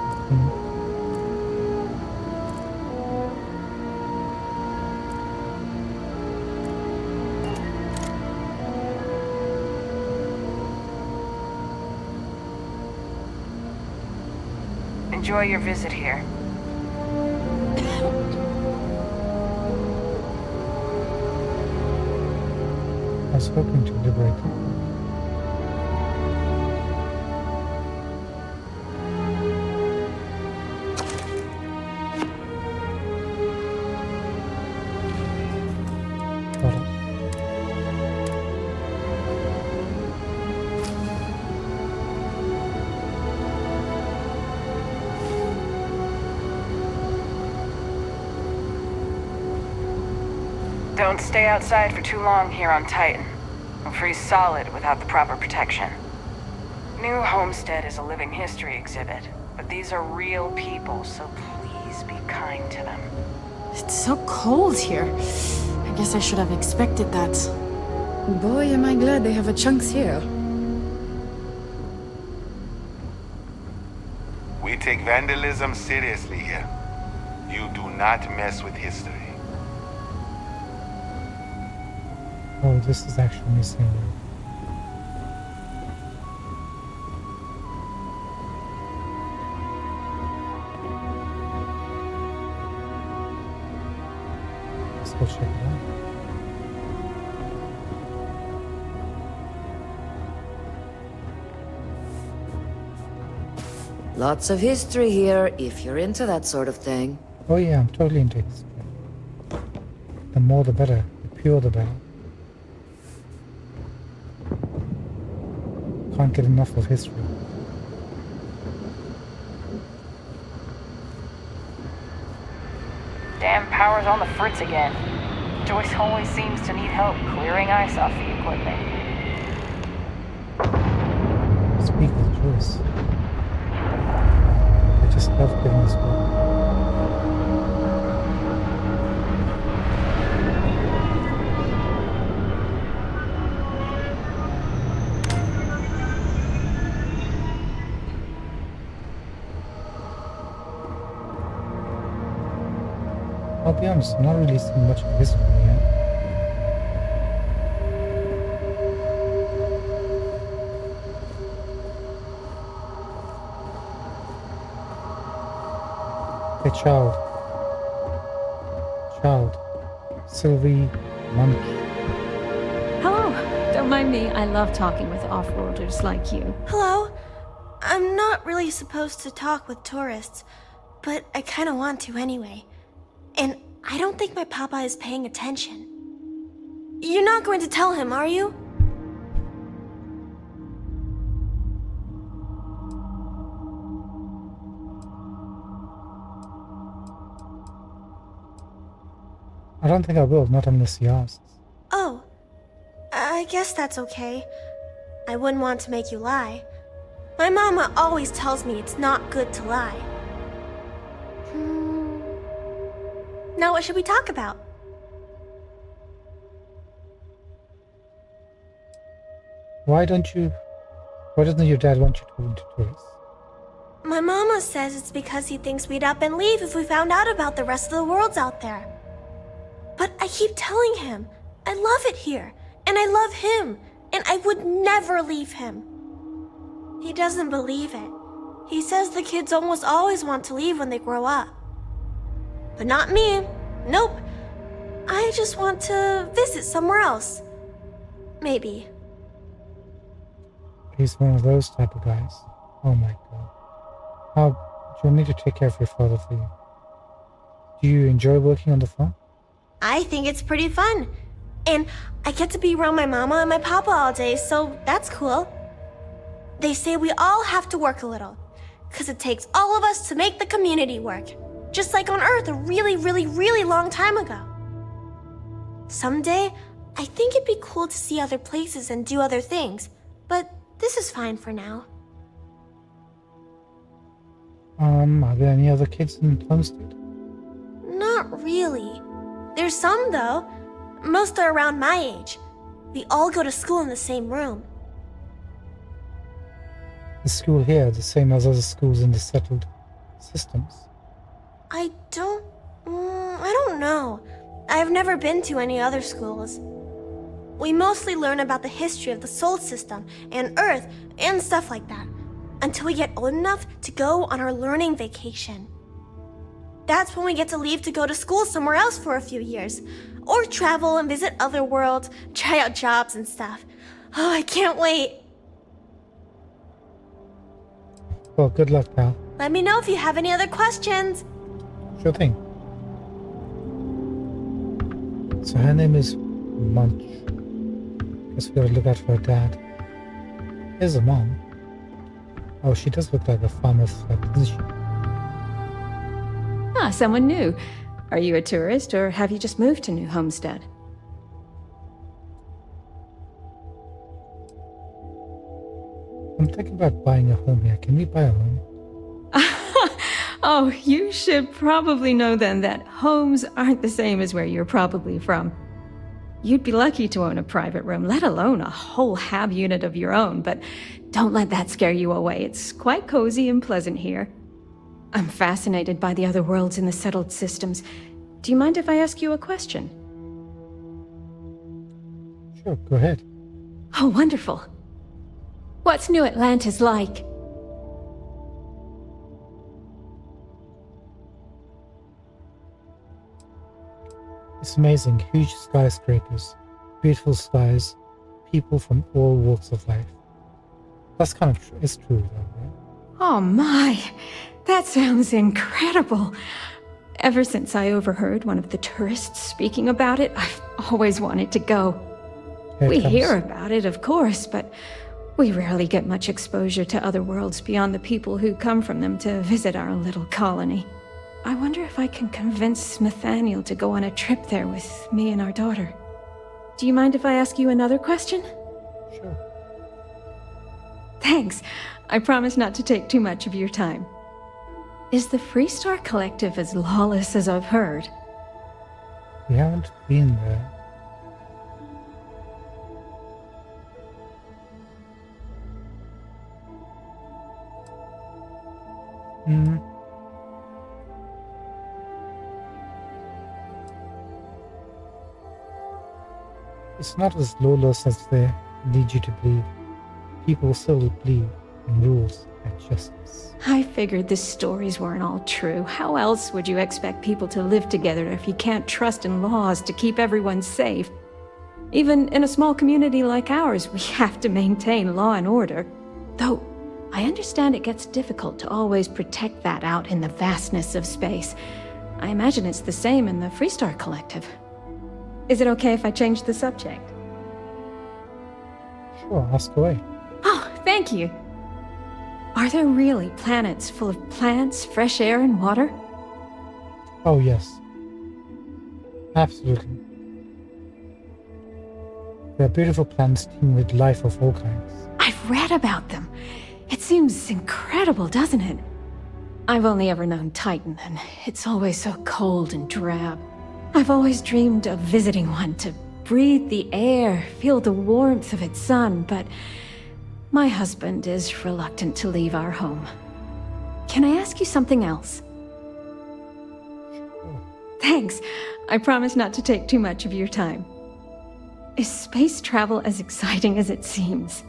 Enjoy your visit here. I was hoping to liberate them. Got it. Don't stay outside for too long here on Titan. We'll freeze solid without the proper protection. New Homestead is a living history exhibit, but these are real people, so please be kind to them. It's so cold here. I guess I should have expected that. Boy, am I glad they have a Chunks here. We take vandalism seriously here. You do not mess with history. Oh, this is actually missing. Let's go check it out. Lots of history here, if you're into that sort of thing. Oh yeah, I'm totally into history. The more the better. The pure the better. Can't get enough of history. Damn power's on the fritz again. Joyce always seems to need help clearing ice off the equipment. Speak with Joyce. I just love getting this work. I'll be honest, I'm not really seeing much of history yet. Hey, child. Sylvie Munch. Hello. Don't mind me. I love talking with off-worlders like you. Hello. I'm not really supposed to talk with tourists, but I kind of want to anyway. And I don't think my papa is paying attention. You're not going to tell him, are you? I don't think I will, not unless he asks. Oh, I guess that's okay. I wouldn't want to make you lie. My mama always tells me it's not good to lie. Now what should we talk about? Why doesn't your dad want you to go into tourists? My mama says it's because he thinks we'd up and leave if we found out about the rest of the worlds out there. But I keep telling him, I love it here, and I love him, and I would never leave him. He doesn't believe it. He says the kids almost always want to leave when they grow up. But not me. Nope. I just want to visit somewhere else. Maybe. He's one of those type of guys. Oh my god. How do you want me to take care of your father for you? Do you enjoy working on the farm? I think it's pretty fun. And I get to be around my mama and my papa all day, so that's cool. They say we all have to work a little, because it takes all of us to make the community work. Just like on Earth a really, really, really long time ago. Someday, I think it'd be cool to see other places and do other things, but this is fine for now. Are there any other kids in Homestead? Not really. There's some, though. Most are around my age. We all go to school in the same room. The school here, the same as other schools in the settled systems? I don't know. I've never been to any other schools. We mostly learn about the history of the Sol system and Earth and stuff like that, until we get old enough to go on our learning vacation. That's when we get to leave to go to school somewhere else for a few years, or travel and visit other worlds, try out jobs and stuff. Oh, I can't wait. Well, good luck, pal. Let me know if you have any other questions. Sure thing. So her name is Munch. Guess we gotta look out for her dad. Here's her mom. Oh, she does look like a farmer's wife, doesn't she? Ah, someone new. Are you a tourist, or have you just moved to New Homestead? I'm thinking about buying a home here. Can we buy a home? Oh, you should probably know then that homes aren't the same as where you're probably from. You'd be lucky to own a private room, let alone a whole hab unit of your own, but don't let that scare you away. It's quite cozy and pleasant here. I'm fascinated by the other worlds in the settled systems. Do you mind if I ask you a question? Sure, go ahead. Oh, wonderful. What's New Atlantis like? It's amazing. Huge skyscrapers, beautiful skies, people from all walks of life. That's kind of it's true, though, right? Oh my, that sounds incredible. Ever since I overheard one of the tourists speaking about it, I've always wanted to go. We hear about it, of course, but we rarely get much exposure to other worlds beyond the people who come from them to visit our little colony. I wonder if I can convince Nathaniel to go on a trip there with me and our daughter. Do you mind if I ask you another question? Sure. Thanks. I promise not to take too much of your time. Is the Freestar Collective as lawless as I've heard? We haven't been there. it's not as lawless as they lead you to believe. People still believe in rules and justice. I figured the stories weren't all true. How else would you expect people to live together if you can't trust in laws to keep everyone safe? Even in a small community like ours, we have to maintain law and order. Though, I understand it gets difficult to always protect that out in the vastness of space. I imagine it's the same in the Freestar Collective. Is it okay if I change the subject? Sure, ask away. Oh, thank you. Are there really planets full of plants, fresh air, and water? Oh, yes. Absolutely. There are beautiful planets teeming with life of all kinds. I've read about them. It seems incredible, doesn't it? I've only ever known Titan, and it's always so cold and drab. I've always dreamed of visiting one to breathe the air, feel the warmth of its sun, but my husband is reluctant to leave our home. Can I ask you something else? Thanks. I promise not to take too much of your time. Is space travel as exciting as it seems?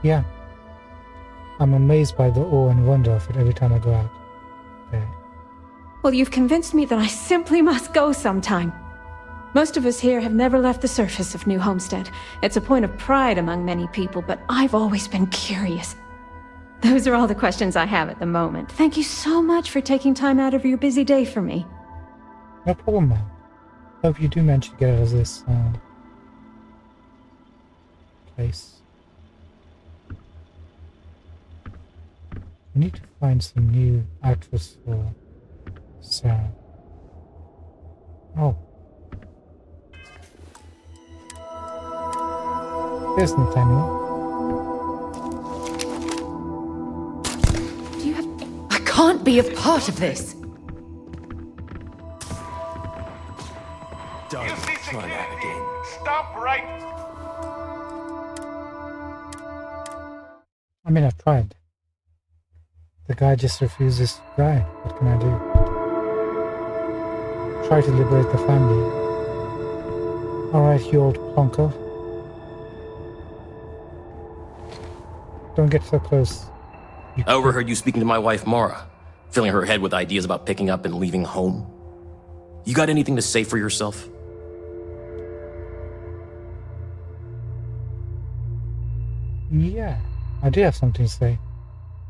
Yeah. I'm amazed by the awe and wonder of it every time I go out there. Well, you've convinced me that I simply must go sometime. Most of us here have never left the surface of New Homestead. It's a point of pride among many people, but I've always been curious. Those are all the questions I have at the moment. Thank you so much for taking time out of your busy day for me. No problem, man. Hope you do manage to get out of this place. We need to find some new outfits for Sarah. Oh. There's Nathaniel. I can't be a part of this! Don't try that again. Stop right. I mean, I've tried. The guy just refuses to die. What can I do? Try to liberate the family. Alright, you old plonker. Don't get so close. I overheard you speaking to my wife, Mara, filling her head with ideas about picking up and leaving home. You got anything to say for yourself? Yeah, I do have something to say.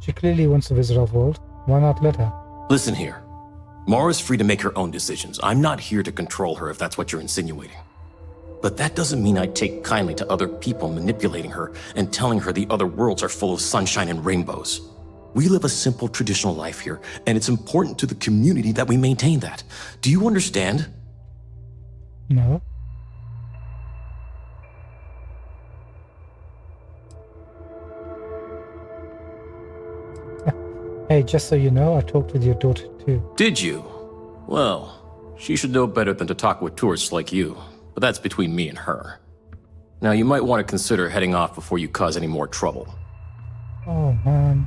She clearly wants to visit our world. Why not let her? Listen here. Mara's free to make her own decisions. I'm not here to control her if that's what you're insinuating. But that doesn't mean I take kindly to other people manipulating her and telling her the other worlds are full of sunshine and rainbows. We live a simple traditional life here, and it's important to the community that we maintain that. Do you understand? No. Hey, just so you know, I talked with your daughter too. Did you? Well, she should know better than to talk with tourists like you, but that's between me and her. Now, you might want to consider heading off before you cause any more trouble. Oh, man.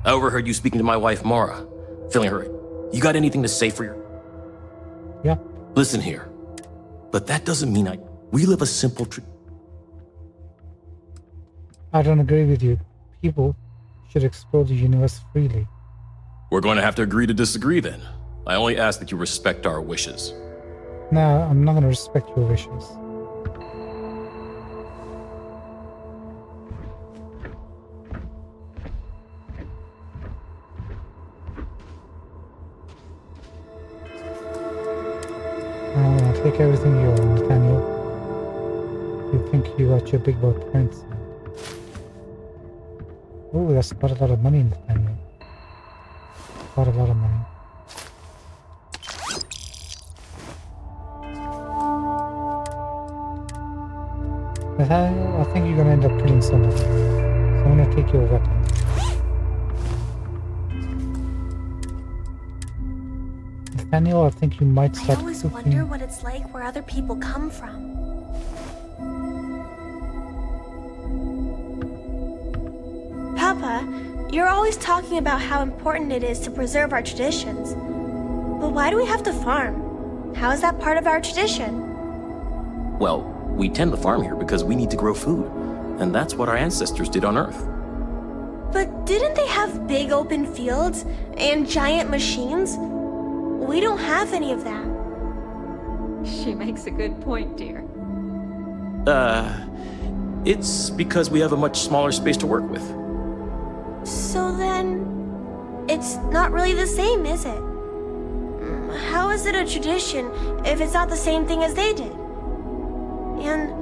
I overheard you speaking to my wife, Mara, filling her. You got anything to say for your... Yeah. Listen here. But that doesn't mean we live a simple... I don't agree with you. People should explore the universe freely. We're going to have to agree to disagree then. I only ask that you respect our wishes. No, I'm not going to respect your wishes. I'm going to take everything you own, Nathaniel. You think you got your big boy points. Oh, that's quite a lot of money in the family. Quite a lot of money. Nathaniel, I think you're gonna end up killing someone. So I'm gonna take your weapon. Nathaniel, I think you might start I always cooking. wonder what it's like where other people come from. Papa, you're always talking about how important it is to preserve our traditions. But why do we have to farm? How is that part of our tradition? Well, we tend to farm here because we need to grow food. And that's what our ancestors did on Earth. But didn't they have big open fields and giant machines? We don't have any of that. She makes a good point, dear. It's because we have a much smaller space to work with. So then, it's not really the same, is it? How is it a tradition if it's not the same thing as they did? And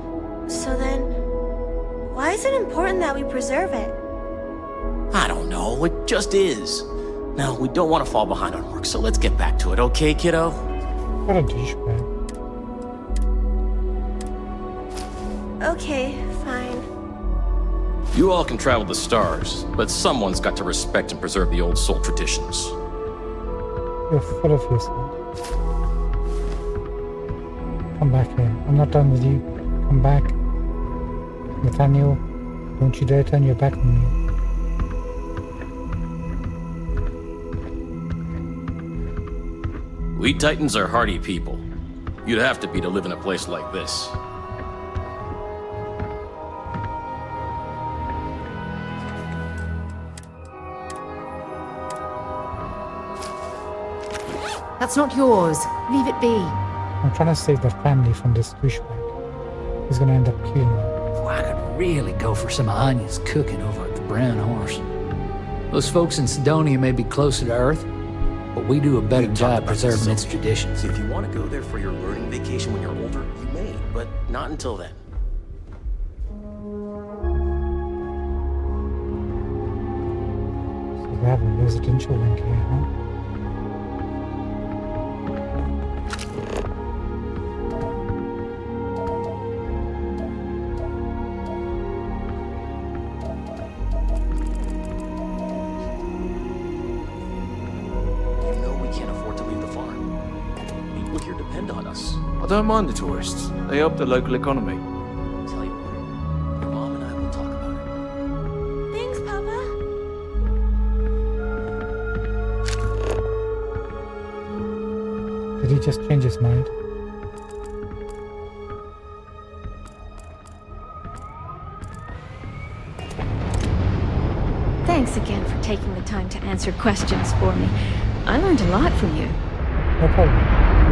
so then, why is it important that we preserve it? I don't know, it just is. Now, we don't want to fall behind on work, so let's get back to it, okay, kiddo? What a douchebag. Okay, fine. You all can travel the stars, but someone's got to respect and preserve the old soul traditions. You're full of yourself. Come back here. I'm not done with you. Come back. Nathaniel, don't you dare turn your back on me. We Titans are hardy people. You'd have to be to live in a place like this. That's not yours. Leave it be. I'm trying to save the family from this douchebag. He's gonna end up killing them. Oh, I could really go for some of Anya's cooking over at the Brown Horse. Those folks in Sidonia may be closer to Earth, but we do a better job preserving its traditions. If you want to go there for your learning vacation when you're older, you may, but not until then. So they have a residential link here, huh? I don't mind the tourists. They help the local economy. Tell you what, your mom and I will talk about it. Thanks, Papa. Did he just change his mind? Thanks again for taking the time to answer questions for me. I learned a lot from you. No problem.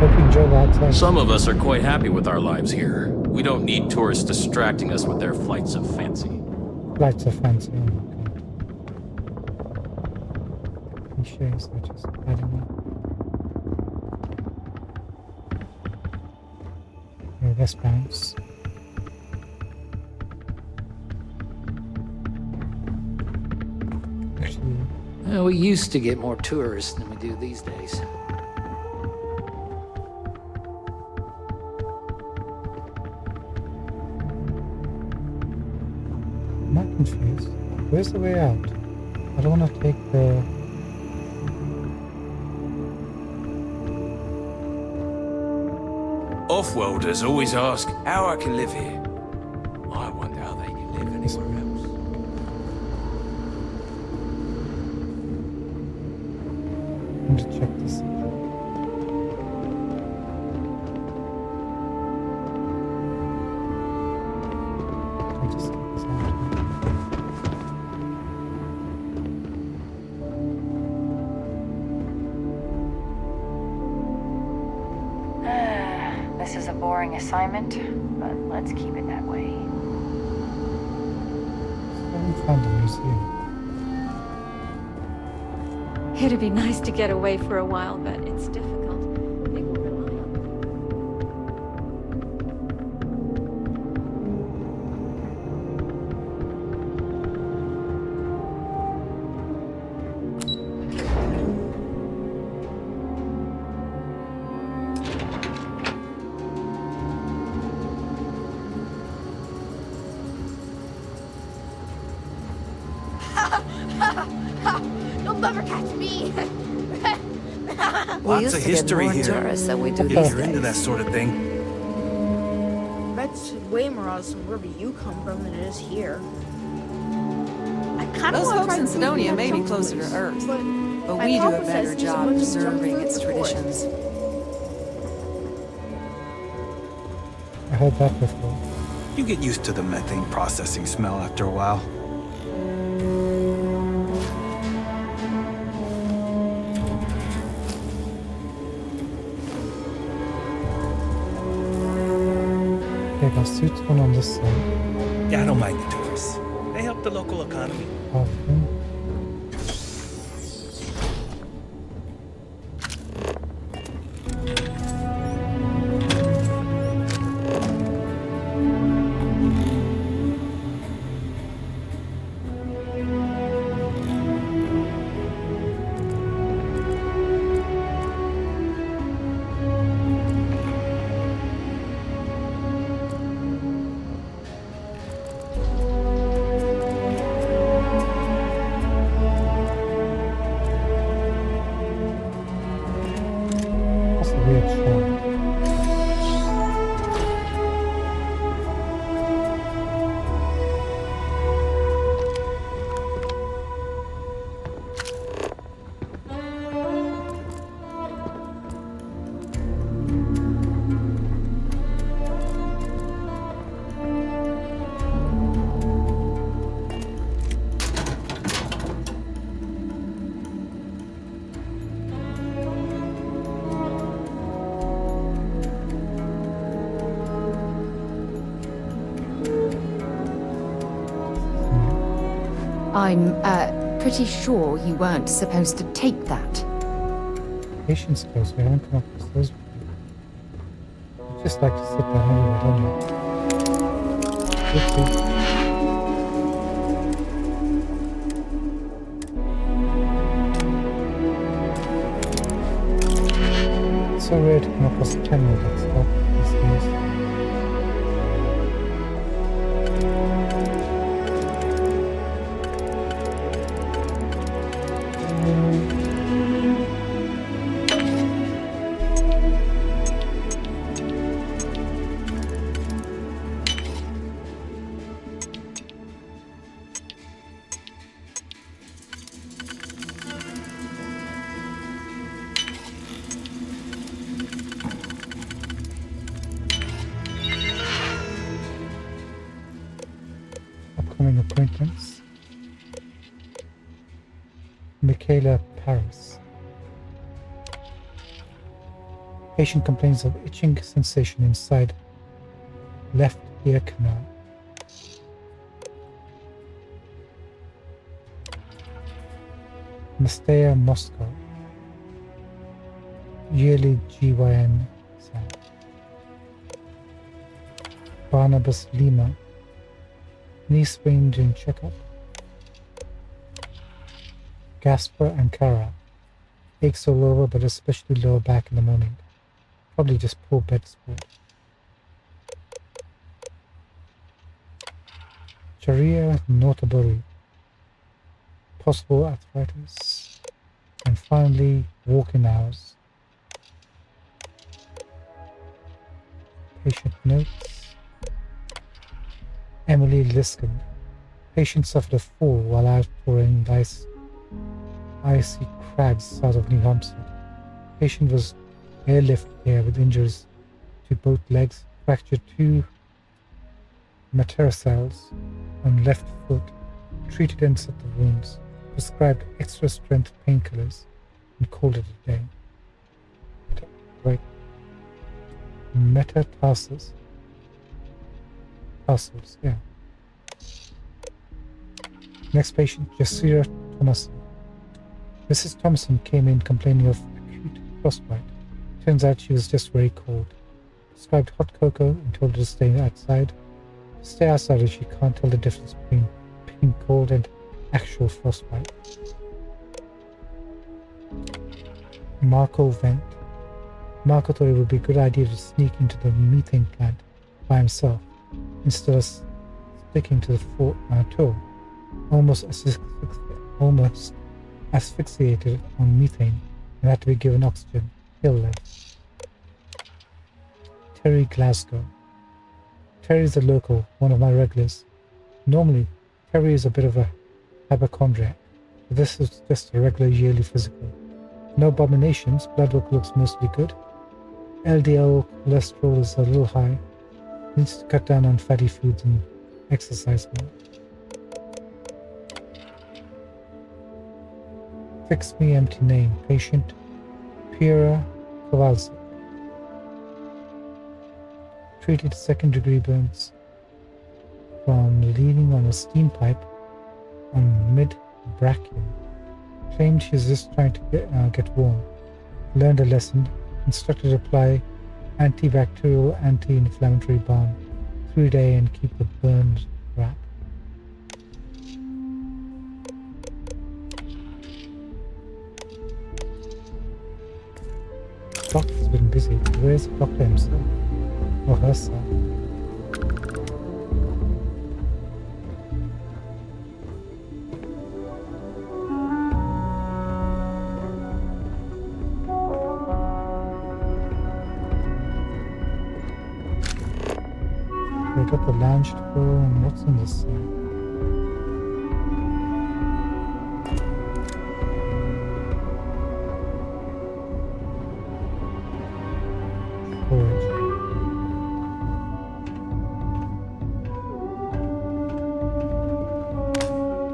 Hope you enjoy the outside. Some of us are quite happy with our lives here. We don't need tourists distracting us with their flights of fancy. Flights of fancy, oh my god. Cliches are just adding up. Okay, let's bounce. Actually, We used to get more tourists than we do these days. I'm not confused. Where's the way out? I don't want to take the... Off-worlders always ask how I can live here. I wonder how they can live anywhere else. I want to check this. I'll just get this out. This is a boring assignment, but let's keep it that way. I haven't found the museum. It'd be nice to get away for a while, but it's difficult. They will rely on You'll never catch me. Lots of history here. Tourists than we do If these you're into that days. sort of thing. That's way more awesome wherever you come from than it is here. I kind of Those want to folks try in food Sidonia that may be jumps closer to loose, Earth, but But My we do a papa says better there's a job bunch of junk preserving food its before. traditions. I heard that before. You get used to the methane processing smell after a while. They got suits on this side. Yeah, I don't mind the tourists. They help the local economy. Bathroom. That's a weird shot. I'm, pretty sure you weren't supposed to take that. Patience close. We haven't come across those before. You just like to sit there anyway, don't you? Oopsie. It's so rare to come across a camera that's not these days. Upcoming appointments. Michaela Paris. Patient complains of itching sensation inside left ear canal. Nastea Moscow. Yearly GYN exam. Barnabas Lima. Knee sprain during checkup. Gasper Ankara. Aches all over, but especially lower back in the morning. Probably just poor bed sport. Charia Notaburi. Possible arthritis. And finally, walking hours. Patient notes. Emily Liskin. Patient suffered a fall while out touring the icy crags south of New Hampshire. Patient was airlifted here with injuries to both legs, fractured 2 metatarsals on left foot, treated and set the wounds, prescribed extra strength painkillers, and called it a day. Right. Metatarsals. Tarsals, yeah. Next patient, Jasira Thomason. Mrs. Thompson came in complaining of acute frostbite. Turns out she was just very cold. Prescribed hot cocoa and told her to stay outside. To stay outside as she can't tell the difference between being cold and actual frostbite. Marco Vent. Marco thought it would be a good idea to sneak into the methane plant by himself instead of sticking to the tour. Almost asphyxiated on methane and had to be given oxygen. He'll live. Terry Glasgow. Terry's a local, one of my regulars. Normally, Terry is a bit of a hypochondriac. This is just a regular yearly physical. No abominations, blood work looks mostly good. LDL cholesterol is a little high. Needs to cut down on fatty foods and exercise more. Fix me empty name. Patient Pira Kowalczyk. Treated second-degree burns from leaning on a steam pipe on mid-brachium. Claimed she's just trying to get warm. Learned a lesson. Instructed to apply antibacterial, anti-inflammatory balm 3-day and keep the burns wrap. Doctor's been busy. Where's the doctor himself? Or herself? We got the lounge to go, and what's in this side? Storage.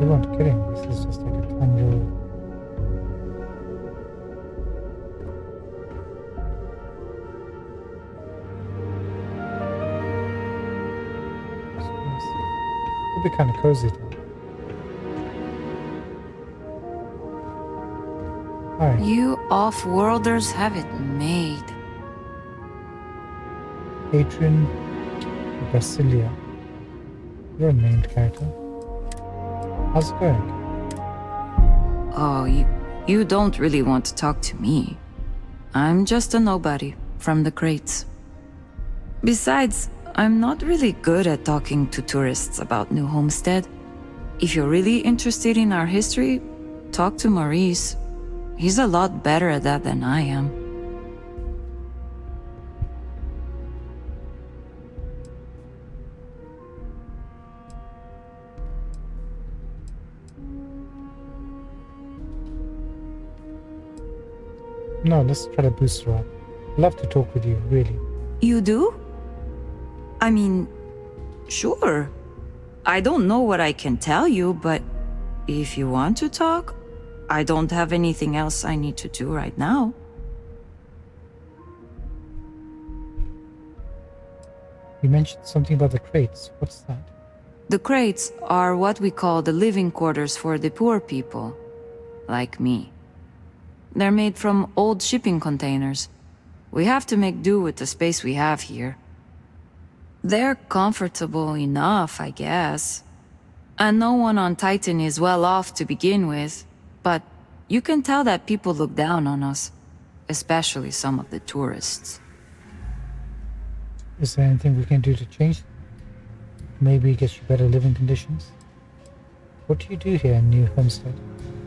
You weren't kidding, this is just like a tangible. Be kind of cozy though. Hi. You off-worlders have it made. Adrian Basilia. You're a named character. How's it going? Oh, you don't really want to talk to me. I'm just a nobody from the crates. Besides, I'm not really good at talking to tourists about New Homestead. If you're really interested in our history, talk to Maurice. He's a lot better at that than I am. No, let's try to boost her up. Love to talk with you, really. You do? I mean, sure. I don't know what I can tell you, but if you want to talk, I don't have anything else I need to do right now. You mentioned something about the crates. What's that? The crates are what we call the living quarters for the poor people, like me. They're made from old shipping containers. We have to make do with the space we have here. They're comfortable enough, I guess. And no one on Titan is well off to begin with, but you can tell that people look down on us, especially some of the tourists. Is there anything we can do to change them? Maybe get you better living conditions? What do you do here in New Homestead?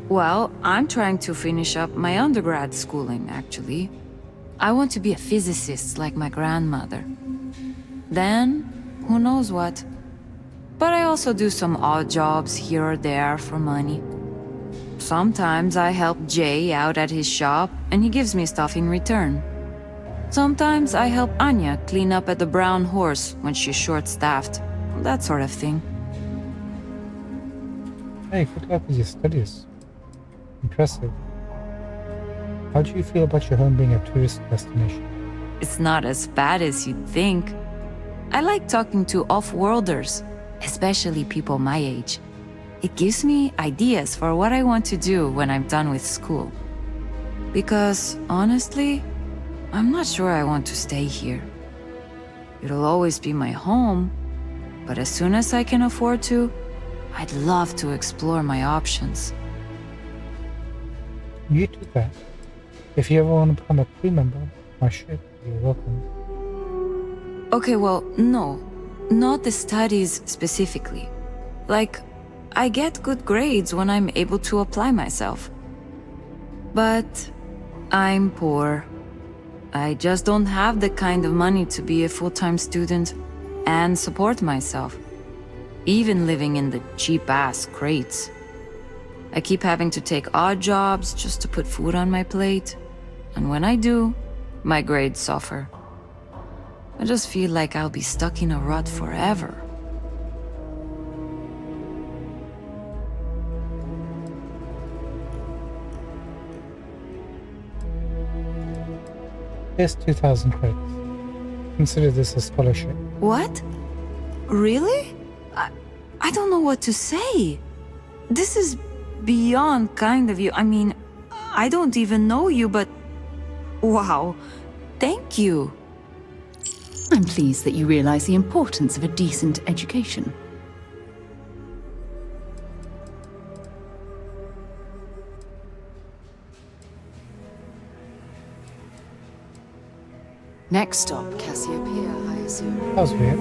Well, I'm trying to finish up my undergrad schooling, actually. I want to be a physicist like my grandmother. Then, who knows what. But I also do some odd jobs here or there for money. Sometimes I help Jay out at his shop, and he gives me stuff in return. Sometimes I help Anya clean up at the Brown Horse when she's short-staffed. That sort of thing. Hey, good luck with your studies. Impressive. How do you feel about your home being a tourist destination? It's not as bad as you'd think. I like talking to off-worlders, especially people my age. It gives me ideas for what I want to do when I'm done with school. Because, honestly, I'm not sure I want to stay here. It'll always be my home, but as soon as I can afford to, I'd love to explore my options. You do that. If you ever want to become a crew member of my ship, you're welcome. Okay, well, no. Not the studies specifically. Like, I get good grades when I'm able to apply myself. But I'm poor. I just don't have the kind of money to be a full-time student and support myself. Even living in the cheap-ass crates. I keep having to take odd jobs just to put food on my plate. And when I do, my grades suffer. I just feel like I'll be stuck in a rut forever. Here's 2,000 credits. Consider this a scholarship. What? Really? I don't know what to say. This is beyond kind of you. I mean, I don't even know you, but... Wow. Thank you. I'm pleased that you realize the importance of a decent education. Next stop, Cassiopeia, I assume. That was weird.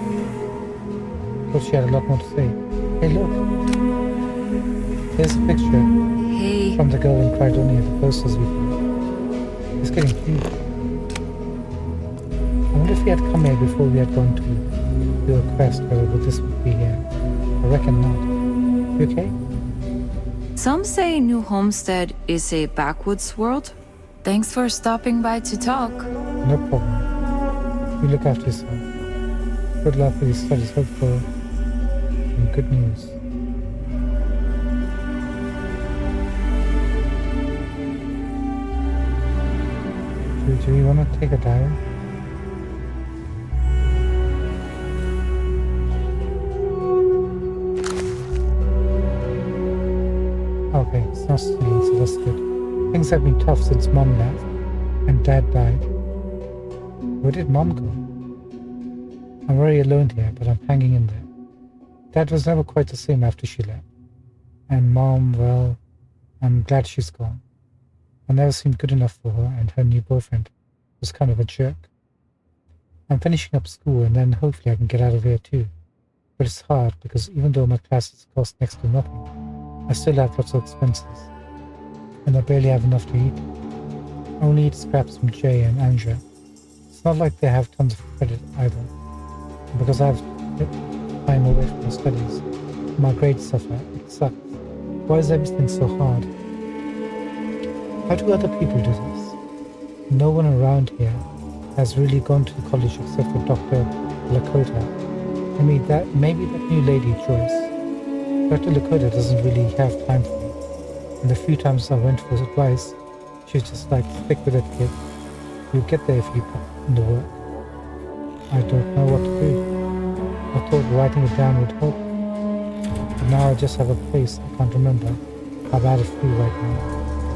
Thought she had a lot more to say. Hey, look. Here's a picture from the girl in Crydonia, the posters we found. It's getting huge. I wonder if we had come here before we had gone to do a quest, whether this would be here. I reckon not. You okay? Some say New Homestead is a backwoods world. Thanks for stopping by to talk. No problem. You look after yourself. Good luck with your studies. Hope for some good news. Do you want to take a dive? Okay, it's not stealing, so that's good. Things have been tough since Mom left and Dad died. Where did Mom go? I'm very alone here, but I'm hanging in there. Dad was never quite the same after she left. And Mom, well, I'm glad she's gone. I never seemed good enough for her, and her new boyfriend was kind of a jerk. I'm finishing up school, and then hopefully I can get out of here too. But it's hard, because even though my classes cost next to nothing, I still have lots of expenses. And I barely have enough to eat. I only eat scraps from Jay and Andrea. It's not like they have tons of credit either. Because I've time away from my studies, my grades suffer. It sucks. Why is everything so hard? How do other people do this? No one around here has really gone to college except for Dr. Lakota. I mean, maybe that new lady, Joyce. Dr. Lakota doesn't really have time for me. And the few times I went for advice, she's just like, stick with it, kid. You'll get there if you put in the work. I don't know what to do. I thought writing it down would help. But now I just have a place I can't remember how bad I feel right now.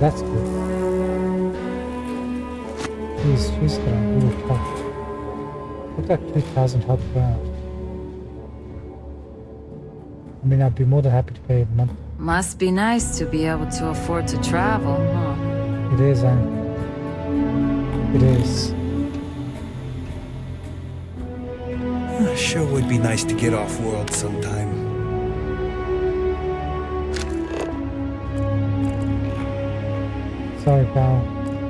That's good. She's gonna really tough. Put that 2,000 help her out. I mean, I'd be more than happy to pay a month. Must be nice to be able to afford to travel, huh? It is, Anne. It is. Sure would be nice to get off world sometime. Sorry, pal.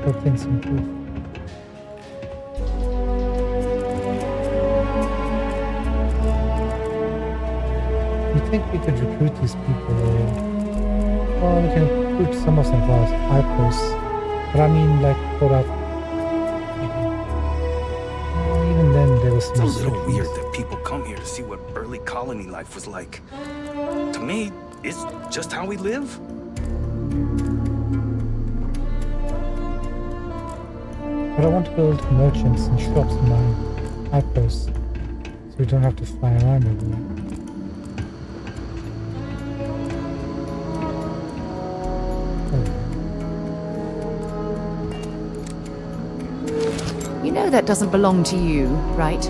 Hope things improve. You think we could recruit these people, or we can recruit some of them for our outposts? But I mean, like, for our... Even then, there was some... It's a little weird that people come here to see what early colony life was like. To me, it's just how we live. But I want to build merchants and shops in my outposts, so we don't have to fly around everywhere. You know that doesn't belong to you, right?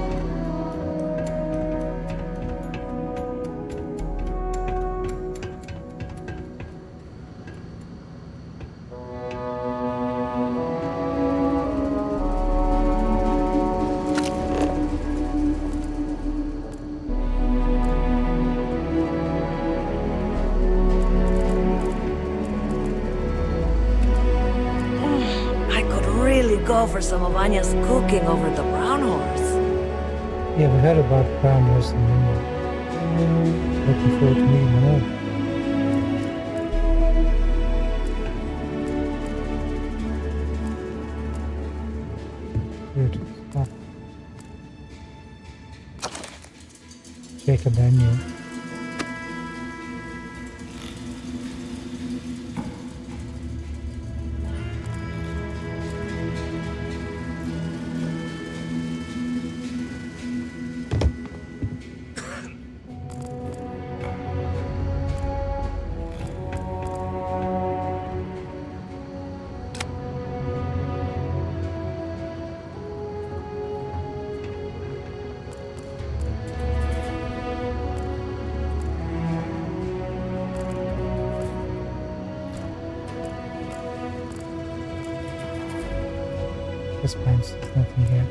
Go for some of Anya's cooking over the brown horse. Yeah, we heard about brown horse in India. Looking forward to meeting them all. quicker than I knew. This means there's nothing here.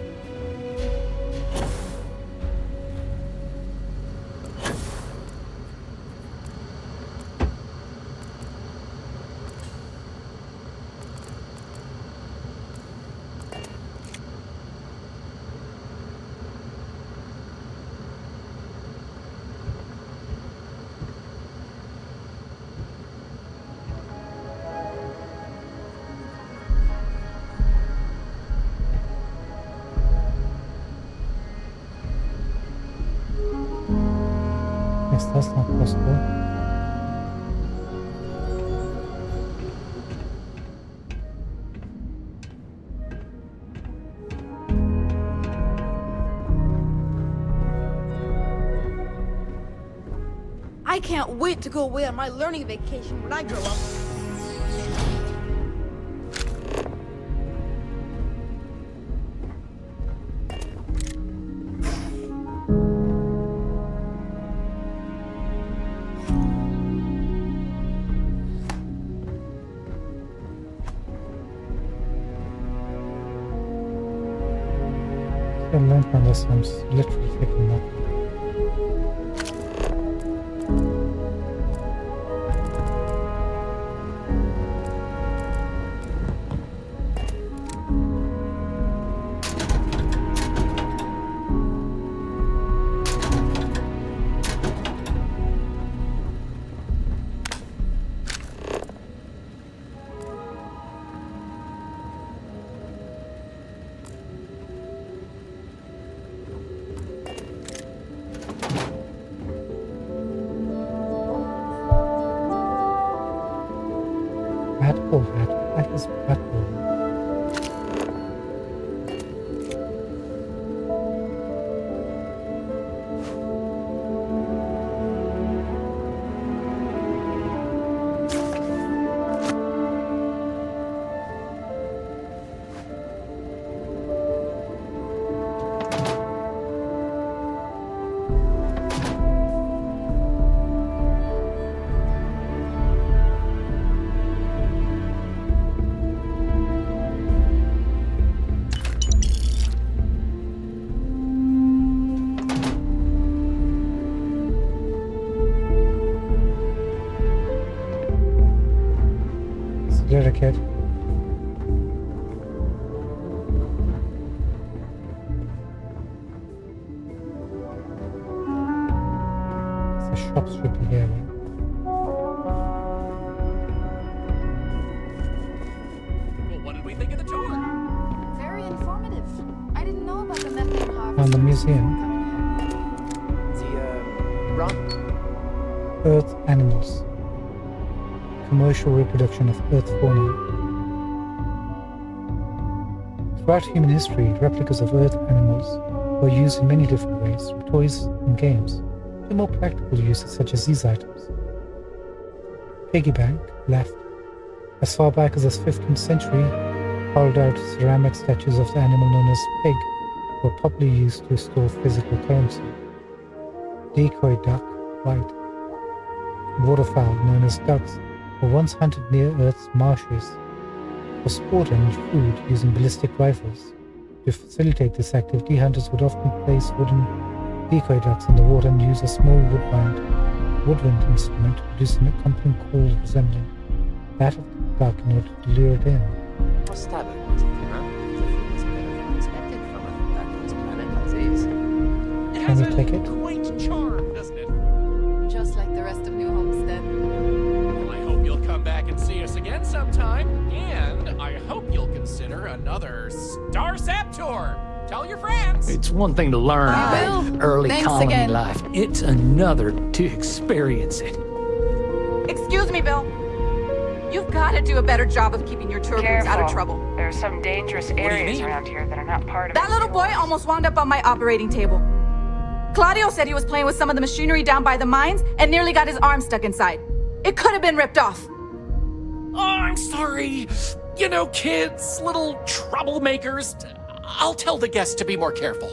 That's not possible. I can't wait to go away on my learning vacation when I grow up. I learned my lessons, literally taking nothing. That is battle. You're a kid. The shops should be here. Well, what did we think of the tour? Very informative. I didn't know about the methane harvest. And the museum. Ron? Earth animals. Commercial reproduction of Earth fauna. Throughout human history, replicas of Earth animals were used in many different ways, from toys and games to more practical uses such as these items. Piggy bank, left. As far back as the 15th century, hollowed out ceramic statues of the animal known as pig were popularly used to store physical currency. Decoy duck, white. Waterfowl known as ducks were once hunted near Earth's marshes for sport and food using ballistic rifles. To facilitate this activity, hunters would often place wooden decoy ducks in the water and use a small woodwind instrument to produce an accompanying call resembling that of the duck in order to lure it in. Must have it, wasn't it, huh? It's better than expected from a backwards planet like this. Can we take it? Quaint charm, doesn't it? Just like the rest of New Homestead. Well, I hope you'll come back and see us again sometime. And I hope you'll consider another Starsap tour Tell your friends. It's one thing to learn about early Thanks colony again. life. It's another to experience it. Excuse me, Bill. You've got to do a better job of keeping your tour groups out of trouble. There are some dangerous areas around here that are not part of That little boy almost wound up on my operating table. Claudio said he was playing with some of the machinery down by the mines and nearly got his arm stuck inside. It could have been ripped off. Oh, I'm sorry. You know, kids, little troublemakers. I'll tell the guests to be more careful.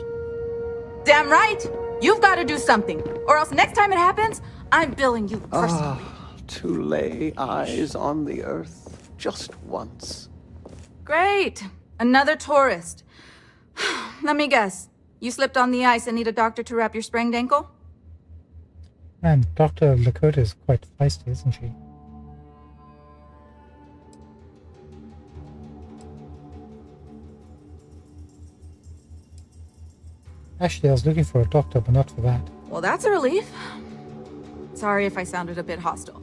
Damn right. You've got to do something. Or else next time it happens, I'm billing you personally. To lay eyes on the earth just once. Great. Another tourist. Let me guess. You slipped on the ice and need a doctor to wrap your sprained ankle? Man, Dr. Lakota is quite feisty, isn't she? Actually, I was looking for a doctor, but not for that. Well, that's a relief. Sorry if I sounded a bit hostile.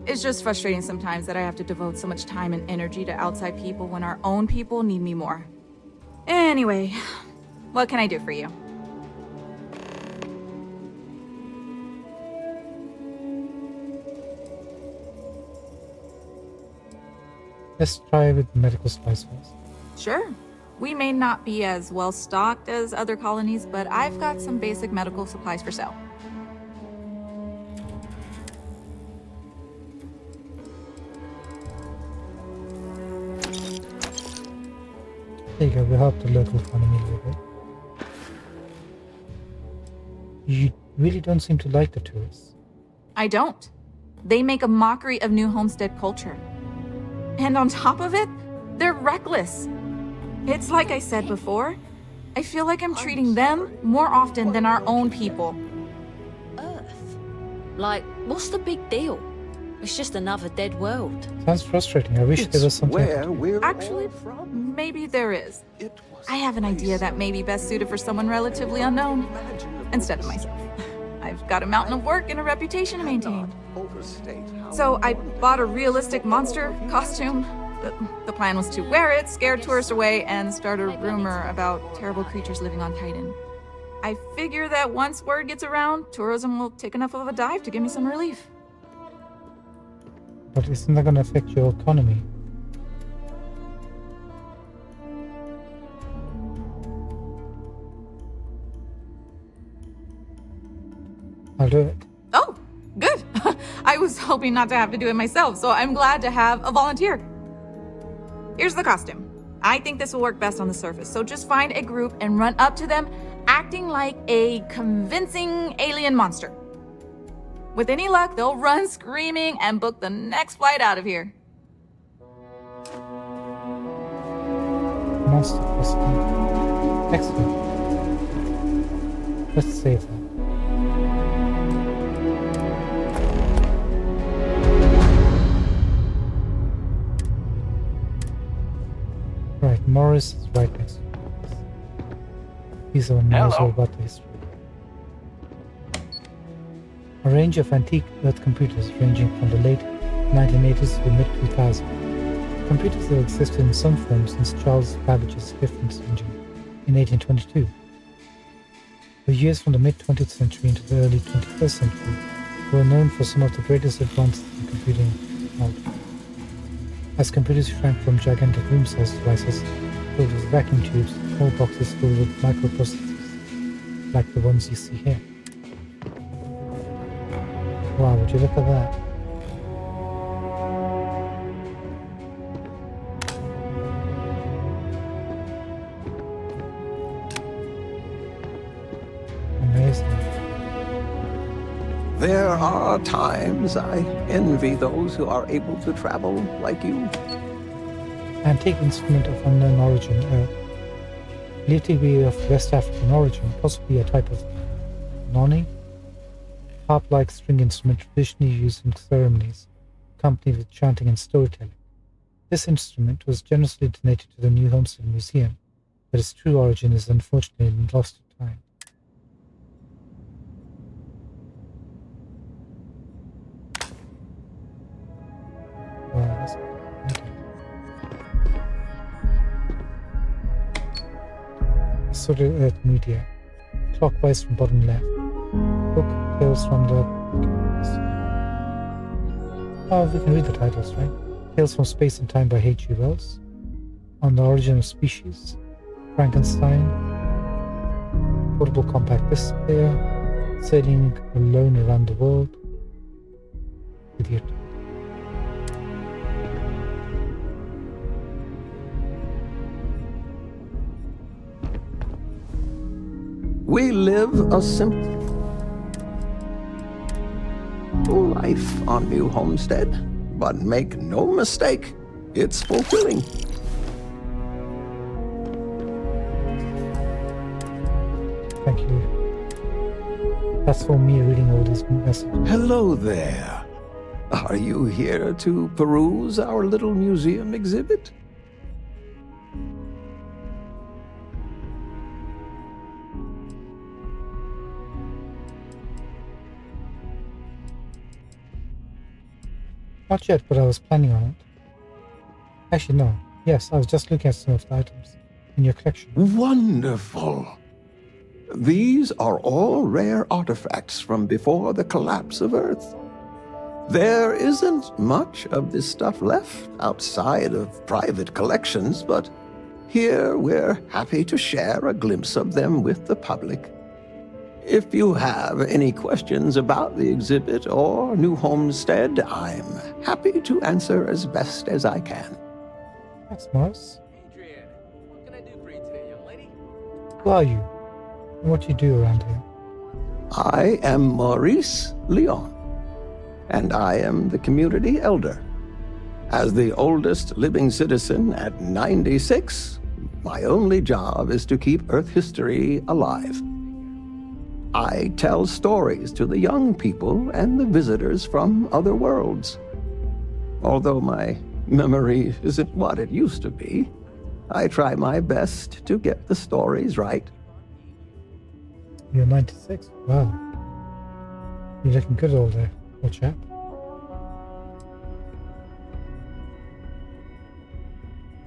It's just frustrating sometimes that I have to devote so much time and energy to outside people when our own people need me more. Anyway, what can I do for you? Let's try with medical supplies first. Sure. We may not be as well stocked as other colonies, but I've got some basic medical supplies for sale. There you go, we help the local economy a little bit. You really don't seem to like the tourists. I don't. They make a mockery of New Homestead culture. And on top of it, they're reckless. It's like I said before, I feel like I'm treating them more often than our own people. Earth? Like, what's the big deal? It's just another dead world. Sounds frustrating. I wish there was something. Actually, maybe there is. I have an idea that may be best suited for someone relatively unknown, instead of myself. I've got a mountain of work and a reputation to maintain. So I bought a realistic monster costume. The plan was to wear it, scare tourists away, and start a rumor about terrible creatures living on Titan. I figure that once word gets around, tourism will take enough of a dive to give me some relief. But isn't that going to affect your economy? I'll do it. Oh, good. I was hoping not to have to do it myself, so I'm glad to have a volunteer. Here's the costume. I think this will work best on the surface, so just find a group and run up to them, acting like a convincing alien monster. With any luck, they'll run screaming and book the next flight out of here. Monster costume. Excellent. Let's save that. Right, Morris is right next to us. He's the one who knows all about the history. A range of antique Earth computers ranging from the late 1980s to the mid-2000s. Computers have existed in some form since Charles Babbage's difference engine in 1822. The years from the mid-20th century into the early 21st century were known for some of the greatest advances in computing technology. As computers shrank from gigantic room-sized devices filled with vacuum tubes to small boxes filled with microprocessors, like the ones you see here. Wow, would you look at that? Amazing. There are times I envy those who are able to travel like you. Antique instrument of unknown origin, believed to be of West African origin, possibly a type of noni, harp-like string instrument traditionally used in ceremonies, accompanied with chanting and storytelling. This instrument was generously donated to the New Homestead Museum, but its true origin is unfortunately lost to time. Wow, that's okay. Distorted Earth Media. Clockwise from bottom left. Book Tales from the... Oh, we can read the titles, right? Tales from Space and Time by H.G. Wells. On the Origin of Species. Frankenstein. Portable Compact Disc Player. Sailing Alone Around the World. Idiot. We live a simple life on New Homestead, but make no mistake, it's fulfilling. Thank you. That's for me reading all these messages. Hello there. Are you here to peruse our little museum exhibit? Not yet, but I was planning on it. Actually, no. Yes, I was just looking at some of the items in your collection. Wonderful. These are all rare artifacts from before the collapse of Earth. There isn't much of this stuff left outside of private collections, but here we're happy to share a glimpse of them with the public. If you have any questions about the exhibit or New Homestead, I'm happy to answer as best as I can. That's Morris. Who are you? And what do you do around here? I am Maurice Leon, and I am the community elder. As the oldest living citizen at 96, my only job is to keep Earth history alive. I tell stories to the young people and the visitors from other worlds. Although my memory isn't what it used to be, I try my best to get the stories right. You're 96? Wow. You're looking good all there, old chap.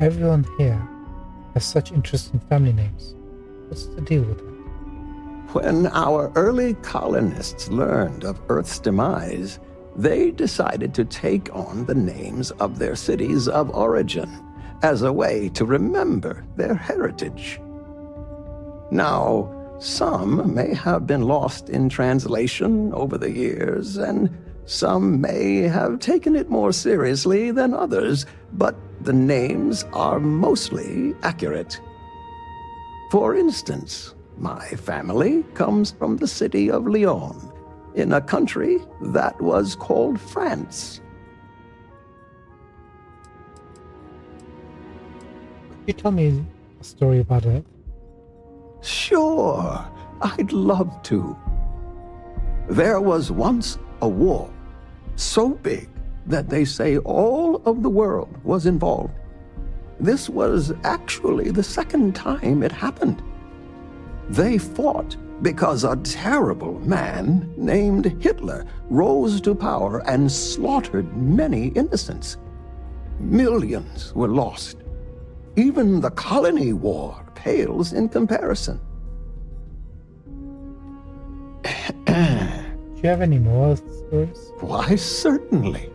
Everyone here has such interesting family names. What's the deal with that? When our early colonists learned of Earth's demise, they decided to take on the names of their cities of origin as a way to remember their heritage. Now, some may have been lost in translation over the years, and some may have taken it more seriously than others, but the names are mostly accurate. For instance, my family comes from the city of Lyon, in a country that was called France. Could you tell me a story about it? Sure, I'd love to. There was once a war, so big that they say all of the world was involved. This was actually the second time it happened. They fought because a terrible man named Hitler rose to power and slaughtered many innocents. Millions were lost. Even the colony war pales in comparison. Do you have any more stories? Why, certainly.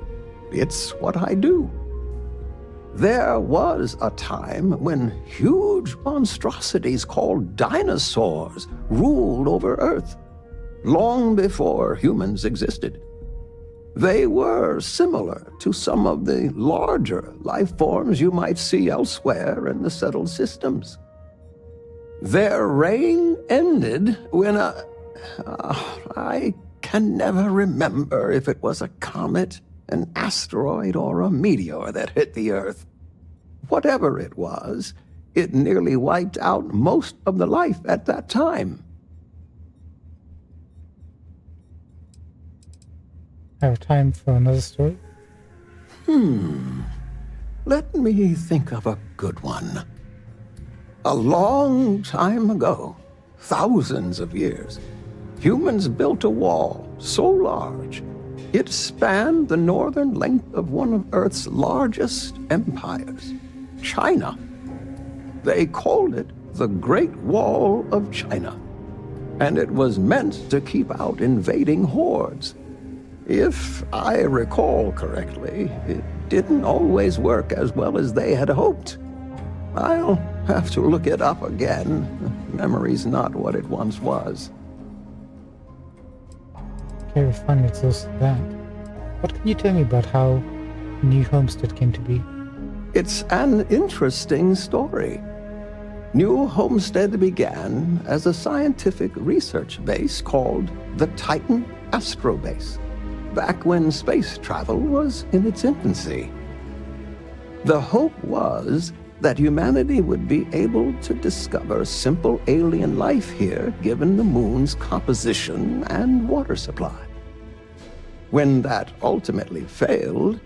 It's what I do. There was a time when huge monstrosities called dinosaurs ruled over Earth, long before humans existed. They were similar to some of the larger life forms you might see elsewhere in the settled systems. Their reign ended when I can never remember if it was a comet, an asteroid, or a meteor that hit the Earth. Whatever it was, it nearly wiped out most of the life at that time. Have time for another story? Let me think of a good one. A long time ago, thousands of years, humans built a wall so large it spanned the northern length of one of Earth's largest empires, China. They called it the Great Wall of China, and it was meant to keep out invading hordes. If I recall correctly, it didn't always work as well as they had hoped. I'll have to look it up again. Memory's not what it once was. Okay, we're finally exhausted that. What can you tell me about how New Homestead came to be? It's an interesting story. New Homestead began as a scientific research base called the Titan Astrobase, back when space travel was in its infancy. The hope was that humanity would be able to discover simple alien life here given the moon's composition and water supply. When that ultimately failed,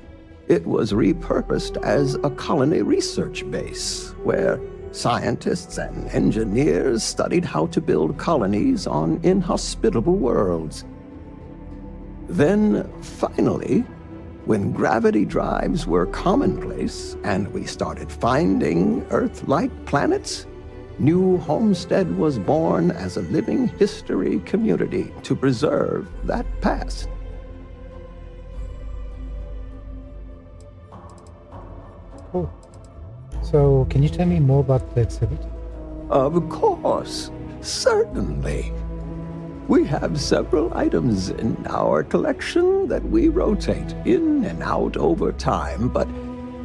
it was repurposed as a colony research base where scientists and engineers studied how to build colonies on inhospitable worlds. Then, finally, when gravity drives were commonplace and we started finding Earth-like planets, New Homestead was born as a living history community to preserve that past. Cool. So, can you tell me more about the exhibit? Of course, certainly. We have several items in our collection that we rotate in and out over time, but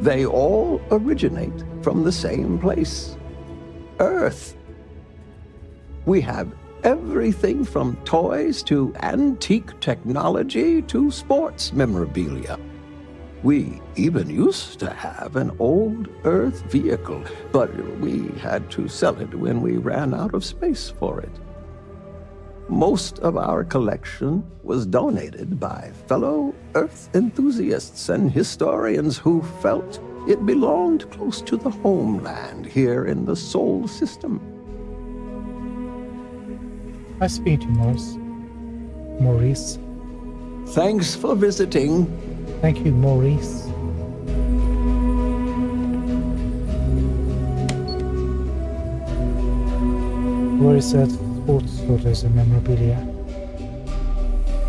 they all originate from the same place, Earth. We have everything from toys to antique technology to sports memorabilia. We even used to have an old Earth vehicle, but we had to sell it when we ran out of space for it. Most of our collection was donated by fellow Earth enthusiasts and historians who felt it belonged close to the homeland here in the Sol system. Nice to meet you, Morris. Maurice. Thanks for visiting. Thank you, Maurice. Where is that sports photos and memorabilia?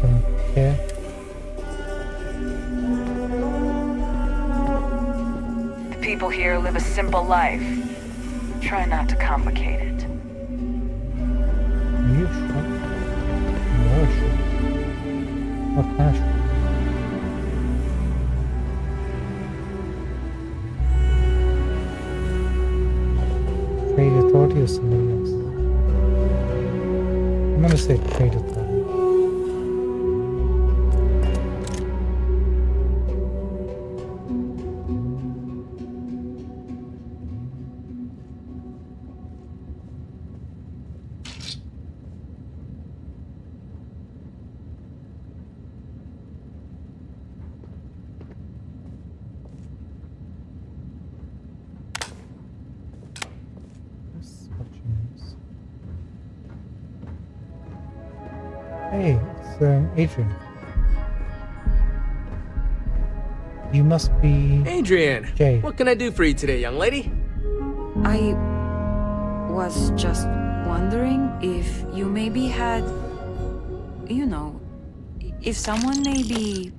From here. The people here live a simple life. Try not to complicate it. Are you sure? You are sure. What kind of sure? Trade Authority or somebody else? I'm gonna say Trade Authority. Hey, it's Adrian. You must be... Adrian! Jay. What can I do for you today, young lady? I was just wondering if you maybe had... You know, if someone maybe...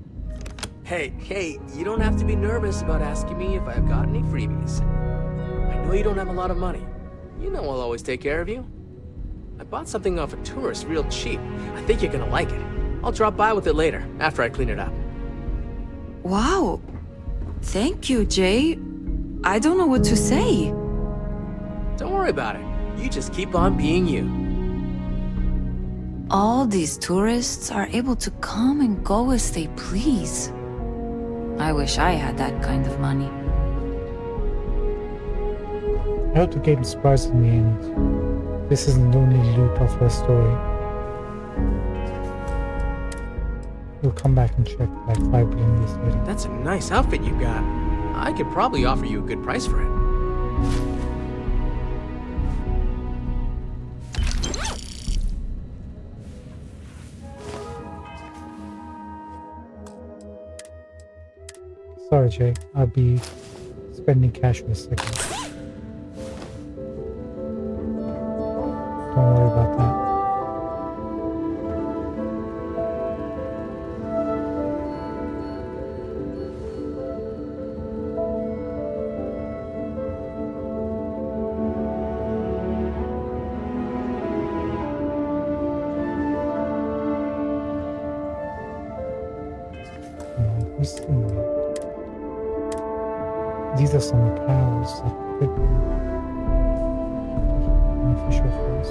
Hey, you don't have to be nervous about asking me if I've got any freebies. I know you don't have a lot of money. You know I'll always take care of you. I bought something off a tourist real cheap. I think you're gonna like it. I'll drop by with it later, after I clean it up. Wow. Thank you, Jay. I don't know what to say. Don't worry about it. You just keep on being you. All these tourists are able to come and go as they please. I wish I had that kind of money. I hope the game surprises me and this isn't the only loop of her story. We'll come back and check like 5 billion years later. That's a nice outfit you got. I could probably offer you a good price for it. Sorry, Jay. I'll be spending cash in a second. Don't worry about that. These are some powers that could be beneficial for us.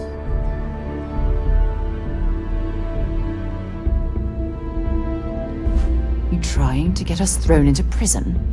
You trying to get us thrown into prison?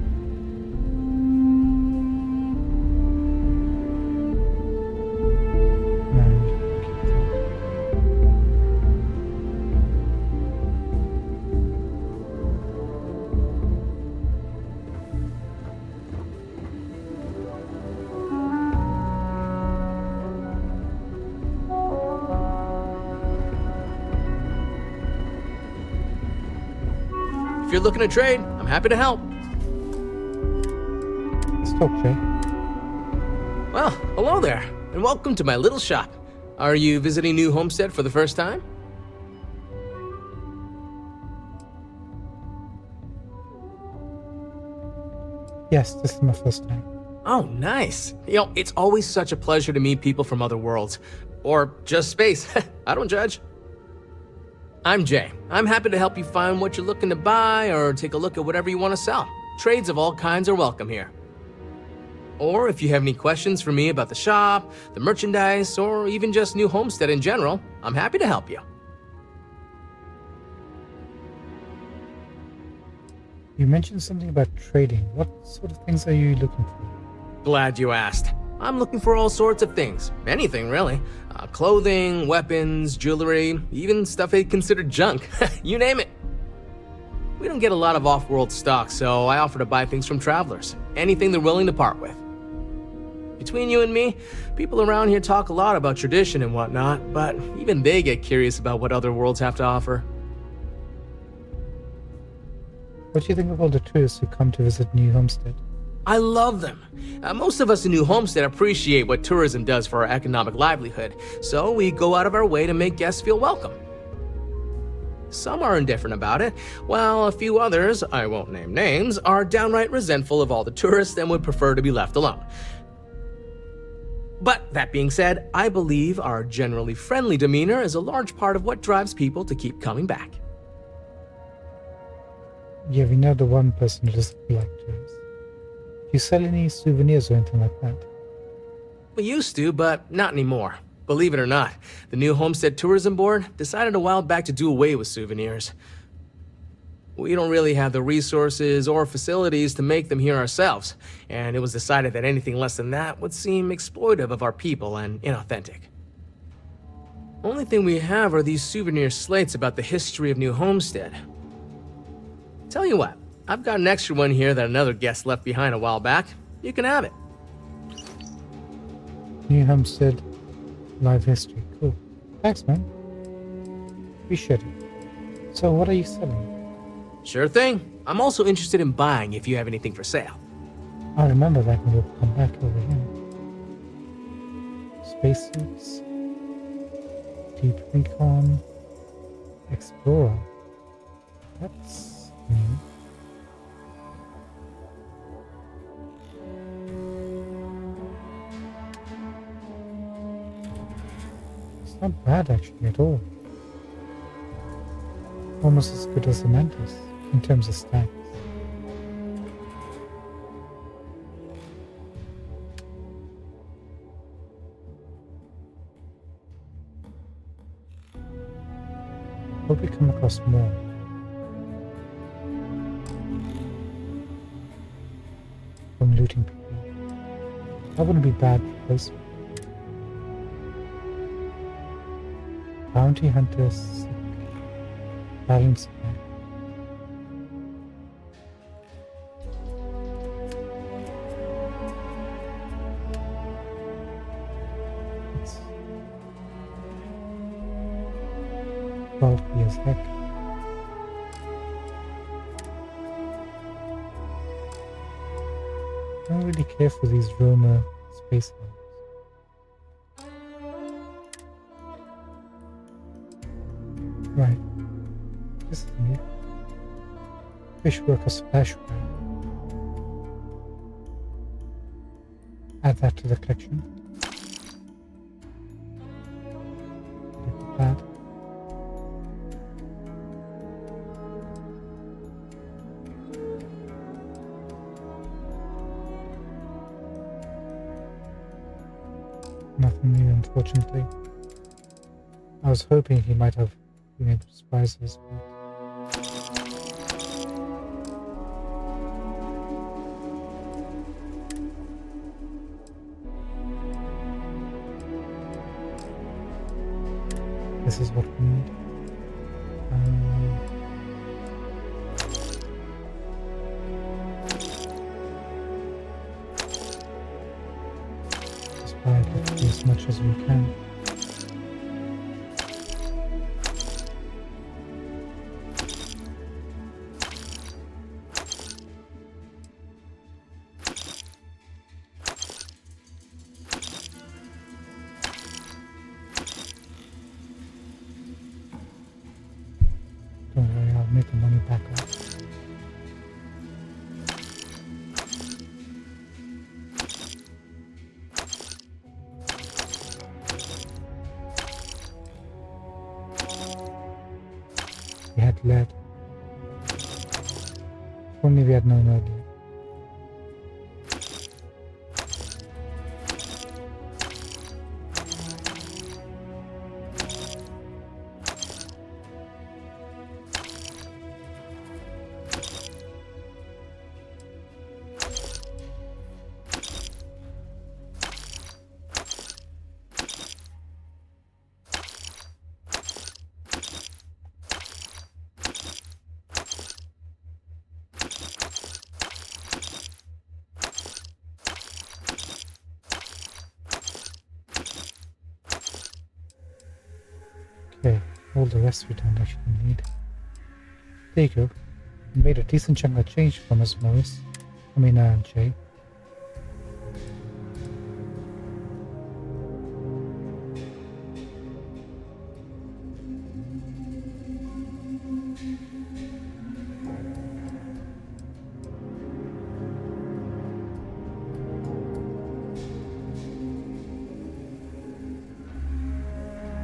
If you're looking to trade, I'm happy to help. Let's talk, Jay. Well, hello there, and welcome to my little shop. Are you visiting New Homestead for the first time? Yes, this is my first time. Oh, nice. You know, it's always such a pleasure to meet people from other worlds. Or just space. I don't judge. I'm Jay. I'm happy to help you find what you're looking to buy or take a look at whatever you want to sell. Trades of all kinds are welcome here. Or if you have any questions for me about the shop, the merchandise, or even just New Homestead in general, I'm happy to help you. You mentioned something about trading. What sort of things are you looking for? Glad you asked. I'm looking for all sorts of things. Anything, really. Clothing, weapons, jewelry, even stuff they consider junk. You name it. We don't get a lot of off-world stock, so I offer to buy things from travelers. Anything they're willing to part with. Between you and me, people around here talk a lot about tradition and whatnot, but even they get curious about what other worlds have to offer. What do you think of all the tourists who come to visit New Homestead? I love them. Most of us in New Homestead appreciate what tourism does for our economic livelihood, so we go out of our way to make guests feel welcome. Some are indifferent about it, while a few others, I won't name names, are downright resentful of all the tourists and would prefer to be left alone. But that being said, I believe our generally friendly demeanor is a large part of what drives people to keep coming back. Yeah, we know the one person who doesn't like tourists. Do you sell any souvenirs or anything like that? We used to, but not anymore. Believe it or not, the New Homestead Tourism Board decided a while back to do away with souvenirs. We don't really have the resources or facilities to make them here ourselves, and it was decided that anything less than that would seem exploitive of our people and inauthentic. Only thing we have are these souvenir slates about the history of New Homestead. Tell you what, I've got an extra one here that another guest left behind a while back. You can have it. New Homestead Live History. Cool. Thanks, man. Appreciate it. So what are you selling? Sure thing. I'm also interested in buying if you have anything for sale. I remember that when we'll come back over here. Spacesuits. Deep Recon. Explorer. That's new. It's not bad actually at all. Almost as good as the Mantis in terms of stats. Hope we come across more. From looting people. That wouldn't be bad place. Bounty hunters. Balance. It's bulky as heck. I don't really care for these Roma space helms. Right. This is new. Fish workers flashback. Add that to the collection. Delete that. Nothing new, unfortunately. I was hoping he might have been able to surprise us, but this is what we need. Just buy literally as much as we can. Don't worry, I'll make the money back up. We had lead. If only we had known earlier. Okay, all the rest we don't actually need. There you go. You made a decent chunk of change from us, Morris. I mean, Jay.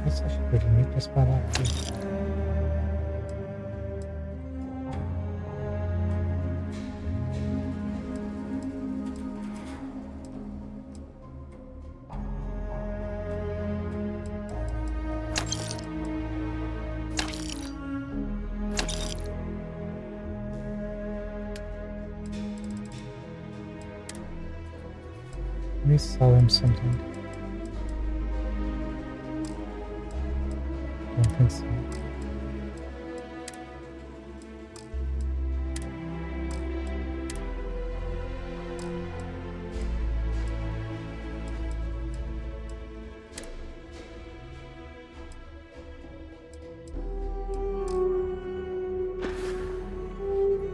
That's actually pretty neat. Let's buy that too. Let me sell him something. I don't think so.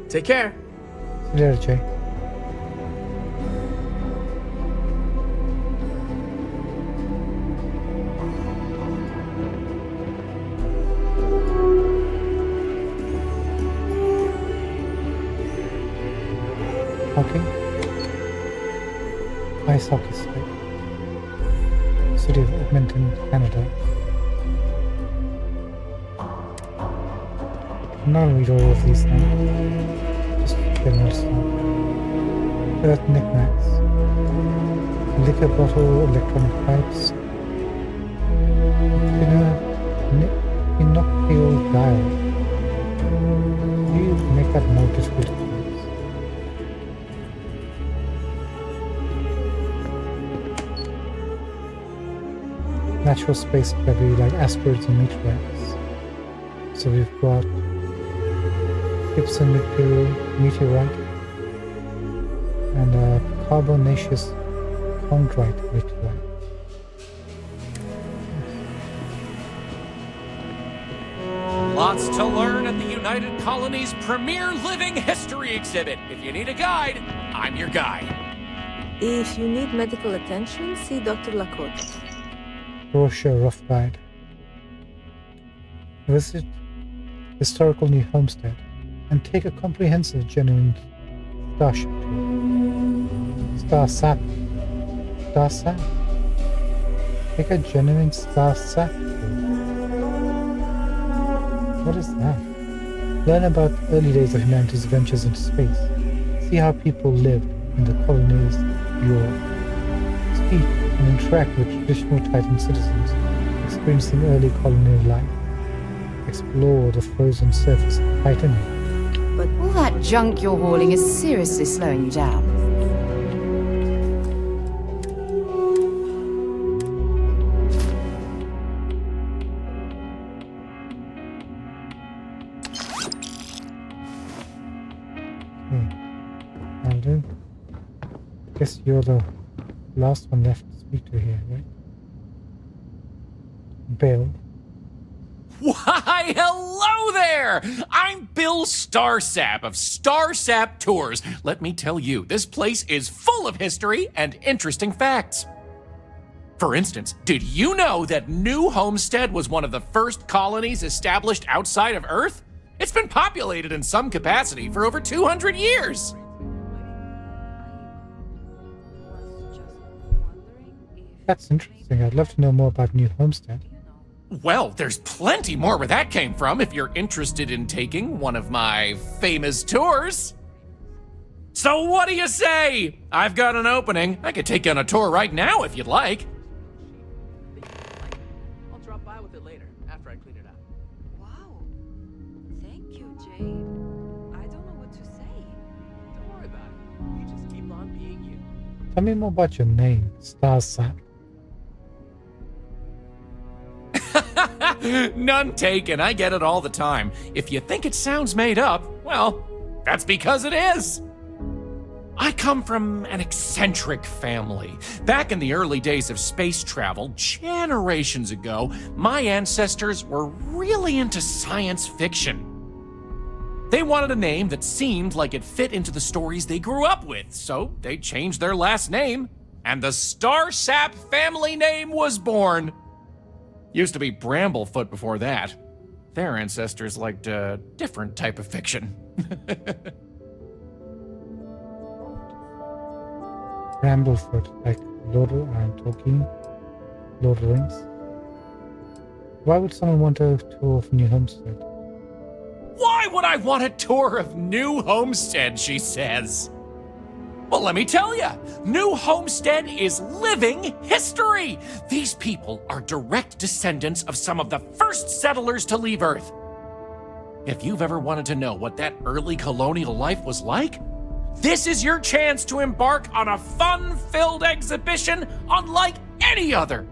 Take care. See you later, Jay. Hockey. Ice hockey stick. City of Edmonton, Canada. I'm not gonna read all of these now. Just general stuff. Earth knickknacks. Liquor bottle, electronic pipes. Pinocchio dial. You make that more difficult. Natural space debris like asteroids and meteorites. So we've got Gibson meteorite and carbonaceous chondrite meteorite. Lots to learn at the United Colony's premier living history exhibit. If you need a guide, I'm your guide. If you need medical attention, see Dr. Lakota. Brochure rough guide. Visit historical New Homestead and take a comprehensive, genuine starship tour. Starsap. Take a genuine Starsap tour. What is that? Learn about the early days of humanity's ventures into space. See how people lived in the colonies of Europe. Speak and interact with traditional Titan citizens experiencing early colonial life. Explore the frozen surface of Titan. But all that junk you're hauling is seriously slowing you down. I'll do. Guess you're the last one left to speak to here, right? Bill. Why, hello there! I'm Bill Starsap of Starsap Tours. Let me tell you, this place is full of history and interesting facts. For instance, did you know that New Homestead was one of the first colonies established outside of Earth? It's been populated in some capacity for over 200 years. That's interesting. I'd love to know more about New Homestead. Well, there's plenty more where that came from if you're interested in taking one of my famous tours. So what do you say? I've got an opening. I could take you on a tour right now if you'd like. I'll drop by with it later, after I clean it up. Wow. Thank you, Jade. I don't know what to say. Don't worry about it. You just keep on being you. Tell me more about your name, Starsap. None taken. I get it all the time. If you think it sounds made up, well, that's because it is. I come from an eccentric family. Back in the early days of space travel, generations ago, my ancestors were really into science fiction. They wanted a name that seemed like it fit into the stories they grew up with, so they changed their last name, and the Starsap family name was born. Used to be Bramblefoot before that. Their ancestors liked a different type of fiction. Bramblefoot, like Tolkien, Lord of the Rings. Why would someone want a tour of New Homestead? Why would I want a tour of New Homestead, she says? Well, let me tell you, New Homestead is living history. These people are direct descendants of some of the first settlers to leave Earth. If you've ever wanted to know what that early colonial life was like, this is your chance to embark on a fun-filled exhibition unlike any other.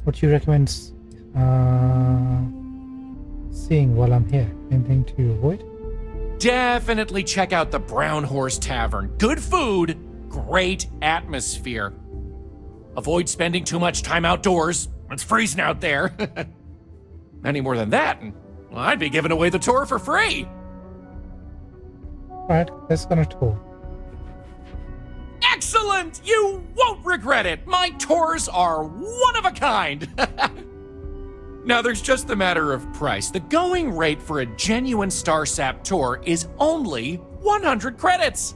What do you recommend seeing while I'm here? Anything to avoid? Definitely check out the Brown Horse Tavern. Good food, great atmosphere. Avoid spending too much time outdoors. It's freezing out there. Any more than that, and well, I'd be giving away the tour for free. Alright, let's go on a tour. Excellent! You won't regret it. My tours are one of a kind. Now, there's just the matter of price. The going rate for a genuine Starsap tour is only 100 credits.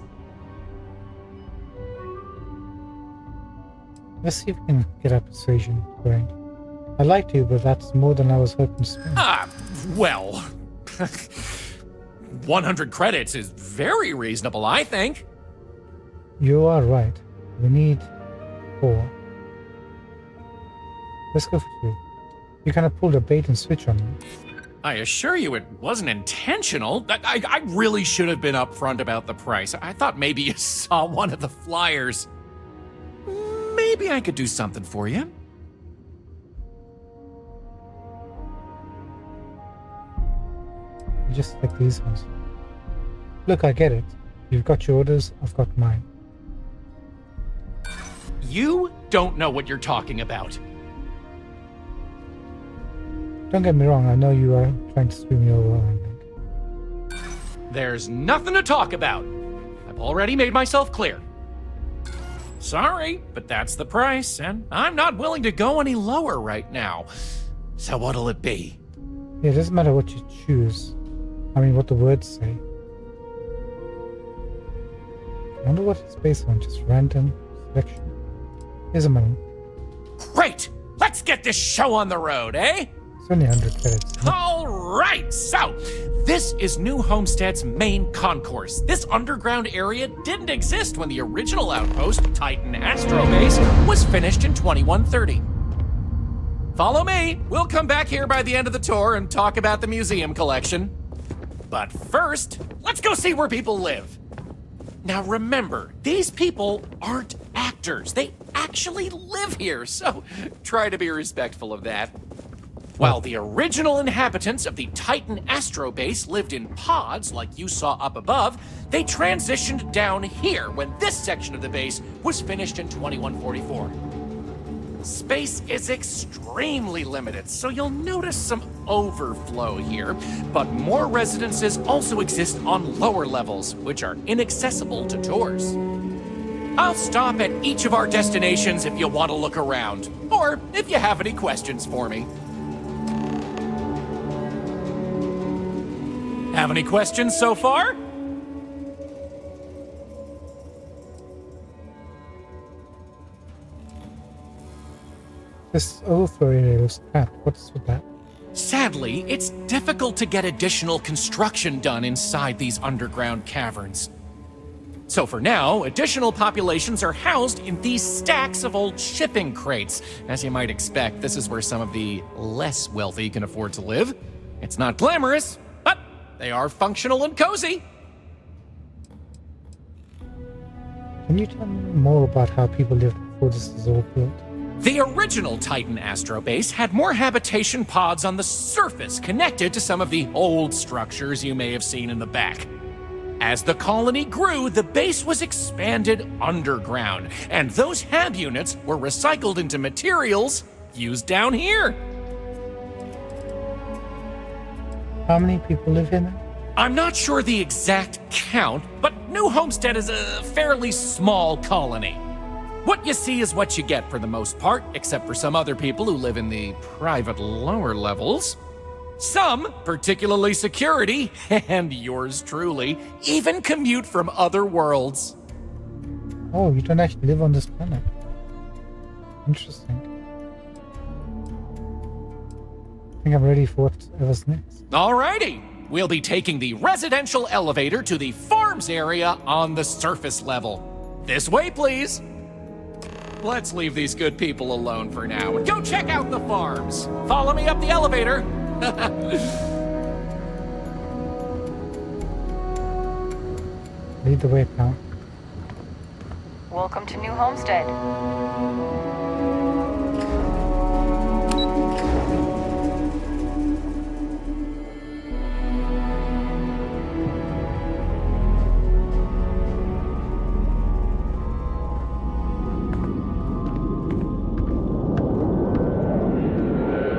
Let's see if we can get our persuasion going. I'd like to, but that's more than I was hoping to spend. Well, 100 credits is very reasonable, I think. You are right. We need 4. Let's go for 2. You kind of pulled a bait and switch on me. I assure you it wasn't intentional. I really should have been upfront about the price. I thought maybe you saw one of the flyers. Maybe I could do something for you. Just like these ones. Look, I get it. You've got your orders, I've got mine. You don't know what you're talking about. Don't get me wrong, I know you are trying to screw me over. There's nothing to talk about. I've already made myself clear. Sorry, but that's the price, and I'm not willing to go any lower right now. So what'll it be? Yeah, it doesn't matter what you choose. I mean, what the words say. I wonder what it's based on. Just random selection. Here's a money. Great! Let's get this show on the road, eh? It's only 100 credits. All right, so this is New Homestead's main concourse. This underground area didn't exist when the original outpost, Titan Astrobase, was finished in 2130. Follow me. We'll come back here by the end of the tour and talk about the museum collection. But first, let's go see where people live. Now remember, these people aren't actors. They actually live here, so try to be respectful of that. While the original inhabitants of the Titan Astrobase lived in pods like you saw up above, they transitioned down here when this section of the base was finished in 2144. Space is extremely limited, so you'll notice some overflow here, but more residences also exist on lower levels, which are inaccessible to tours. I'll stop at each of our destinations if you want to look around, or if you have any questions for me. Have any questions so far? This overflow area was crap. What's with that? Sadly, it's difficult to get additional construction done inside these underground caverns. So for now, additional populations are housed in these stacks of old shipping crates. As you might expect, this is where some of the less wealthy can afford to live. It's not glamorous, but they are functional and cozy. Can you tell me more about how people lived before this is all built? The original Titan Astrobase had more habitation pods on the surface connected to some of the old structures you may have seen in the back. As the colony grew, the base was expanded underground, and those hab units were recycled into materials used down here. How many people live here now? I'm not sure the exact count, but New Homestead is a fairly small colony. What you see is what you get for the most part, except for some other people who live in the private lower levels. Some, particularly security, and yours truly, even commute from other worlds. Oh, you don't actually live on this planet. Interesting. I think I'm ready for whatever's next. Alrighty, we'll be taking the residential elevator to the farms area on the surface level. This way, please. Let's leave these good people alone for now and go check out the farms. Follow me up the elevator. Lead the way, pal. Welcome to New Homestead.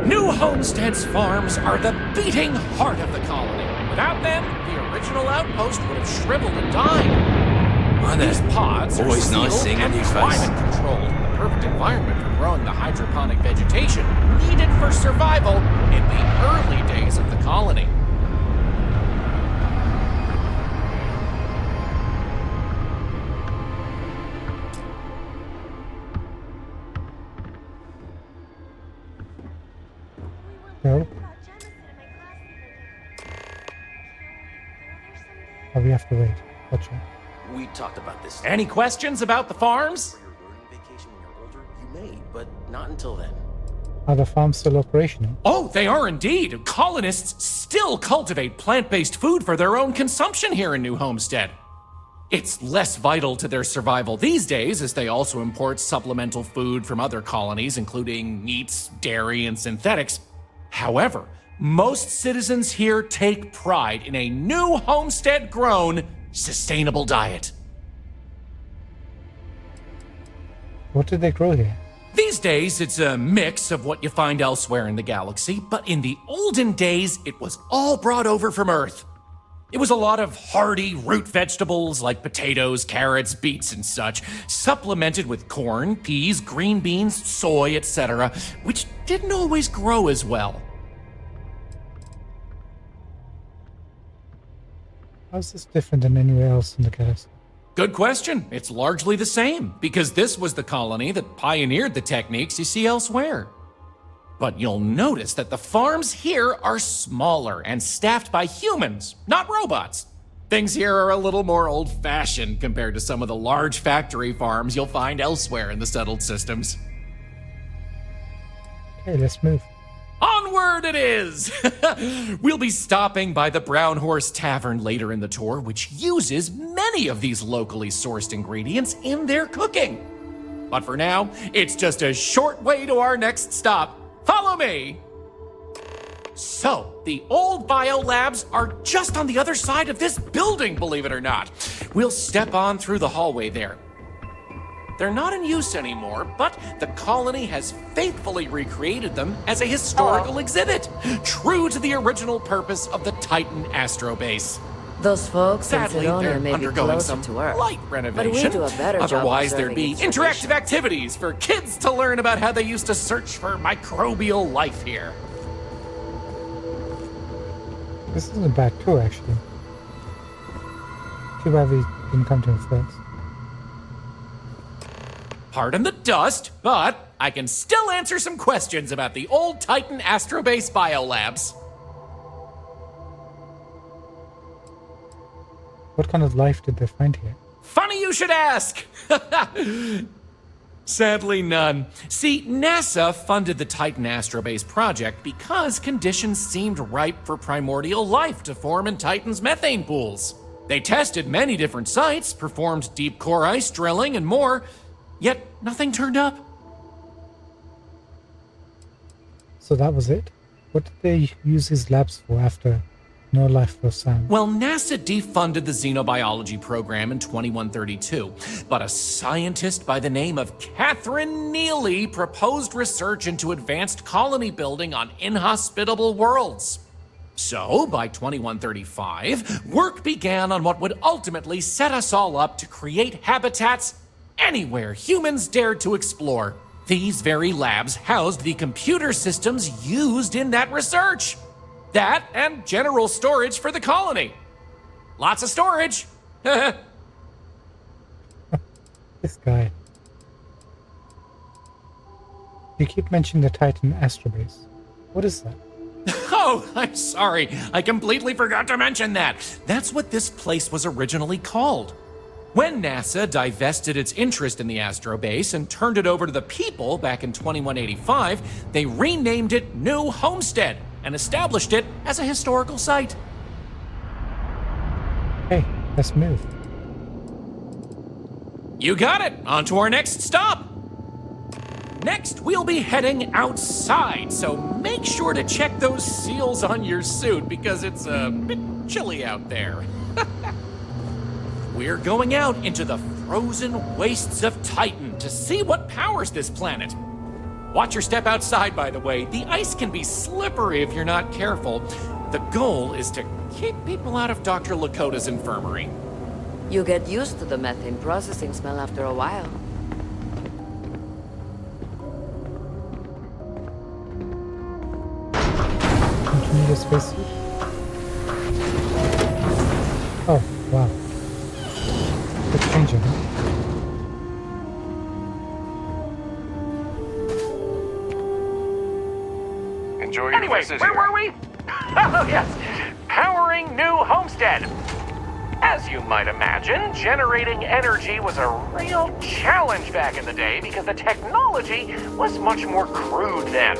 New Homestead's farms are the beating heart of the colony. Without them, the original outpost would have shriveled and died. These pods are Always nice sealed seeing a and new face. climate controlled, the perfect environment for growing the hydroponic vegetation needed for survival in the early days of the colony. No. Oh, we have to wait. Gotcha. We talked about this. Any questions about the farms? For your learning vacation when you're older, you may, but not until then. Are the farms still operational? Oh, they are indeed. Colonists still cultivate plant-based food for their own consumption here in New Homestead. It's less vital to their survival these days, as they also import supplemental food from other colonies, including meats, dairy, and synthetics. However, most citizens here take pride in a New Homestead-grown, sustainable diet. What did they grow here? These days, it's a mix of what you find elsewhere in the galaxy, but in the olden days, it was all brought over from Earth. It was a lot of hearty root vegetables like potatoes, carrots, beets, and such, supplemented with corn, peas, green beans, soy, etc., which didn't always grow as well. How's this different than anywhere else in the galaxy? Good question. It's largely the same, because this was the colony that pioneered the techniques you see elsewhere. But you'll notice that the farms here are smaller and staffed by humans, not robots. Things here are a little more old-fashioned compared to some of the large factory farms you'll find elsewhere in the settled systems. Okay, let's move. Onward it is! We'll be stopping by the Brown Horse Tavern later in the tour, which uses many of these locally sourced ingredients in their cooking. But for now, it's just a short way to our next stop. Follow me! So, the old biolabs are just on the other side of this building, believe it or not. We'll step on through the hallway there. They're not in use anymore, but the colony has faithfully recreated them as a historical exhibit, true to the original purpose of the Titan Astrobase. Those folks Sadly, in they're Sidonia may be undergoing closer some to Earth, light but renovation. we do a better job Otherwise, there'd be preserving its interactive tradition. activities for kids to learn about how they used to search for microbial life here. This isn't a bad tour, actually. Too bad we didn't come to him first. Pardon the dust, but I can still answer some questions about the old Titan Astrobase biolabs. What kind of life did they find here? Funny you should ask! Sadly, none. See, NASA funded the Titan Astrobase project because conditions seemed ripe for primordial life to form in Titan's methane pools. They tested many different sites, performed deep core ice drilling, and more, yet nothing turned up. So that was it? What did they use his labs for after no life was found? Well, NASA defunded the xenobiology program in 2132, but a scientist by the name of Catherine Neely proposed research into advanced colony building on inhospitable worlds. So, by 2135, work began on what would ultimately set us all up to create habitats anywhere humans dared to explore. These very labs housed the computer systems used in that research. That and general storage for the colony. Lots of storage. This guy. You keep mentioning the Titan Astrobase. What is that? Oh, I'm sorry. I completely forgot to mention that. That's what this place was originally called. When NASA divested its interest in the Astrobase and turned it over to the people back in 2185, they renamed it New Homestead and established it as a historical site. Hey, let's move. You got it. On to our next stop. Next, we'll be heading outside, so make sure to check those seals on your suit because it's a bit chilly out there. We're going out into the frozen wastes of Titan to see what powers this planet. Watch your step outside, by the way. The ice can be slippery if you're not careful. The goal is to keep people out of Dr. Lakota's infirmary. You get used to the methane processing smell after a while. Don't you need a spacesuit? Oh, wow. Let's change it. Anyway, where were we? Oh, yes. Powering New Homestead. As you might imagine, generating energy was a real challenge back in the day because the technology was much more crude then.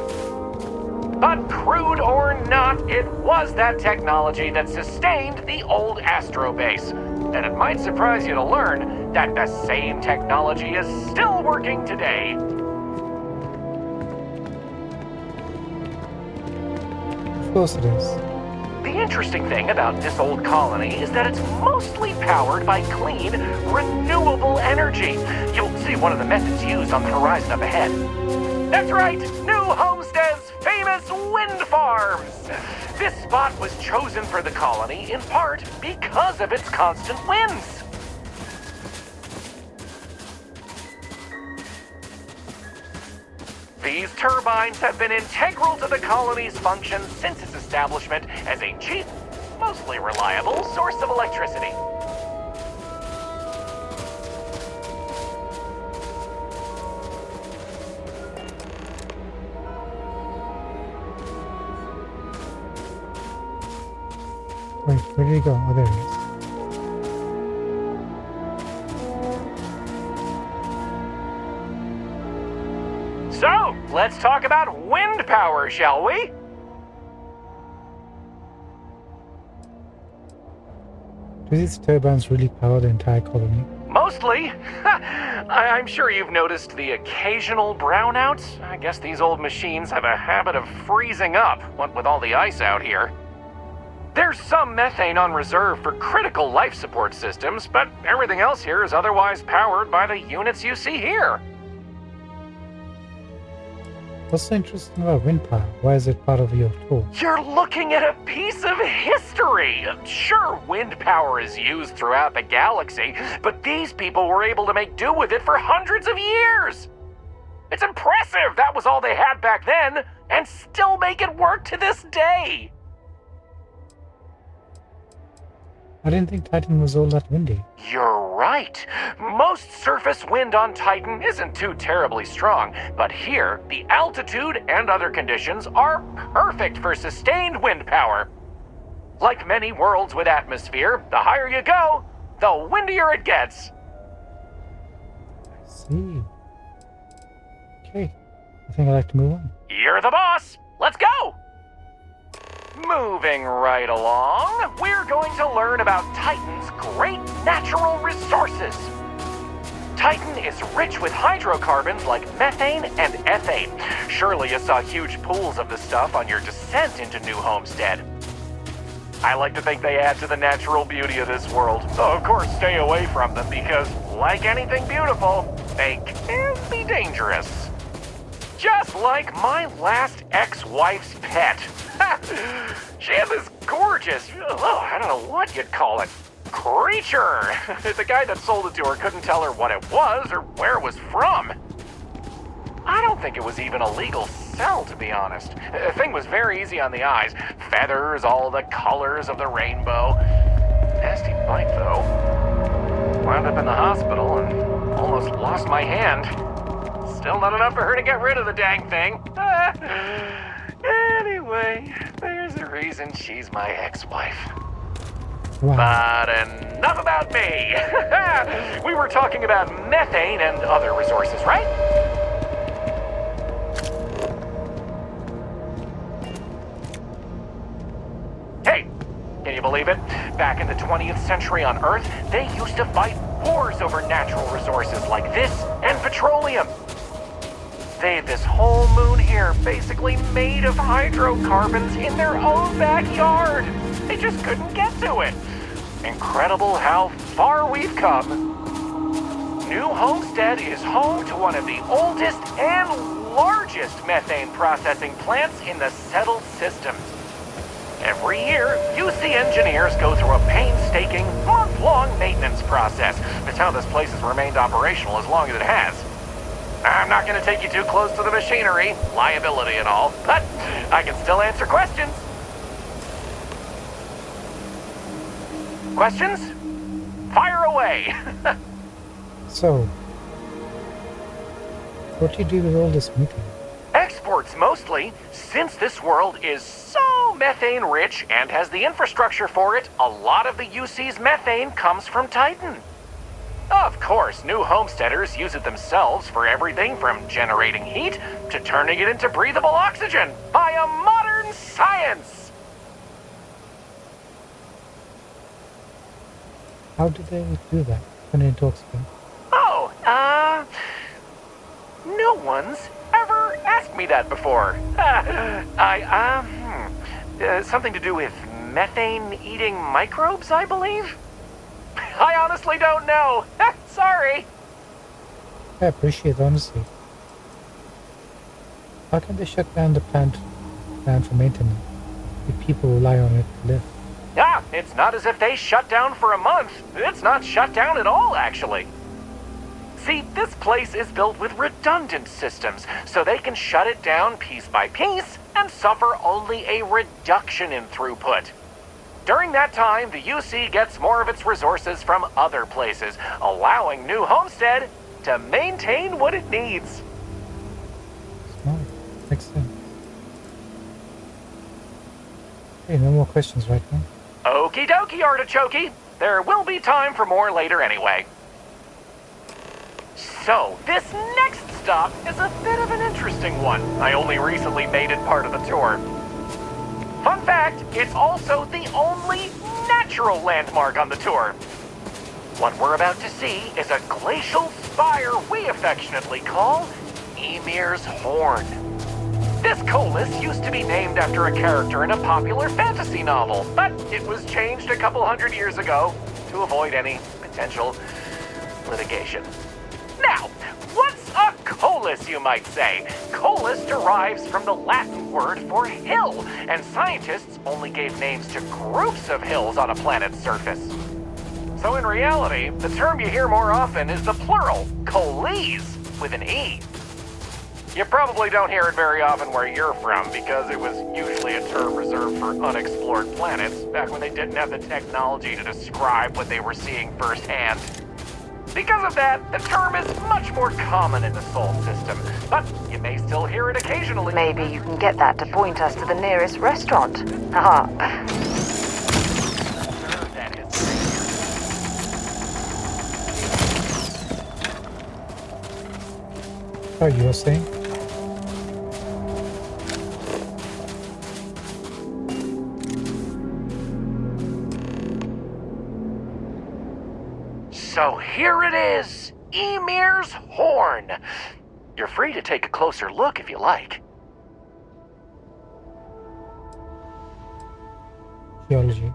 But crude or not, it was that technology that sustained the old Astrobase. And it might surprise you to learn that the same technology is still working today. Of course it is. The interesting thing about this old colony is that it's mostly powered by clean, renewable energy. You'll see one of the methods used on the horizon up ahead. That's right, New Homestead's famous wind farms. This spot was chosen for the colony in part because of its constant winds. These turbines have been integral to the colony's function since its establishment as a cheap, mostly reliable source of electricity. Wait, where did he go? Oh, there he is. So, let's talk about wind power, shall we? Do these turbines really power the entire colony? Mostly. I'm sure you've noticed the occasional brownouts. I guess these old machines have a habit of freezing up, what with all the ice out here. There's some methane on reserve for critical life support systems, but everything else here is otherwise powered by the units you see here. What's so interesting about wind power? Why is it part of your tour? You're looking at a piece of history! Sure, wind power is used throughout the galaxy, but these people were able to make do with it for hundreds of years! It's impressive that was all they had back then, and still make it work to this day! I didn't think Titan was all that windy. You're right. Most surface wind on Titan isn't too terribly strong, but here, the altitude and other conditions are perfect for sustained wind power. Like many worlds with atmosphere, the higher you go, the windier it gets. I see. Okay, I think I'd like to move on. You're the boss. Let's go! Moving right along, we're going to learn about Titan's great natural resources. Titan is rich with hydrocarbons like methane and ethane. Surely you saw huge pools of the stuff on your descent into New Homestead. I like to think they add to the natural beauty of this world. Though of course stay away from them because, like anything beautiful, they can be dangerous. Just like my last ex-wife's pet. She had this gorgeous, I don't know what you'd call it, creature. The guy that sold it to her couldn't tell her what it was or where it was from. I don't think it was even a legal sell, to be honest. The thing was very easy on the eyes. Feathers, all the colors of the rainbow. Nasty bite, though. Wound up in the hospital and almost lost my hand. Still not enough for her to get rid of the dang thing. Anyway, there's a reason she's my ex-wife. Wow. But enough about me. We were talking about methane and other resources, right? Hey, can you believe it? Back in the 20th century on Earth, they used to fight wars over natural resources like this and petroleum. They had this whole moon here basically made of hydrocarbons in their own backyard. They just couldn't get to it. Incredible how far we've come. New Homestead is home to one of the oldest and largest methane processing plants in the settled systems. Every year, UC engineers go through a painstaking, month-long maintenance process. That's how this place has remained operational as long as it has. I'm not going to take you too close to the machinery, liability and all, but I can still answer questions. Questions? Fire away! So, what do you do with all this methane? Exports mostly, since this world is so methane rich and has the infrastructure for it, a lot of the UC's methane comes from Titan. Of course, new homesteaders use it themselves for everything from generating heat to turning it into breathable oxygen by a modern science. How do they do that? Can you talk to them? Oh, no one's ever asked me that before. Something to do with methane-eating microbes, I believe? I honestly don't know. Sorry. I appreciate the honesty. How can they shut down the plant for maintenance? The people rely on it to live. Yeah, it's not as if they shut down for a month. It's not shut down at all, actually. See, this place is built with redundant systems, so they can shut it down piece by piece and suffer only a reduction in throughput. During that time, the UC gets more of its resources from other places, allowing New Homestead to maintain what it needs. Smart. Makes sense. Okay, no more questions right now. Okie dokie, Artichoke. There will be time for more later anyway. So, this next stop is a bit of an interesting one. I only recently made it part of the tour. Fun fact, it's also the only natural landmark on the tour. What we're about to see is a glacial spire we affectionately call Ymir's Horn. This colus used to be named after a character in a popular fantasy novel, but it was changed a couple hundred years ago to avoid any potential litigation. Now, what's a colus, you might say? Colus derives from the Latin word for hill, and scientists only gave names to groups of hills on a planet's surface. So in reality, the term you hear more often is the plural, coles, with an E. You probably don't hear it very often where you're from, because it was usually a term reserved for unexplored planets, back when they didn't have the technology to describe what they were seeing firsthand. Because of that, the term is much more common in the Sol system, but you may still hear it occasionally. Maybe you can get that to point us to the nearest restaurant. Aha. Oh, you were saying? So here it is, Ymir's Horn. You're free to take a closer look if you like. Geology.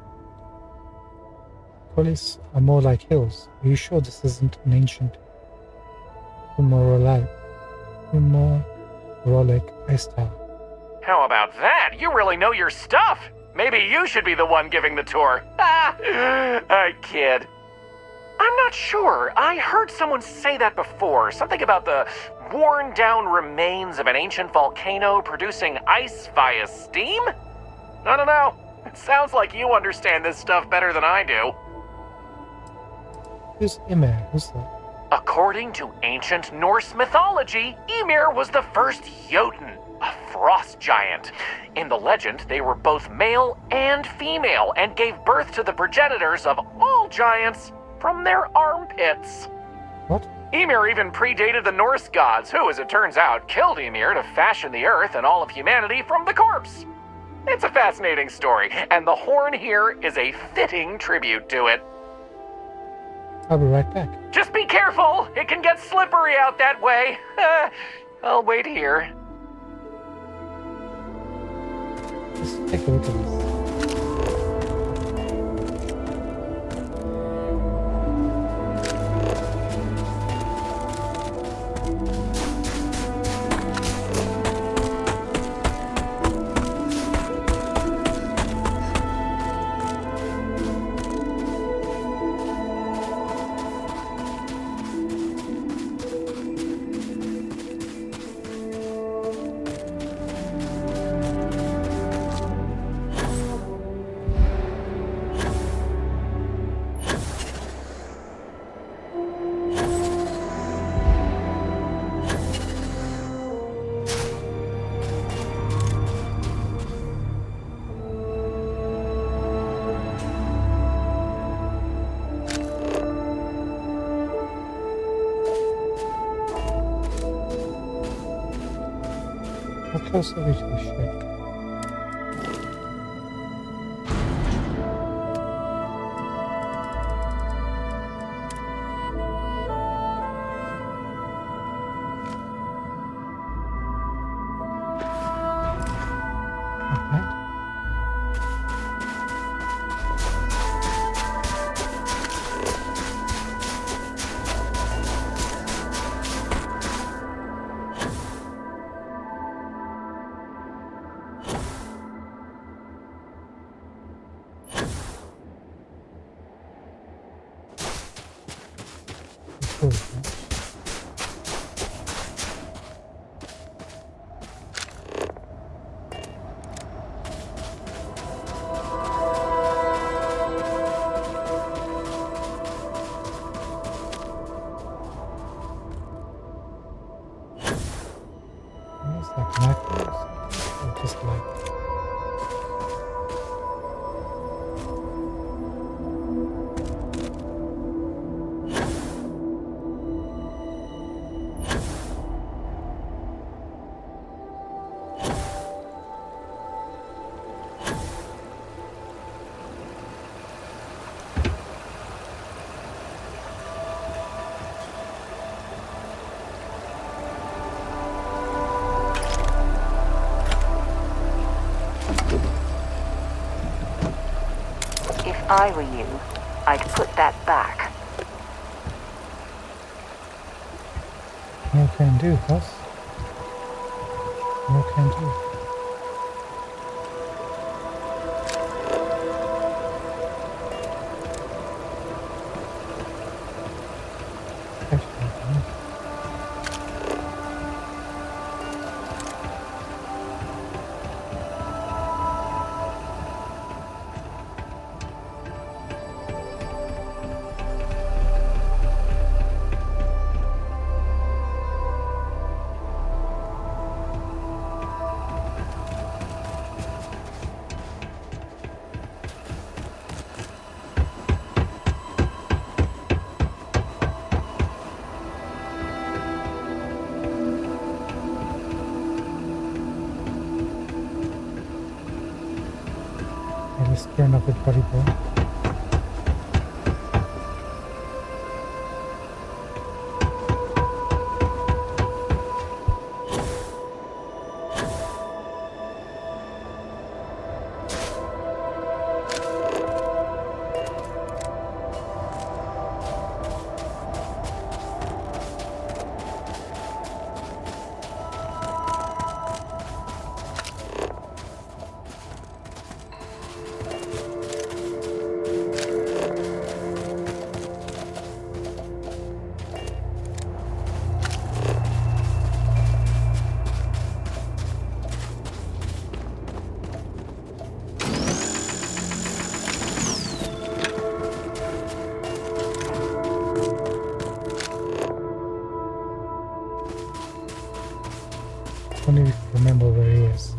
Colis are more like hills. Are you sure this isn't an ancient humorolic ice tower? How about that? You really know your stuff. Maybe you should be the one giving the tour. I kid. I'm not sure. I heard someone say that before. Something about the worn-down remains of an ancient volcano producing ice via steam? I don't know. It sounds like you understand this stuff better than I do. Who's Ymir? Who's that? According to ancient Norse mythology, Ymir was the first Jotun, a frost giant. In the legend, they were both male and female and gave birth to the progenitors of all giants from their armpits. What? Ymir even predated the Norse gods, who, as it turns out, killed Ymir to fashion the earth and all of humanity from the corpse. It's a fascinating story, and the horn here is a fitting tribute to it. I'll be right back. Just be careful! It can get slippery out that way. I'll wait here. Let's take a look at this. How close are we to the ship? Cool. Where's that macros? Or just like If I were you, I'd put that back. no can do, boss. No can do. Let's turn off with body boy. Only remember where he is.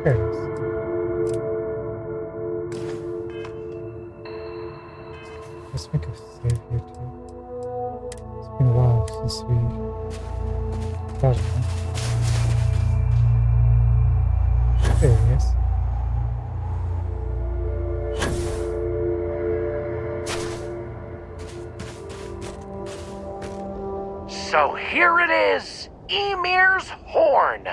There it is. Let's make a save here too. It's been a while since we started one. There he is. So here it is, Emir's Horn.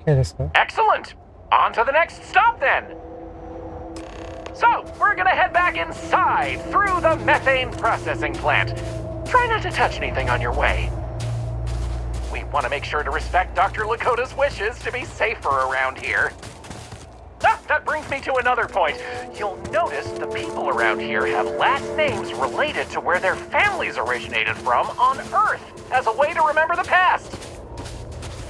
Okay, let's go. Excellent. On to the next stop then. So, we're gonna head back inside through the methane processing plant. Try not to touch anything on your way. We want to make sure to respect Dr. Lakota's wishes to be safer around here. Ah, that brings me to another point. You'll notice the people around here have last names related to where their families originated from on Earth as a way to remember the past.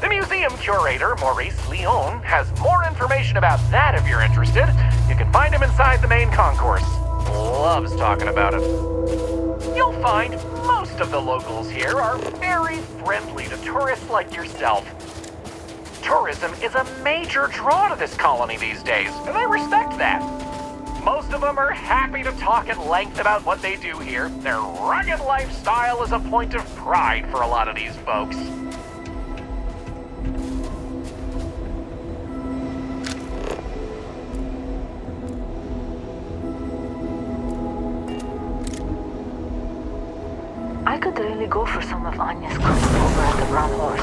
The museum curator, Maurice Leon, has more information about that if you're interested. You can find him inside the main concourse. Loves talking about it. You'll find most of the locals here are very friendly to tourists like yourself. Tourism is a major draw to this colony these days, and I respect that. Most of them are happy to talk at length about what they do here. Their rugged lifestyle is a point of pride for a lot of these folks. I could really we go for some of Anya's cooking over at the Brown Horse.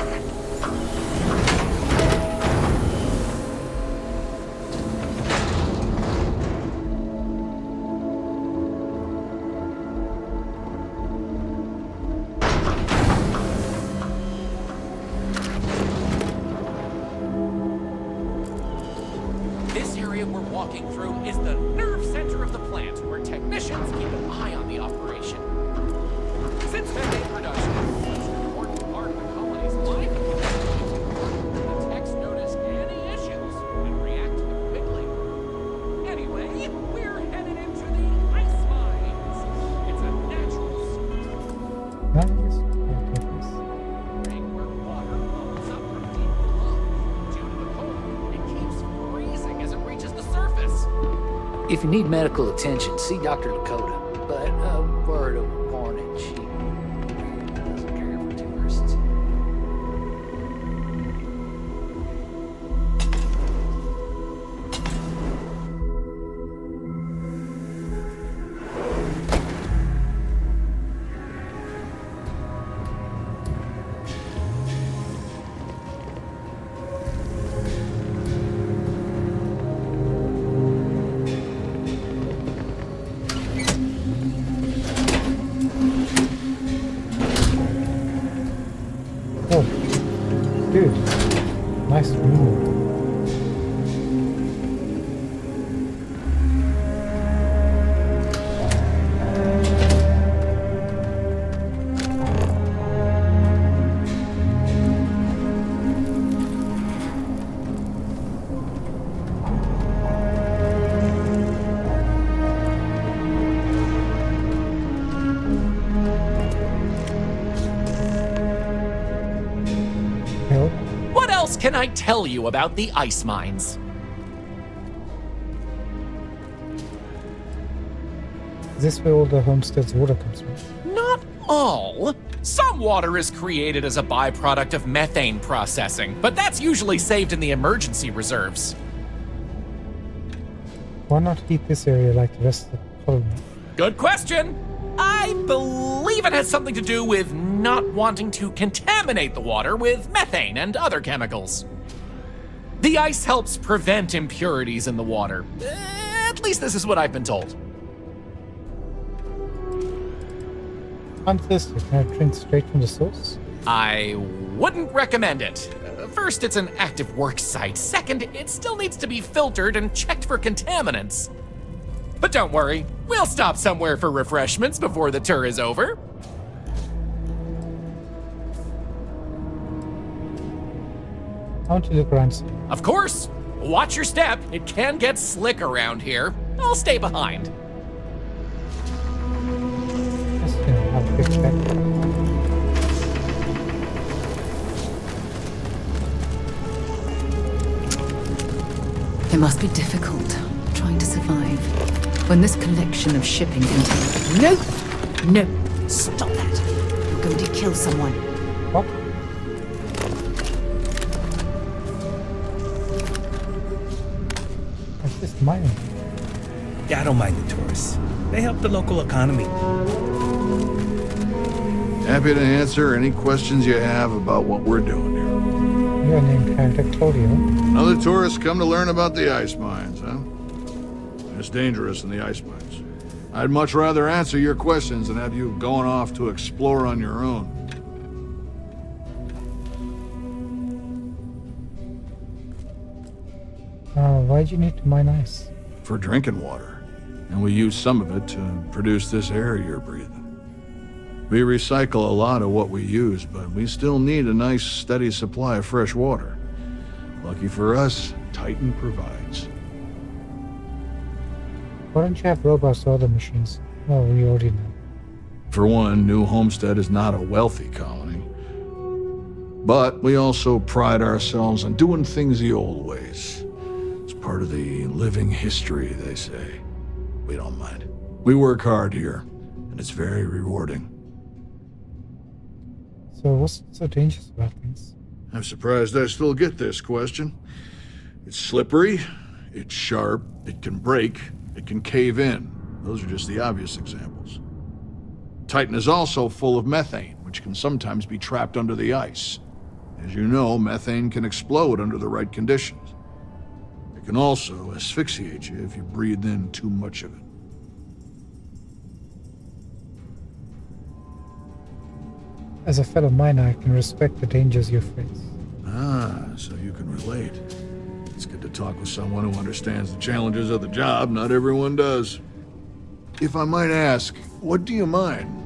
This area we're walking through is the nerve center of the plant, where technicians keep an eye on the operation. Since methane production is such an important part of the colony's life, it's important that the techs notice any issues and react to them quickly. Anyway, we're headed into the ice mines. It's a natural spring where water bubbles up from deep below. Due to the cold, it keeps freezing as it reaches the surface. If you need medical attention, see Dr. Lakota. But a word of warning, she doesn't care for tourists. Oh, dude, nice move. What else can I tell you about the ice mines? Is this where all the homestead's water comes from? Not all. Some water is created as a byproduct of methane processing, but that's usually saved in the emergency reserves. Why not heat this area like the rest of the colony? Good question. I believe it has something to do with not wanting to contaminate the water with methane and other chemicals. The ice helps prevent impurities in the water. At least this is what I've been told. I'm thirsty. Can I drink straight from the source? I wouldn't recommend it. First, it's an active work site. Second, it still needs to be filtered and checked for contaminants. But don't worry, we'll stop somewhere for refreshments before the tour is over. I want to look around. Of course. Watch your step. It can get slick around here. I'll stay behind. Just have a quick check. It must be difficult trying to survive when this collection of shipping contains. No! No! Stop that! You're going to kill someone. What? What's this mining? Yeah, I don't mind the tourists. They help the local economy. Happy to answer any questions you have about what we're doing here. You're named character Claudio. Another tourists come to learn about the ice mines, huh? It's dangerous in the ice mines. I'd much rather answer your questions than have you going off to explore on your own. Why'd you need to mine ice? For drinking water. And we use some of it to produce this air you're breathing. We recycle a lot of what we use, but we still need a nice, steady supply of fresh water. Lucky for us, Titan provides. Why don't you have robots or other machines? Oh, we already know. For one, New Homestead is not a wealthy colony. But we also pride ourselves on doing things the old ways. It's part of the living history, they say. We don't mind. We work hard here, and it's very rewarding. So what's so dangerous about things? I'm surprised I still get this question. It's slippery, it's sharp, it can break, it can cave in. Those are just the obvious examples. Titan is also full of methane, which which can sometimes be trapped under the ice. As you know, methane can explode under the right conditions. It can also asphyxiate you if you breathe in too much of it. As a fellow miner, I can respect the dangers you face. Ah, so you can relate. It's good to talk with someone who understands the challenges of the job. Not everyone does. If I might ask, what do you mine?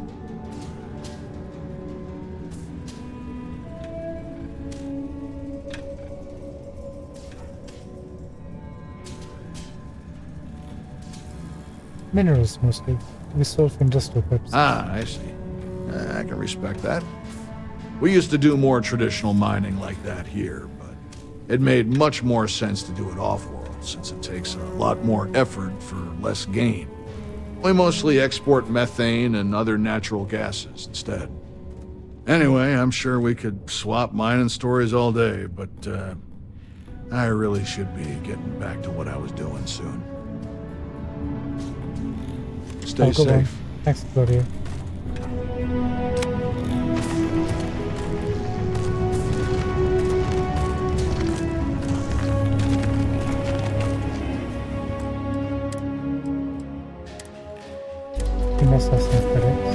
Minerals, mostly, to be sold for industrial purposes. Ah, I see. I can respect that. We used to do more traditional mining like that here, but it made much more sense to do it off-world, since it takes a lot more effort for less gain. We mostly export methane and other natural gases instead. Anyway, I'm sure we could swap mining stories all day, but I really should be getting back to what I was doing soon. Stay safe. Thanks, Claudia. You must have some credits.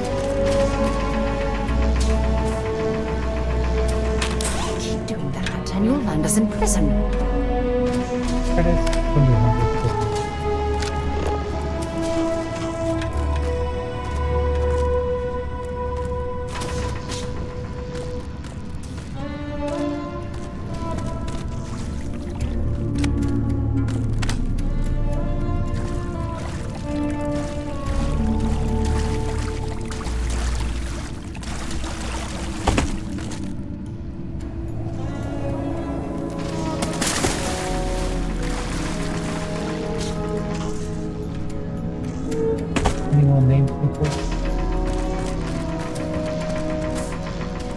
Keep doing that, and you'll land us in prison. Credits? Only 100%. Anyone named people?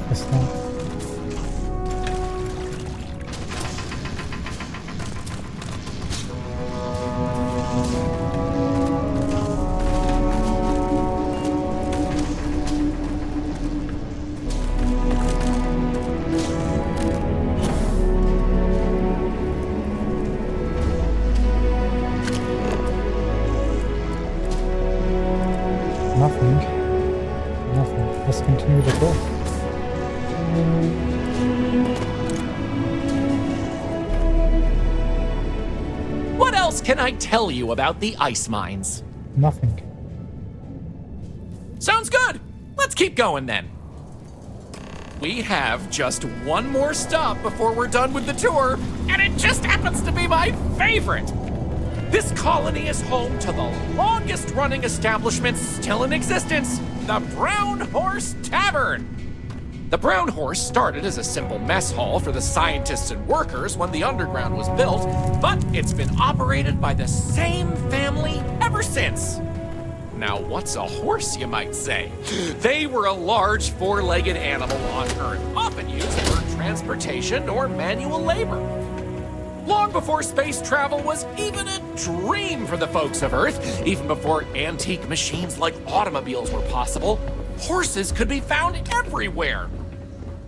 Guess not. Nothing. Let's continue the course. What else can I tell you about the ice mines? Nothing. Sounds good. Let's keep going then. We have just one more stop before we're done with the tour, and it just happens to be my favorite. This colony is home to the longest-running establishment still in existence, the Brown Horse Tavern. The Brown Horse started as a simple mess hall for the scientists and workers when the underground was built, but it's been operated by the same family ever since. Now, what's a horse, you might say? They were a large four-legged animal on Earth, often used for transportation or manual labor. Long before space travel was even a dream for the folks of Earth, even before antique machines like automobiles were possible, horses could be found everywhere.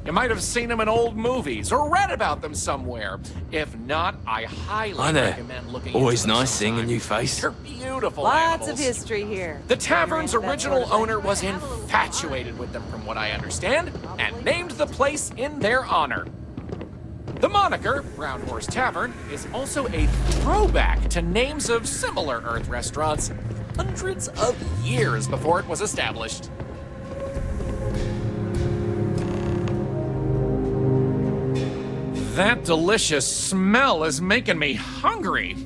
You might have seen them in old movies or read about them somewhere. If not, I highly recommend looking Always into them nice seeing a sometime. new face. They're beautiful Lots animals. of history here. The tavern's original owner was infatuated with them, from what I understand, and named the place in their honor. The moniker, Brown Horse Tavern, is also a throwback to names of similar Earth restaurants hundreds of years before it was established. That delicious smell is making me hungry.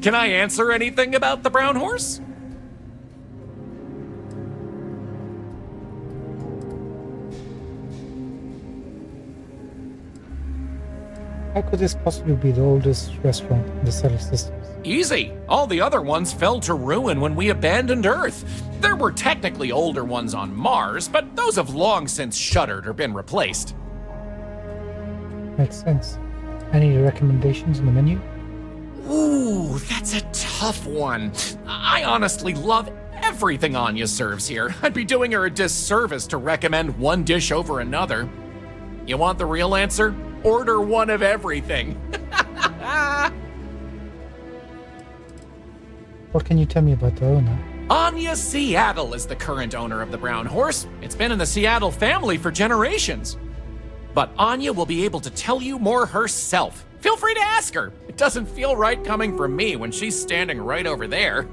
Can I answer anything about the Brown Horse? How could this possibly be the oldest restaurant in the solar system? Easy. All the other ones fell to ruin when we abandoned Earth. There were technically older ones on Mars, but those have long since shuttered or been replaced. Makes sense. Any recommendations on the menu? Ooh, that's a tough one. I honestly love everything Anya serves here. I'd be doing her a disservice to recommend one dish over another. You want the real answer? Order one of everything. What can you tell me about the owner? Anya Seattle is the current owner of the Brown Horse. It's been in the Seattle family for generations. But Anya will be able to tell you more herself. Feel free to ask her. It doesn't feel right coming from me when she's standing right over there.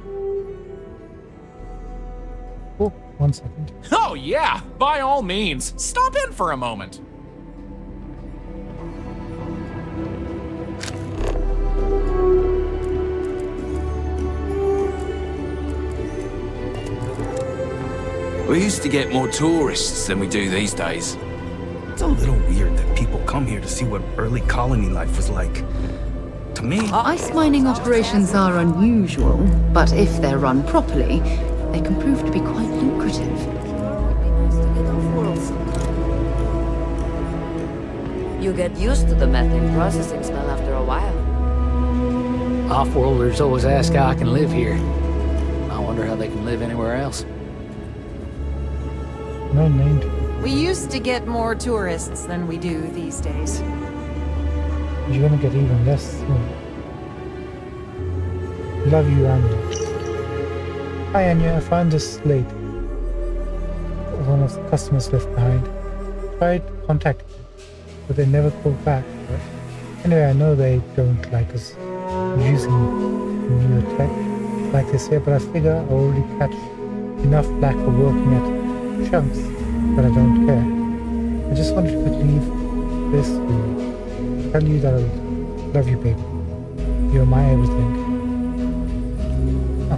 Oh, 1 second. Oh yeah, by all means. Stop in for a moment. We used to get more tourists than we do these days. It's a little weird that people come here to see what early colony life was like. To me... Ice mining operations are unusual, but if they're run properly, they can prove to be quite lucrative. You get used to the methane processing smell after a while. Off-worlders always ask how I can live here. I wonder how they can live anywhere else. No named. We used to get more tourists than we do these days. You're gonna get even less soon. Love you, Anya. Hi, Anya. I found this slate. One of the customers left behind. Tried contacting them, but they never called back. But anyway, I know they don't like us using new tech, like they say, but I figure I already catch enough flack for working at Chunks, but I don't care. I just wanted to leave this to you. Tell you that I love you, baby. You're my everything. Oh.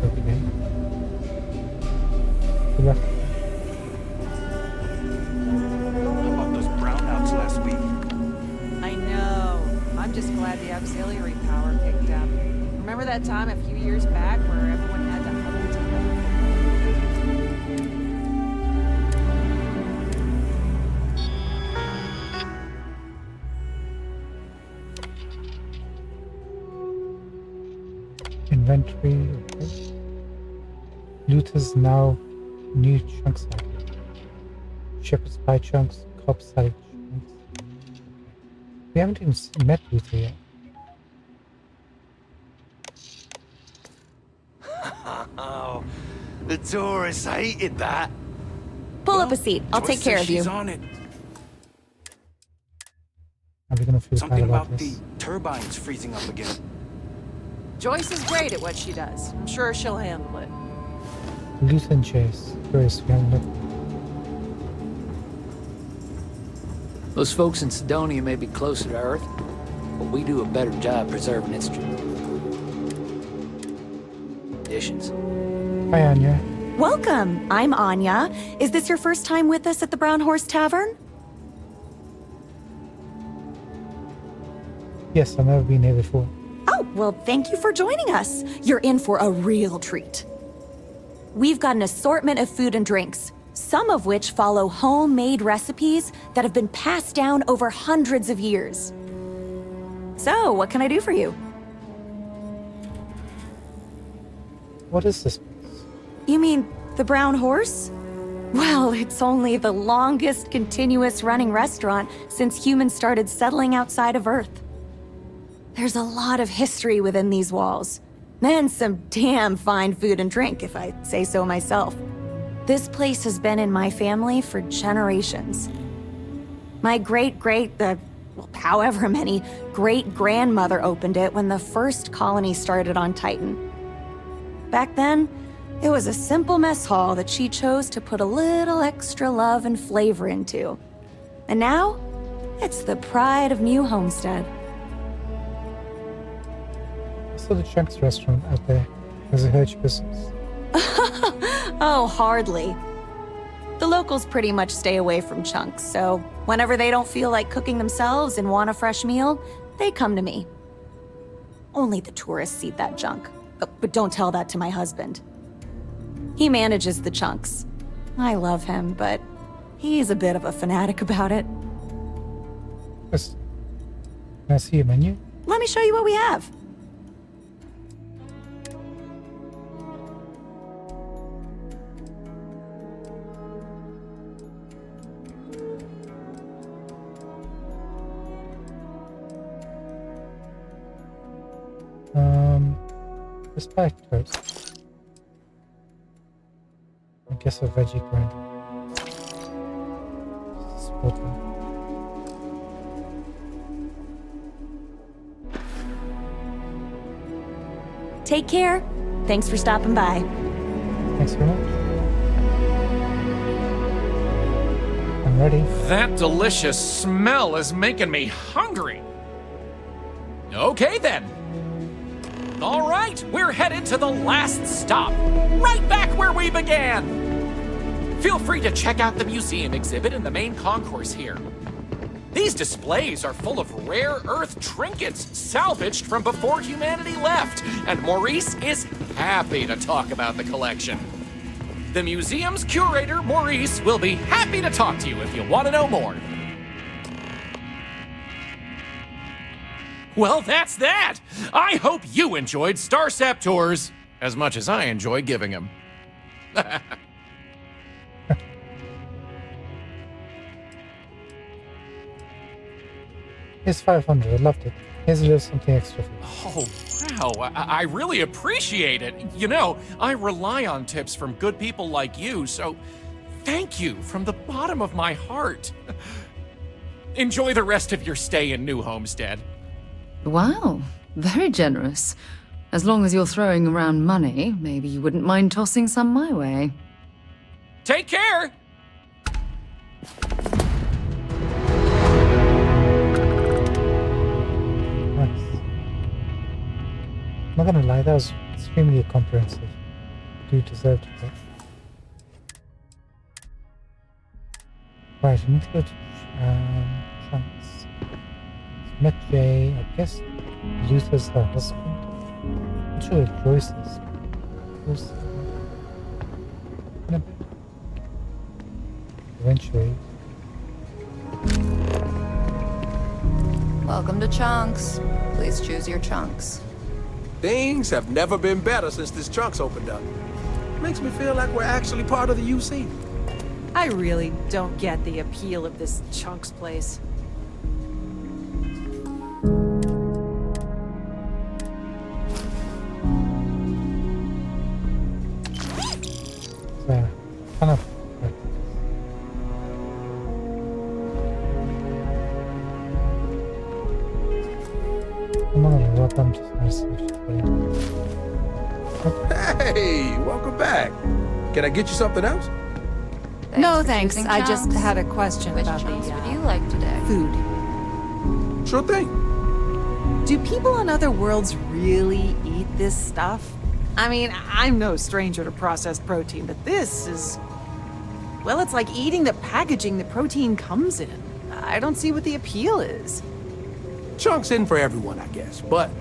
Okay. Good luck. How about those brownouts last week? I know. I'm just glad the auxiliary power picked up. Remember that time a few years back where everyone had to huddle together? Inventory, okay. Loot is now new chunks. Shepherd's pie chunks, cob salad chunks. We haven't even met Luther yet. Oh, the tourists hated that. Pull up a seat. I'll take care of you. She's on it. Are we gonna feel Something bad about about this? the turbines freezing up again. Joyce is great at what she does. I'm sure she'll handle it. Luther and Chase. Curious, we haven't looked. Those folks in Sidonia may be closer to Earth, but we do a better job preserving its traditions. Hi, Anya. Welcome. I'm Anya. Is this your first time with us at the Brown Horse Tavern? Yes, I've never been here before. Oh, well, thank you for joining us. You're in for a real treat. We've got an assortment of food and drinks, some of which follow homemade recipes that have been passed down over hundreds of years. So, what can I do for you? What is this place? You mean the Brown Horse? Well, it's only the longest continuous running restaurant since humans started settling outside of Earth. There's a lot of history within these walls, and some damn fine food and drink, if I say so myself. This place has been in my family for generations. My however many great-grandmother opened it when the first colony started on Titan. Back then, it was a simple mess hall that she chose to put a little extra love and flavor into. And now, it's the pride of New Homestead. I saw the Chunks restaurant out there. Has it hurt your business? Oh, hardly. The locals pretty much stay away from Chunks, so whenever they don't feel like cooking themselves and want a fresh meal, they come to me. Only the tourists eat that junk. But don't tell that to my husband. He manages the Chunks. I love him, but he's a bit of a fanatic about it. Yes. Can I see your menu? Let me show you what we have. Respect toast. I guess a veggie grinder. Sport one. Take care. Thanks for stopping by. Thanks very much. I'm ready. That delicious smell is making me hungry. Okay then. All right, we're headed to the last stop, right back where we began. Feel free to check out the museum exhibit in the main concourse here. These displays are full of rare earth trinkets salvaged from before humanity left, and Maurice is happy to talk about the collection. The museum's curator, Maurice, will be happy to talk to you if you want to know more. Well, that's that! I hope you enjoyed Starsap Tours as much as I enjoy giving them. Here's 500. I loved it. Here's a little something extra for you. Oh, wow. I really appreciate it. You know, I rely on tips from good people like you, so thank you from the bottom of my heart. Enjoy the rest of your stay in New Homestead. Wow, very generous. As long as you're throwing around money, maybe you wouldn't mind tossing some my way. Take care! I'm not gonna lie, that was extremely comprehensive. You deserved it. Right, I need to go to Chunks. Met Jay, I guess Luther's her husband. I'm sure it's Joyce's. Eventually. Welcome to Chunks. Please choose your chunks. Things have never been better since this Chunks opened up. Makes me feel like we're actually part of the UC. I really don't get the appeal of this Chunks place. Kind of. I'm not gonna let them just message. Hey, welcome back. Can I get you something else? No, thanks. I just Chunks. had a question Which about chunks the would you like today? food. Sure thing. Do people on other worlds really eat this stuff? I mean, I'm no stranger to processed protein, but this is... Well, it's like eating the packaging the protein comes in. I don't see what the appeal is. Chunks in for everyone, I guess. But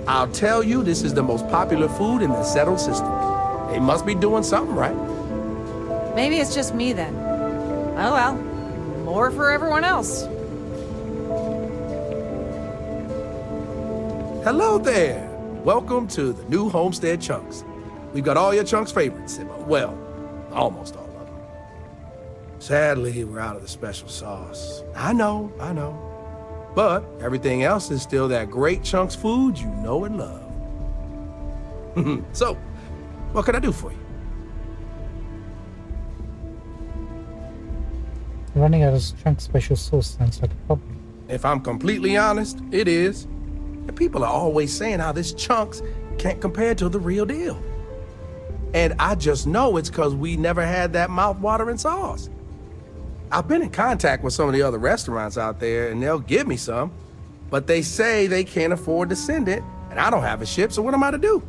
I'll tell you, this is the most popular food in the settled system. They must be doing something right. Maybe it's just me then. Oh well, more for everyone else. Hello there. Welcome to the new Homestead Chunks. We've got all your Chunks favorites. Well, almost all of them. Sadly, we're out of the special sauce. I know. But everything else is still that great Chunks food you know and love. So, what can I do for you? Running out of Chunk special sauce sounds like a problem. If I'm completely honest, it is. And people are always saying how this Chunks can't compare to the real deal. And I just know it's because we never had that mouth-watering sauce. I've been in contact with some of the other restaurants out there, and they'll give me some, but they say they can't afford to send it, and I don't have a ship, so what am I to do?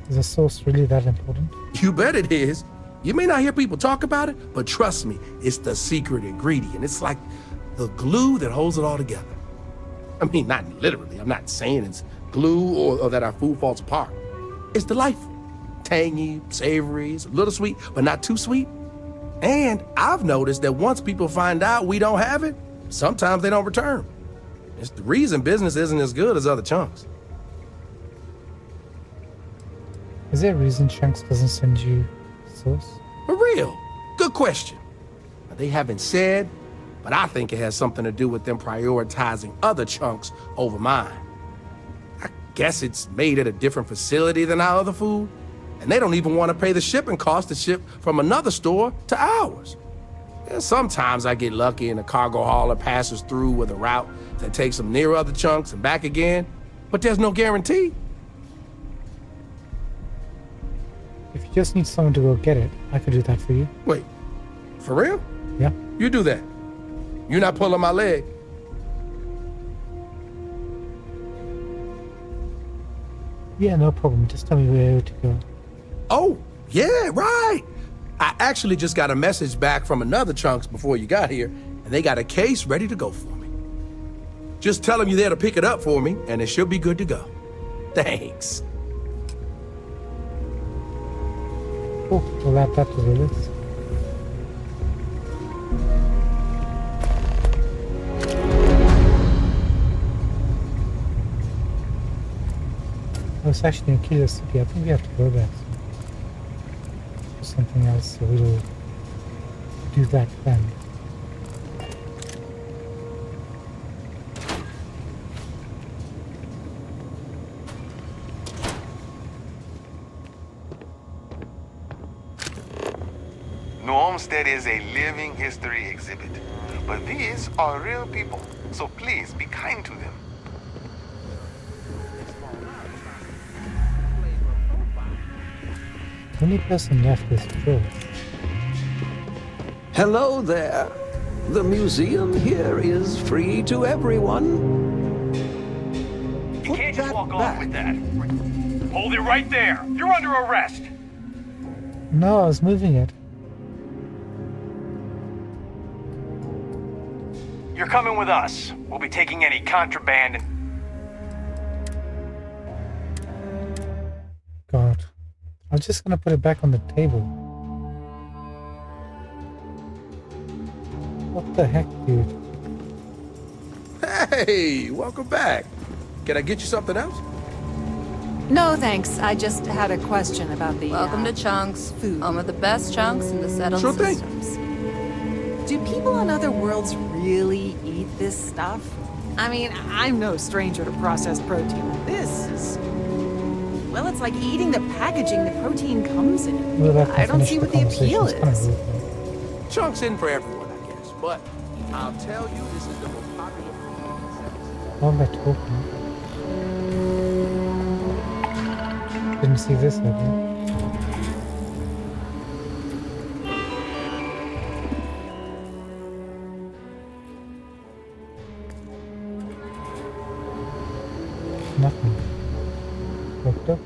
Is the sauce really that important? You bet it is. You may not hear people talk about it, but trust me, it's the secret ingredient. It's like the glue that holds it all together. I mean, not literally. I'm not saying it's glue or that our food falls apart. It's delightful. Tangy, savory, it's a little sweet, but not too sweet. And I've noticed that once people find out we don't have it, sometimes they don't return. It's the reason business isn't as good as other Chunks. Is there a reason Chunks doesn't send you sauce? For real? Good question. They haven't said, but I think it has something to do with them prioritizing other chunks over mine. I guess it's made at a different facility than our other food, and they don't even want to pay the shipping cost to ship from another store to ours. And sometimes I get lucky and a cargo hauler passes through with a route that takes them near other chunks and back again, but there's no guarantee. If you just need someone to go get it, I could do that for you. Wait, for real? Yeah. You do that. You're not pulling my leg. Yeah, no problem. Just tell me where to go. Oh, yeah, right. I actually just got a message back from another chunks before you got here, and they got a case ready to go for me. Just tell them you're there to pick it up for me, and it should be good to go. Thanks. Cool. We'll add that to the list. Oh, it's actually in Kilo City. I think we have to go there. So something else, so we'll do that then. New Homestead is a living history exhibit, but these are real people, so please be kind to them. The only person left is Joe. Hello there. The museum here is free to everyone. You can't just walk off with that. Hold it right there. You're under arrest. No, I was moving it. You're coming with us. We'll be taking any contraband and... God. I'm just gonna put it back on the table. What the heck, dude? Hey, welcome back. Can I get you something else? No, thanks. I just had a question about the Welcome to Chunks, food. home of the best chunks in the settled Sure thing. systems. Do people on other worlds really eat this stuff? I mean, I'm no stranger to processed protein, but this is... Well, it's like eating the packaging the protein comes in. We'll have to I don't finish see what the conversation. appeal It's kind of is. rude, though. Chunks in for everyone, I guess, but I'll tell you this is the most popular All that talking. Didn't see this ever. Nothing. Looked up.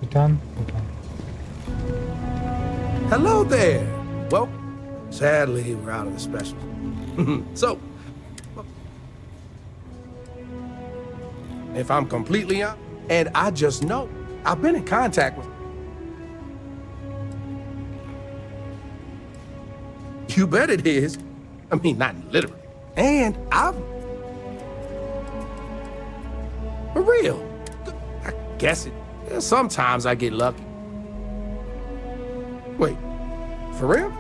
We're done. We're done. Hello there. Well, sadly, we're out of the special. So, if I'm completely honest, and I just know, I've been in contact with... You bet it is. I mean, not literally. And I've... For real. I guess it. Sometimes I get lucky. Wait, for real?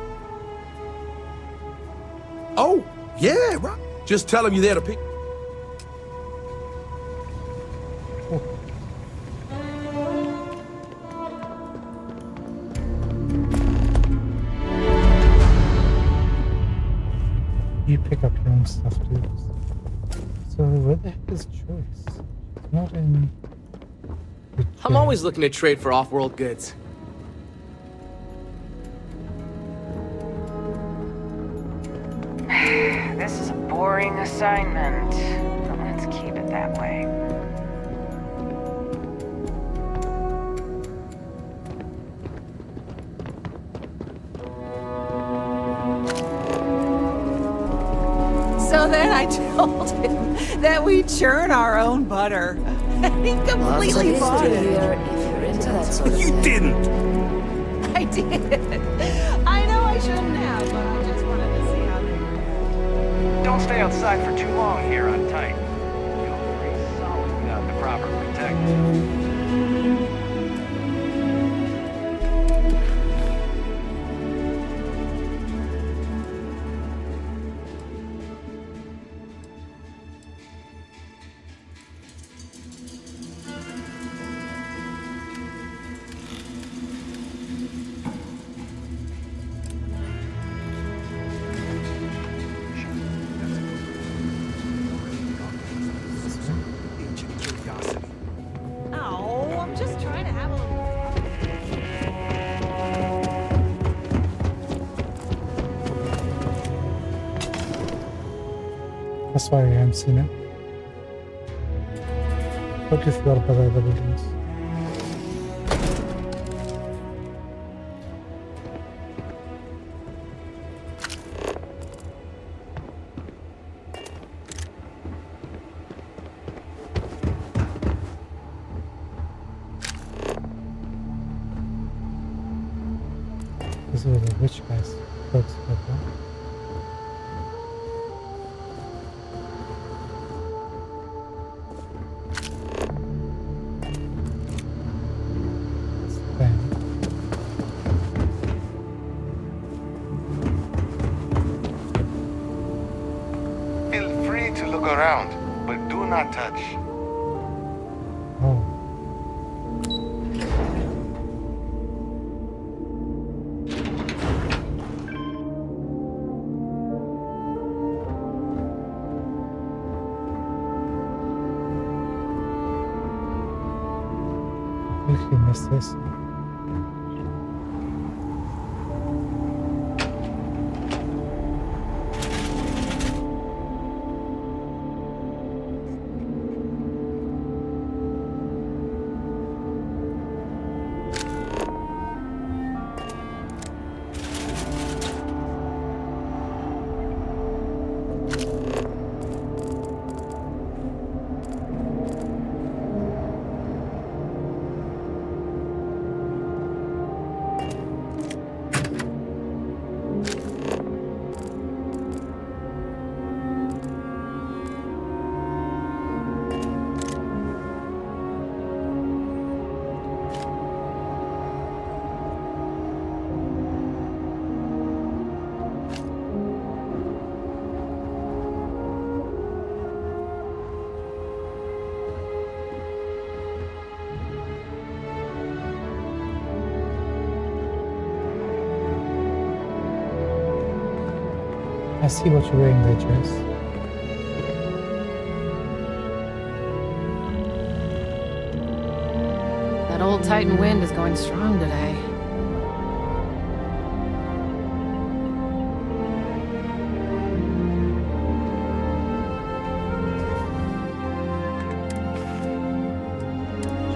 Oh, yeah, right. Just tell him you're there to pick. You pick up your own stuff too. So where the heck is Joyce? It's not in... I'm always looking to trade for off-world goods. This is a boring assignment, but let's keep it that way. So then I told him that we churn our own butter. And he completely bought it. If you're into that sort of You thing. didn't! I did. I know I shouldn't have, but I just wanted to see how they were. Don't stay outside for too long here on Titan. You'll freeze solid without the proper protection. That's why I haven't seen it. Totally forgot about the other buildings. This is the rich guy's perks right there. Feel free to look around, but do not touch. Oh. Completely missed this. I see what you're wearing there, Jess. That old Titan wind is going strong today.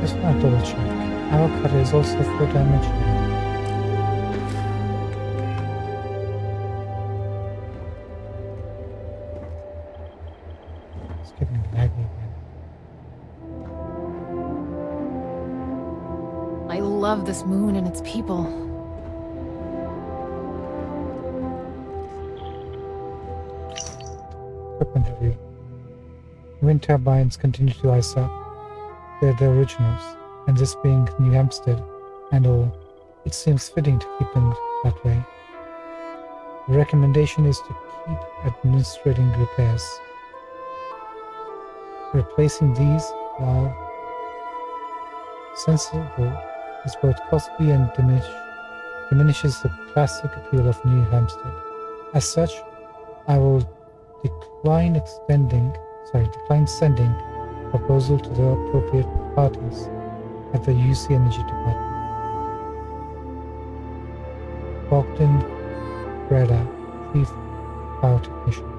Just want to double check. Our cutter is also 4 damage. It's getting laggy again. I love this moon and its people. Equipment review. Wind turbines continue to ice up. They're the originals, and this being New Hampstead and all, it seems fitting to keep them that way. The recommendation is to keep administrating repairs. Replacing these, while sensible, is both costly and diminishes the classic appeal of New Hampstead. As such, I will decline sending proposal to the appropriate parties at the UC Energy Department. Bogdan Breda, Chief Power Technician.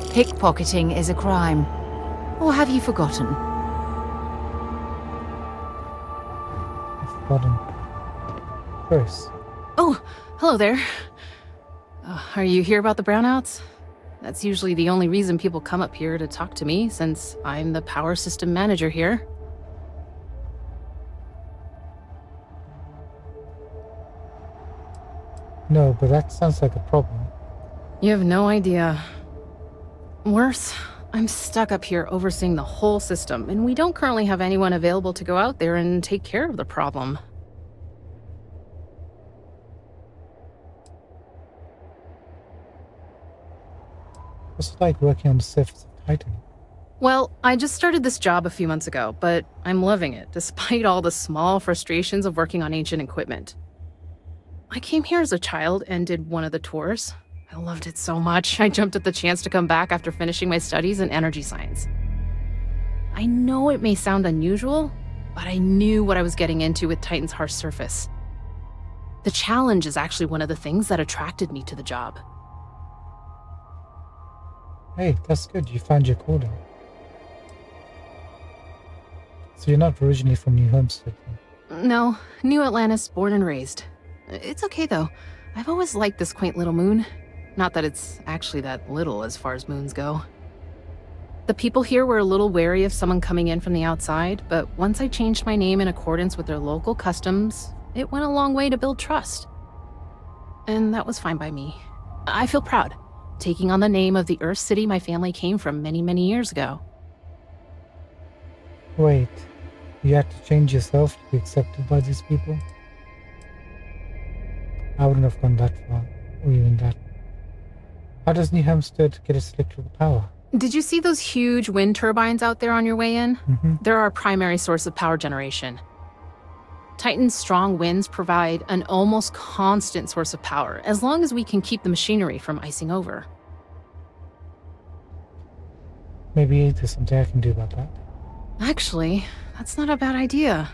Pickpocketing is a crime. Or have you forgotten? I've forgotten. Chris. Oh, hello there. Are you here about the brownouts? That's usually the only reason people come up here to talk to me, since I'm the power system manager here. No, but that sounds like a problem. You have no idea. Worse, I'm stuck up here overseeing the whole system, and we don't currently have anyone available to go out there and take care of the problem. What's it like working on the surface of Titan? Well, I just started this job a few months ago, but I'm loving it, despite all the small frustrations of working on ancient equipment. I came here as a child and did one of the tours. I loved it so much, I jumped at the chance to come back after finishing my studies in energy science. I know it may sound unusual, but I knew what I was getting into with Titan's harsh surface. The challenge is actually one of the things that attracted me to the job. Hey, that's good. You found your calling. So you're not originally from New Homestead then? No, New Atlantis, born and raised. It's okay though. I've always liked this quaint little moon. Not that it's actually that little as far as moons go. The people here were a little wary of someone coming in from the outside, but once I changed my name in accordance with their local customs, it went a long way to build trust. And that was fine by me. I feel proud, taking on the name of the Earth City my family came from many, many years ago. Wait, you had to change yourself to be accepted by these people? I wouldn't have gone that far, or even that. How does New Hampstead get its electrical power? Did you see those huge wind turbines out there on your way in? Mm-hmm. They're our primary source of power generation. Titan's strong winds provide an almost constant source of power, as long as we can keep the machinery from icing over. Maybe there's something I can do about that. Actually, that's not a bad idea.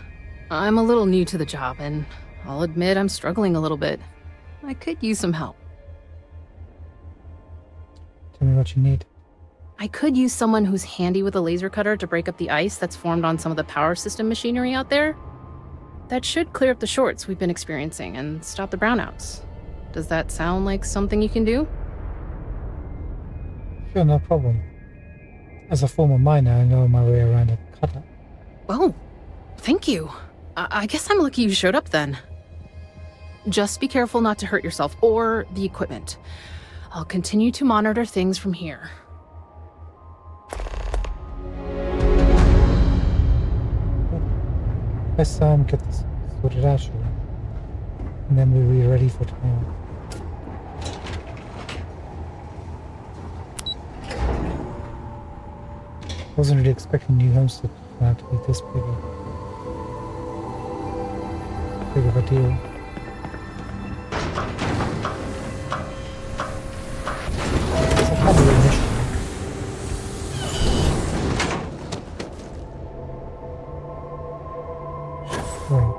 I'm a little new to the job, and I'll admit I'm struggling a little bit. I could use some help. Tell me what you need. I could use someone who's handy with a laser cutter to break up the ice that's formed on some of the power system machinery out there. That should clear up the shorts we've been experiencing and stop the brownouts. Does that sound like something you can do? Sure, no problem. As a former miner, I know my way around a cutter. Oh, thank you. I guess I'm lucky you showed up then. Just be careful not to hurt yourself or the equipment. I'll continue to monitor things from here. Let's get this sorted out, shall we? And then we'll be ready for tomorrow. Wasn't really expecting New Homestead to be this big of a deal. It's a kind of a mission. Right.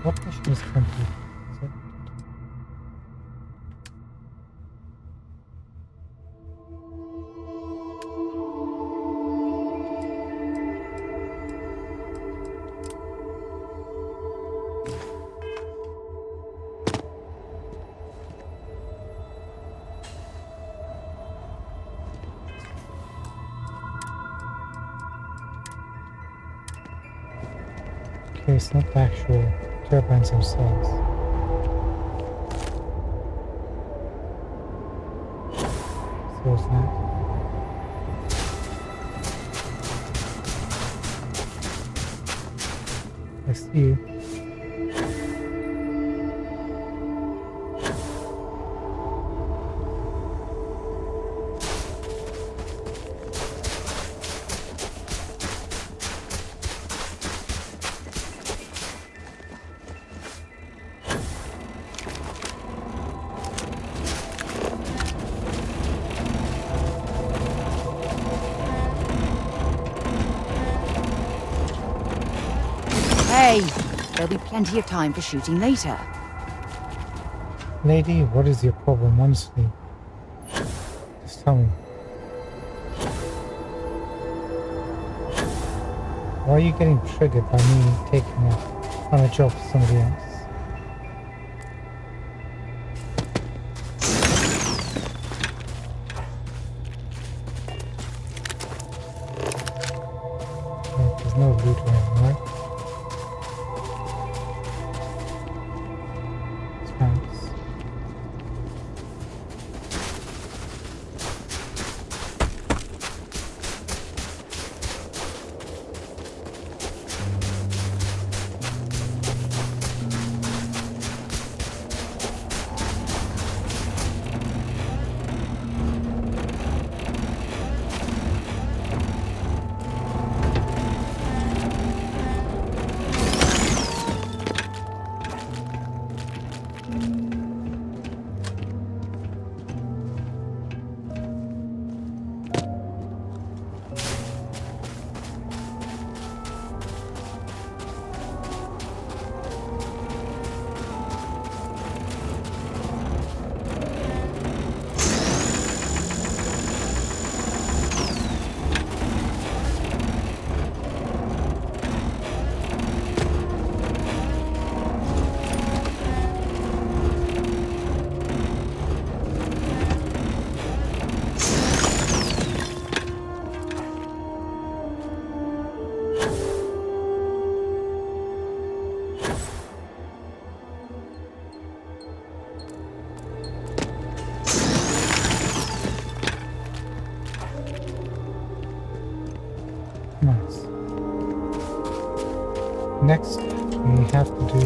What mission is complete? Okay, it's not the actual turbines themselves. So what's that? I see you. Hey, there'll be plenty of time for shooting later. Lady, what is your problem, honestly? Just tell me. Why are you getting triggered by me taking on a job for somebody else? There's no loot or anything, right? Thanks. next we have to do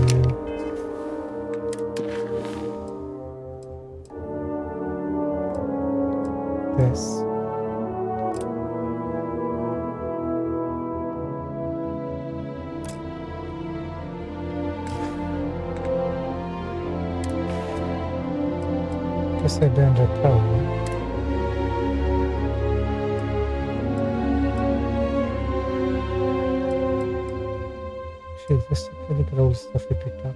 this. Guess I burned a power. Actually, just look at all the stuff we picked up.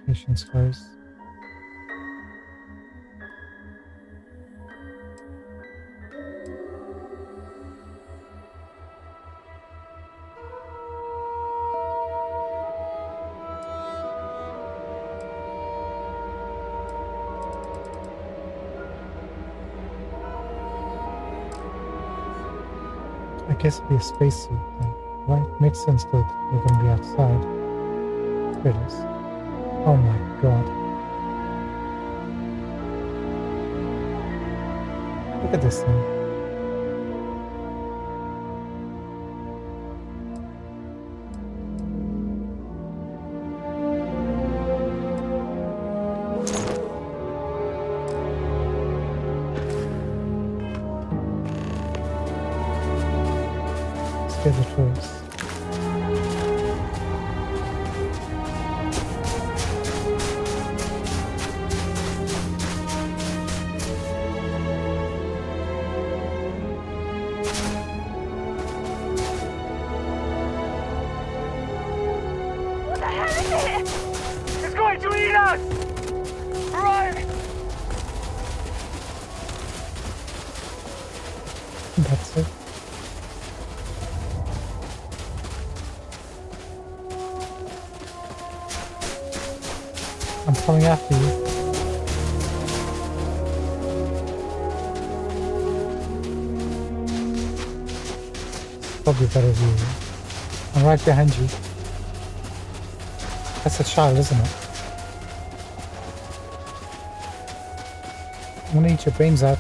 Patience scars. I guess it'll be a spacesuit then, right? Makes sense that we're going to be outside. There it is. Oh my god. Look at this thing. Let's get the toys. It's going to eat us! Run! That's it. I'm coming after you. It's probably better view. I'm right behind you. That's a child, isn't it? I'm gonna eat your brains out.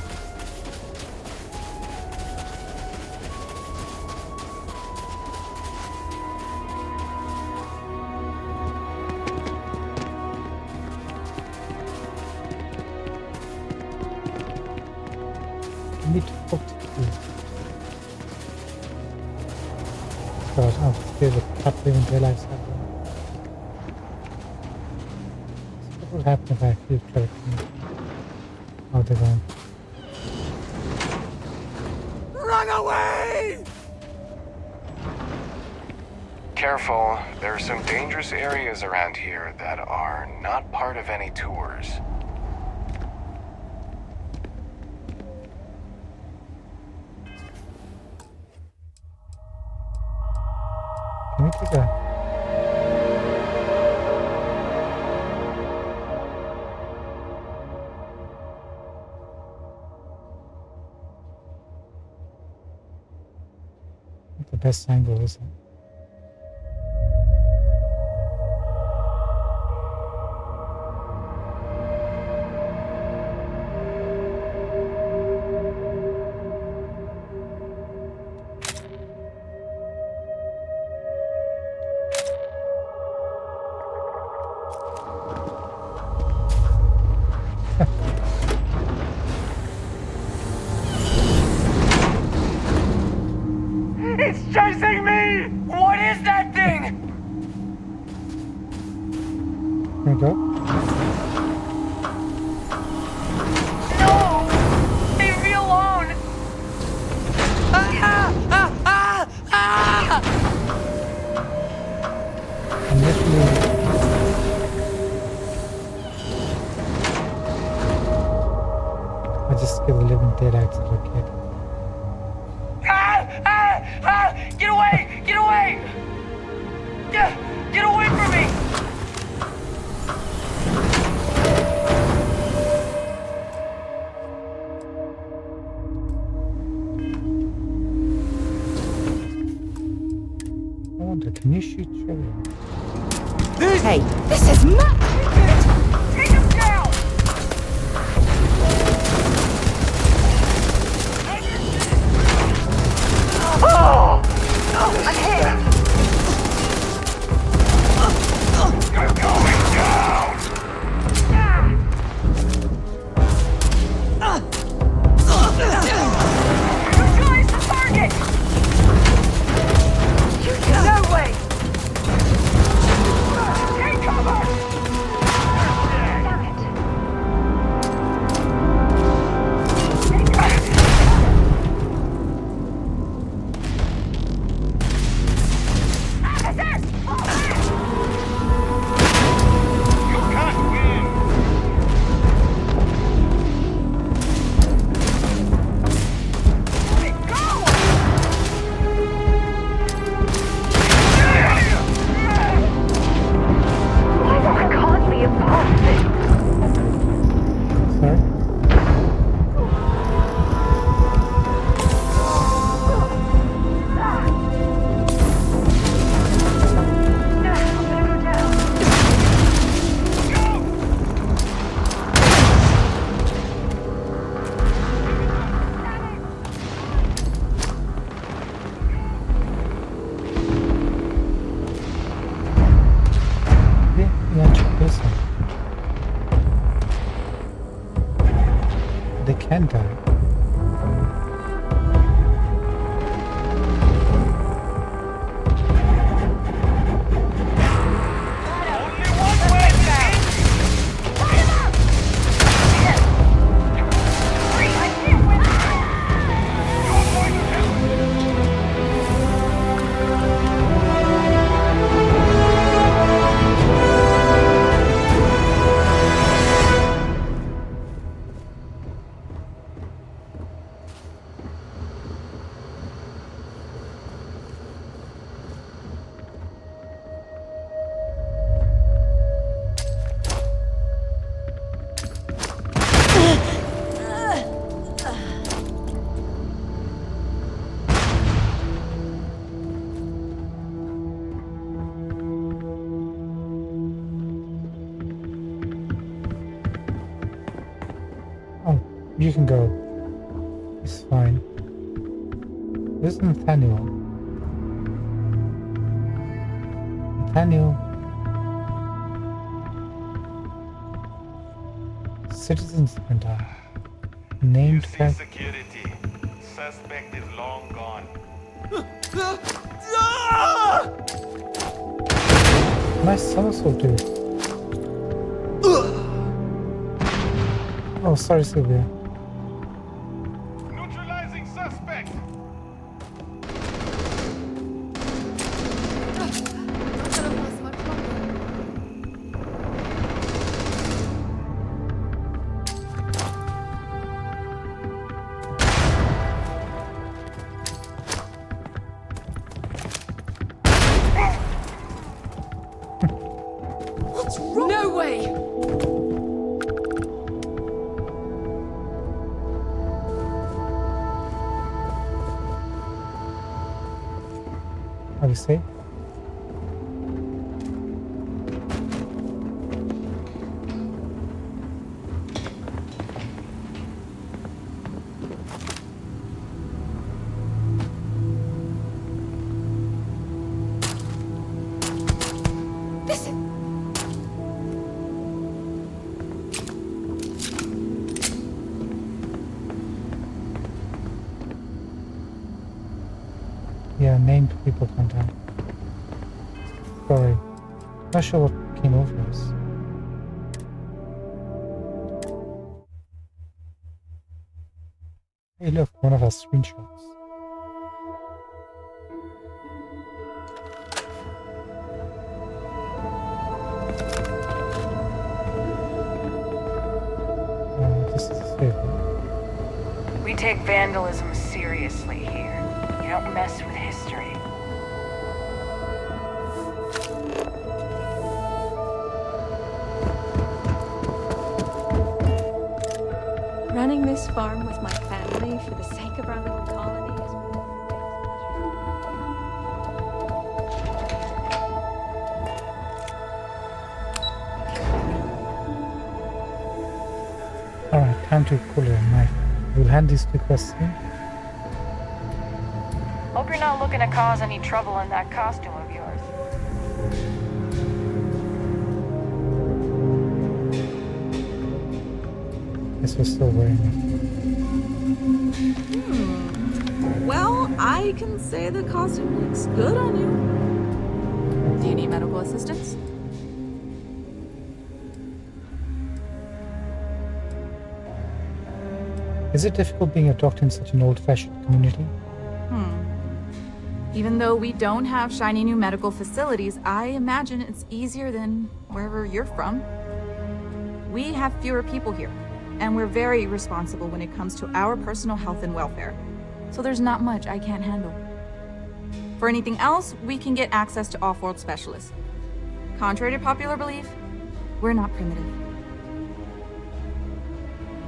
I need to talk to you. God, I'm scared of not living their lives that way. What will happen if I actually try to come in? Oh, they're gone. Run away! Careful, there are some dangerous areas around here that are not part of any tours. Can we take a... the best angle, isn't it? It's chasing me! What is that thing? There we go. No! Leave me alone! Ah! Ah! Ah! Ah! I'm literally... I just scared the living dead out of the kid. Get away! Get away! Get away from me! I wonder, can you shoot children? Hey, this is nuts! Take him down! They can die. You can go. It's fine. This is Nathaniel. Nathaniel. Citizen Center. Named Security. Suspect is long gone. Nice somersault, dude. Oh, sorry, Sylvia. Neutralizing suspect. What's wrong? No way! Are we safe? Yeah, named people contact. Sorry. Not sure what came over us. Hey look, one of our screenshots. This is a favorite. We take vandalism seriously here. You don't mess with history. Running this farm with my family for the sake of our little colony is... Alright, time to pull a knife. We'll hand these two quests in. Hope you're not looking to cause any trouble in that costume of yours. Guess we're still wearing Well, I can say the costume looks good on you. Do you need medical assistance? it. Is it difficult being a doctor in such an old-fashioned community? Even though we don't have shiny new medical facilities, I imagine it's easier than wherever you're from. We have fewer people here, and we're very responsible when it comes to our personal health and welfare. So there's not much I can't handle. For anything else, we can get access to off-world specialists. Contrary to popular belief, we're not primitive.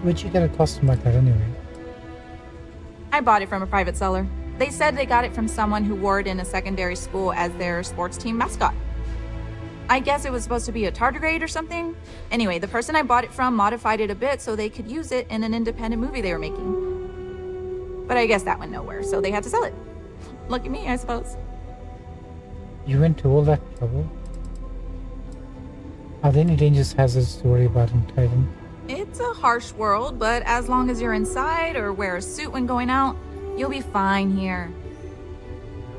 Where'd you get a costume like that anyway? I bought it from a private seller. They said they got it from someone who wore it in a secondary school as their sports team mascot. I guess it was supposed to be a tardigrade or something. Anyway, the person I bought it from modified it a bit so they could use it in an independent movie they were making. But I guess that went nowhere, so they had to sell it. Lucky me, I suppose. You went to all that trouble? Are there any dangerous hazards to worry about in Titan? It's It's a harsh world, but as long as you're inside or wear a suit when going out, you'll be fine here.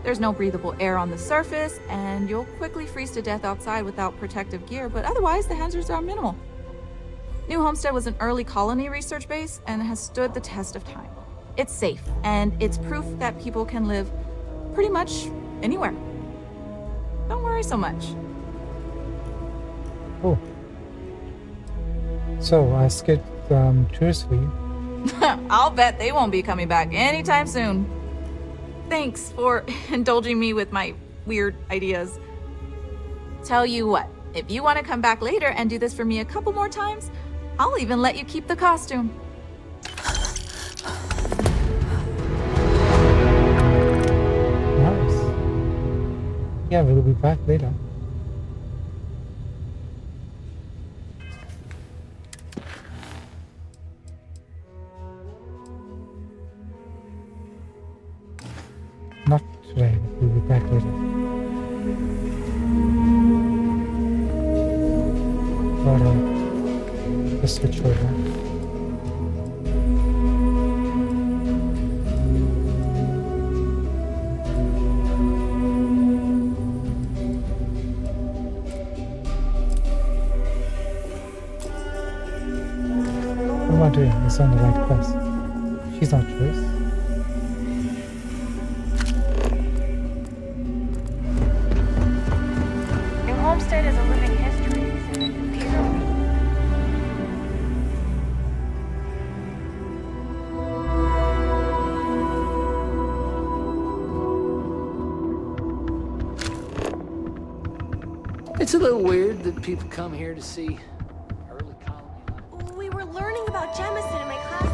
There's no breathable air on the surface, and you'll quickly freeze to death outside without protective gear, but otherwise the hazards are minimal. New Homestead was an early colony research base and has stood the test of time. It's safe, and it's proof that people can live pretty much anywhere. Don't worry so much. Oh. So, I skipped tours for you. I'll bet they won't be coming back anytime soon. Thanks for indulging me with my weird ideas. Tell you what, if you want to come back later and do this for me a couple more times, I'll even let you keep the costume. Nice. Yeah, we'll be back later. Not today, but we'll be back later. But just switch over. What am I doing? It's on the right quest. She's not choice. New Homestead is a living history exhibit. These are It's a little weird that people come here to see early colony. We were learning about Jemison in my class.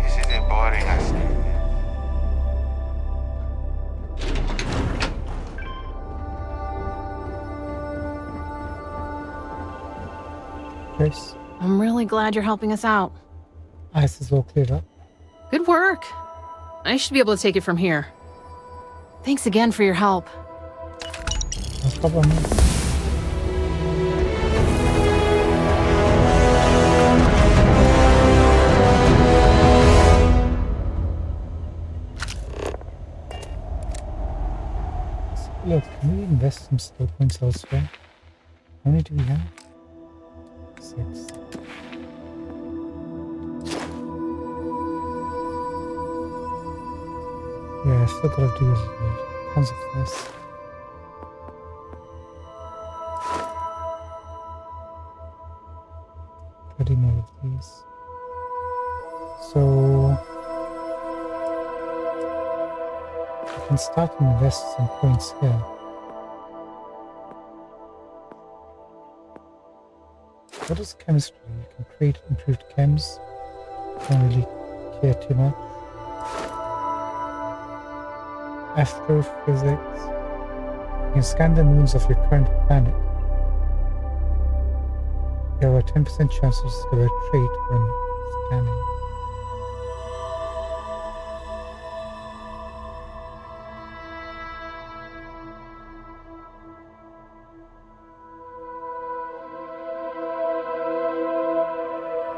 This isn't boring, I see. Chris, I'm really glad you're helping us out. ice is all cleared up. Good work. I should be able to take it from here. Thanks again for your help. No problem. Look, can we invest some skill points elsewhere? How many do we have? 6. Yeah, I still gotta do tons of this. More of these. So I can start to invest some points here. What is chemistry? You can create improved chems. Don't really care too much. Astrophysics. You can scan the moons of your current planet. There are a 10% chance to discover a trait when scanning.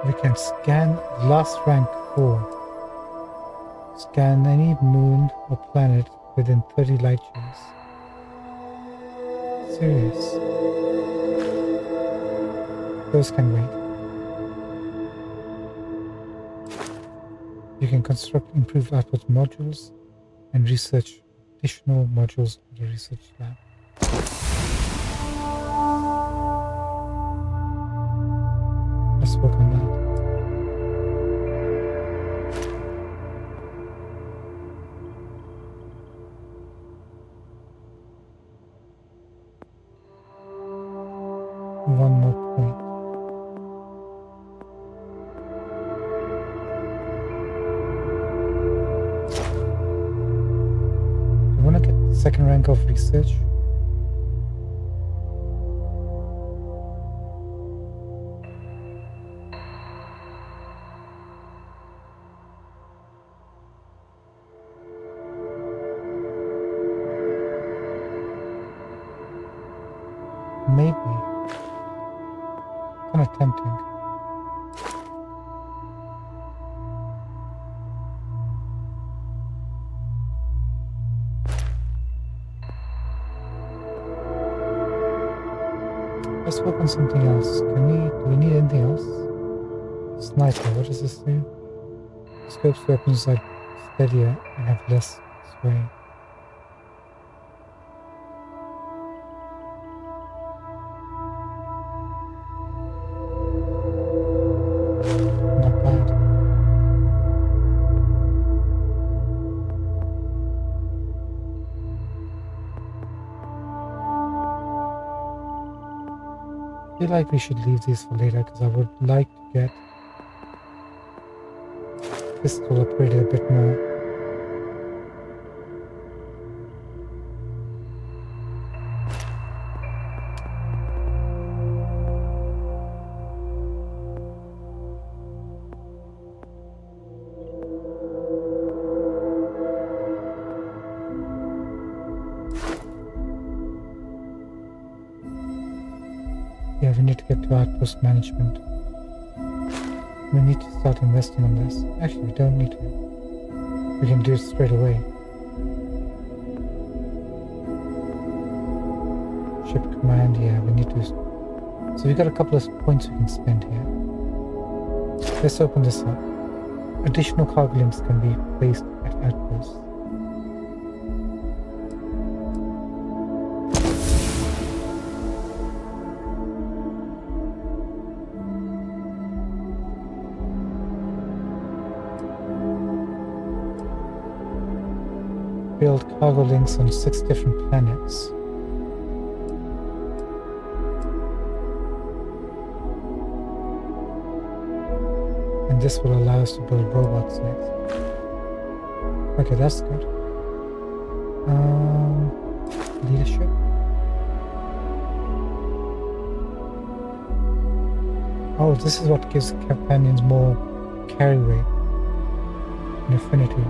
We can scan last rank 4. Scan any moon or planet within 30 light years. Serious. Those can wait. You can construct improved output modules and research additional modules in the research lab. Let's work on that. One more point. I want to get the second rank of research. Maybe. Kind of tempting. Let's work on something else. Do we need anything else? Sniper, what does this do? Scopes weapons are steadier and have less sway. Not bad. I feel like we should leave these for later because I would like to get pistol upgraded a bit more. Yeah, we need to get to outpost management. We need to start investing on this. Actually, we don't need to. We can do it straight away. Ship command, yeah, we need to. So we got a couple of points we can spend here. Let's open this up. Additional cargo links can be placed at outposts. Build cargo links on 6 different planets. And this will allow us to build robots next. Okay, that's good. Leadership. Oh, this is what gives companions more carry weight and affinity.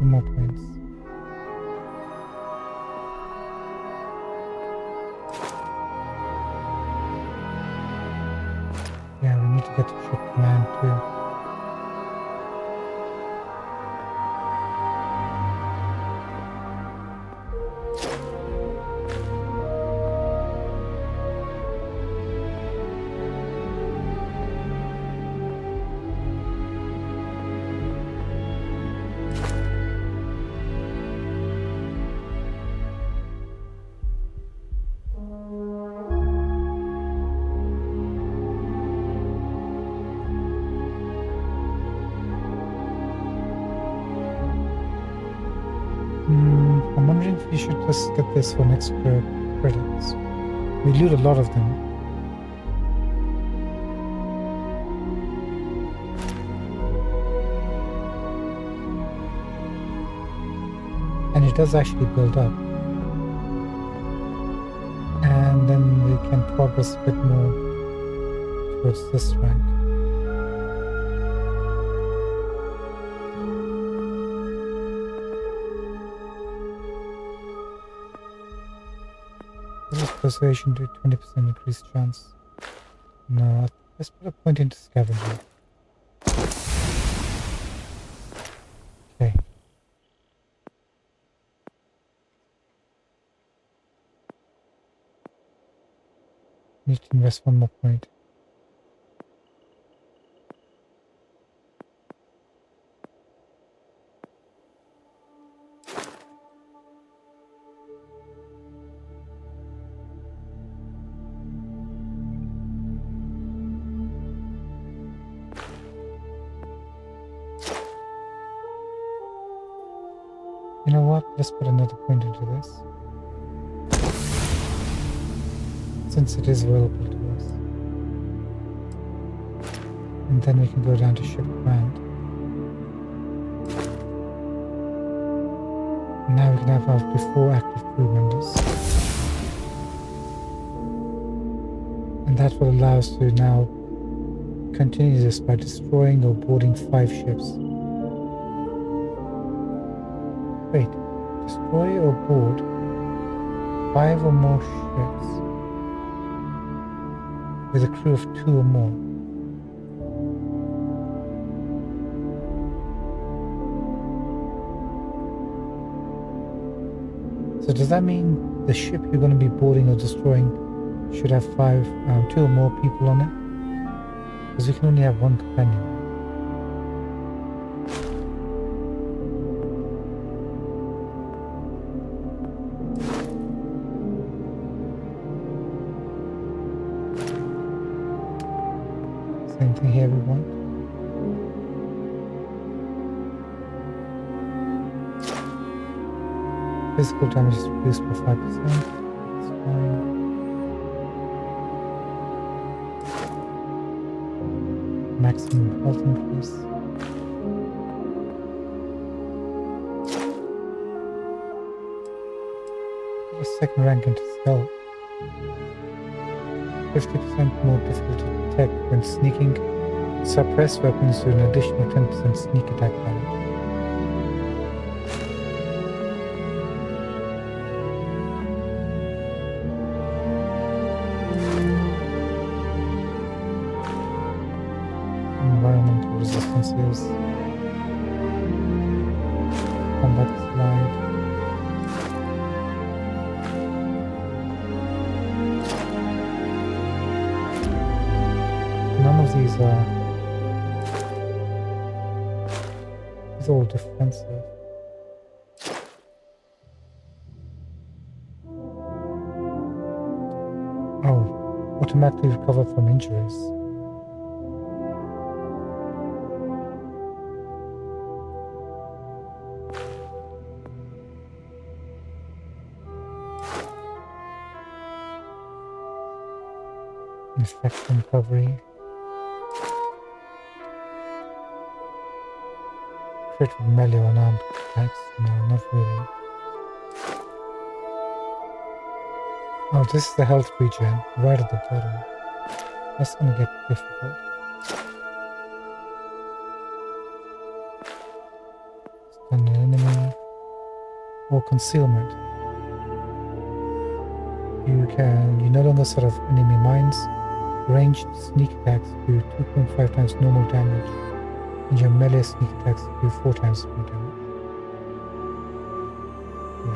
More points. Yeah, we need to get to ship command too. I'm wondering if we should just get this for extra credits. We loot a lot of them. And it does actually build up. And then we can progress a bit more towards this rank. Persuasion to 20% increased chance. No, let's put a point into scavenging. Okay. Need to invest one more point. You know what? Let's put another point into this. Since it is available to us. And then we can go down to ship command. Now we can have up to 4 active crew members. And that will allow us to now continue this by destroying or boarding 5 ships. Wait, destroy or board 5 or more ships with a crew of 2 or more. So does that mean the ship you're going to be boarding or destroying should have 2 or more people on it? Because we can only have 1 companion. Same thing here, everyone. Physical damage is reduced by 5%. That's fine. Maximum health increase. Get a second rank into stealth. 50% more difficult to detect when sneaking. Suppress weapons to an additional 10% sneak attack damage. Environmental resistances. Combat slide. None of these are all defensive. Oh, automatically recover from injuries. Infection recovery. Crit with melee or unarmed attacks? No, not really. Oh, this is the health regen, right at the bottom. That's gonna get difficult. Stun an enemy. Or concealment. You no longer set off enemy mines. Ranged sneak attacks do 2.5 times normal damage. And your melee sneak attacks do 4 times more damage.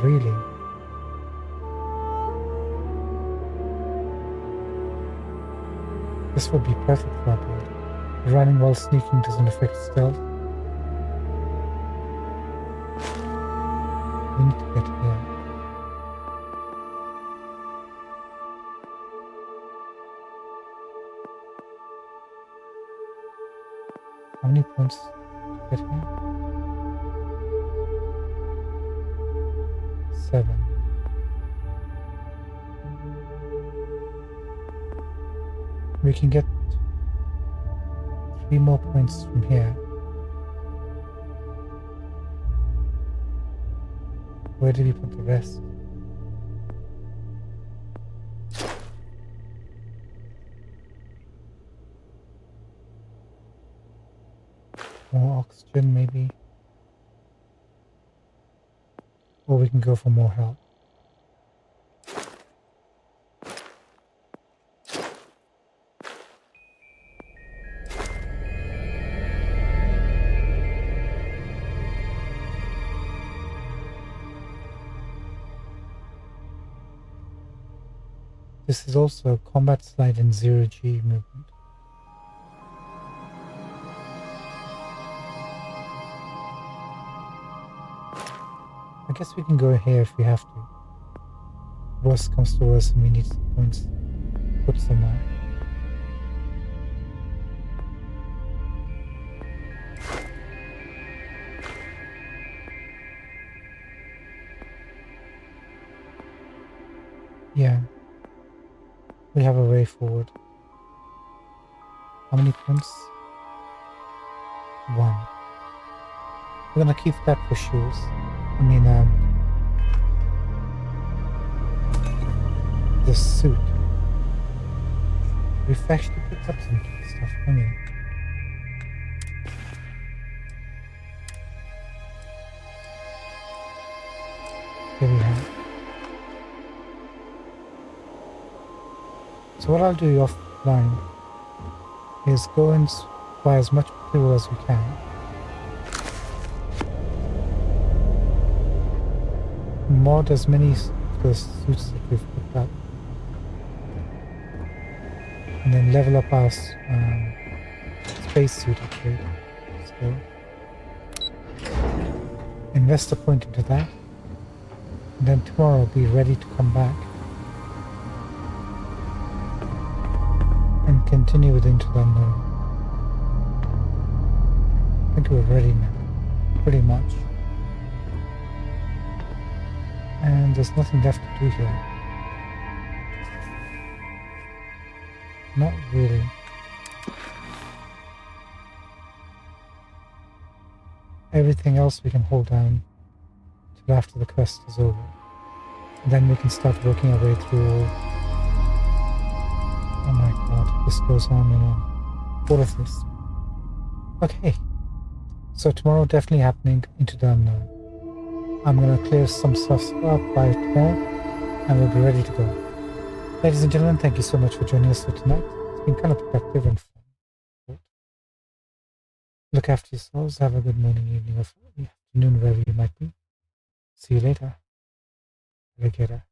Really? This would be perfect for our build. Running while sneaking doesn't affect stealth. We need to get here. How many points to get here? 7. We can get 3 more points from here. Where did we put the rest? More oxygen, maybe. Or we can go for more health. This is also a combat slide in 0G movement. I guess we can go here if we have to. Worst comes to worst and we need some points. Put somewhere. Yeah. We have a way forward. How many points? 1. We're gonna keep that for shields. this suit. We've actually picked up some stuff, haven't we? Here we have. So what I'll do offline is go and buy as much fuel as we can. Mod as many of the suits that we've picked up. And then level up our space suit upgrade. So invest a point into that. And then tomorrow be ready to come back and continue with Into the Unknown. I think we're ready now, pretty much. And there's nothing left to do here. Not really. Everything else we can hold down till after the quest is over. And then we can start working our way through all... Oh my god, this goes on and on. All of this. Okay. So tomorrow definitely happening Into the Unknown. I'm gonna clear some stuff up by tomorrow and we'll be ready to go. Ladies and gentlemen, thank you so much for joining us for tonight. It's been kind of productive and fun. Look after yourselves. Have a good morning, evening, or afternoon, wherever you might be. See you later. Alligator.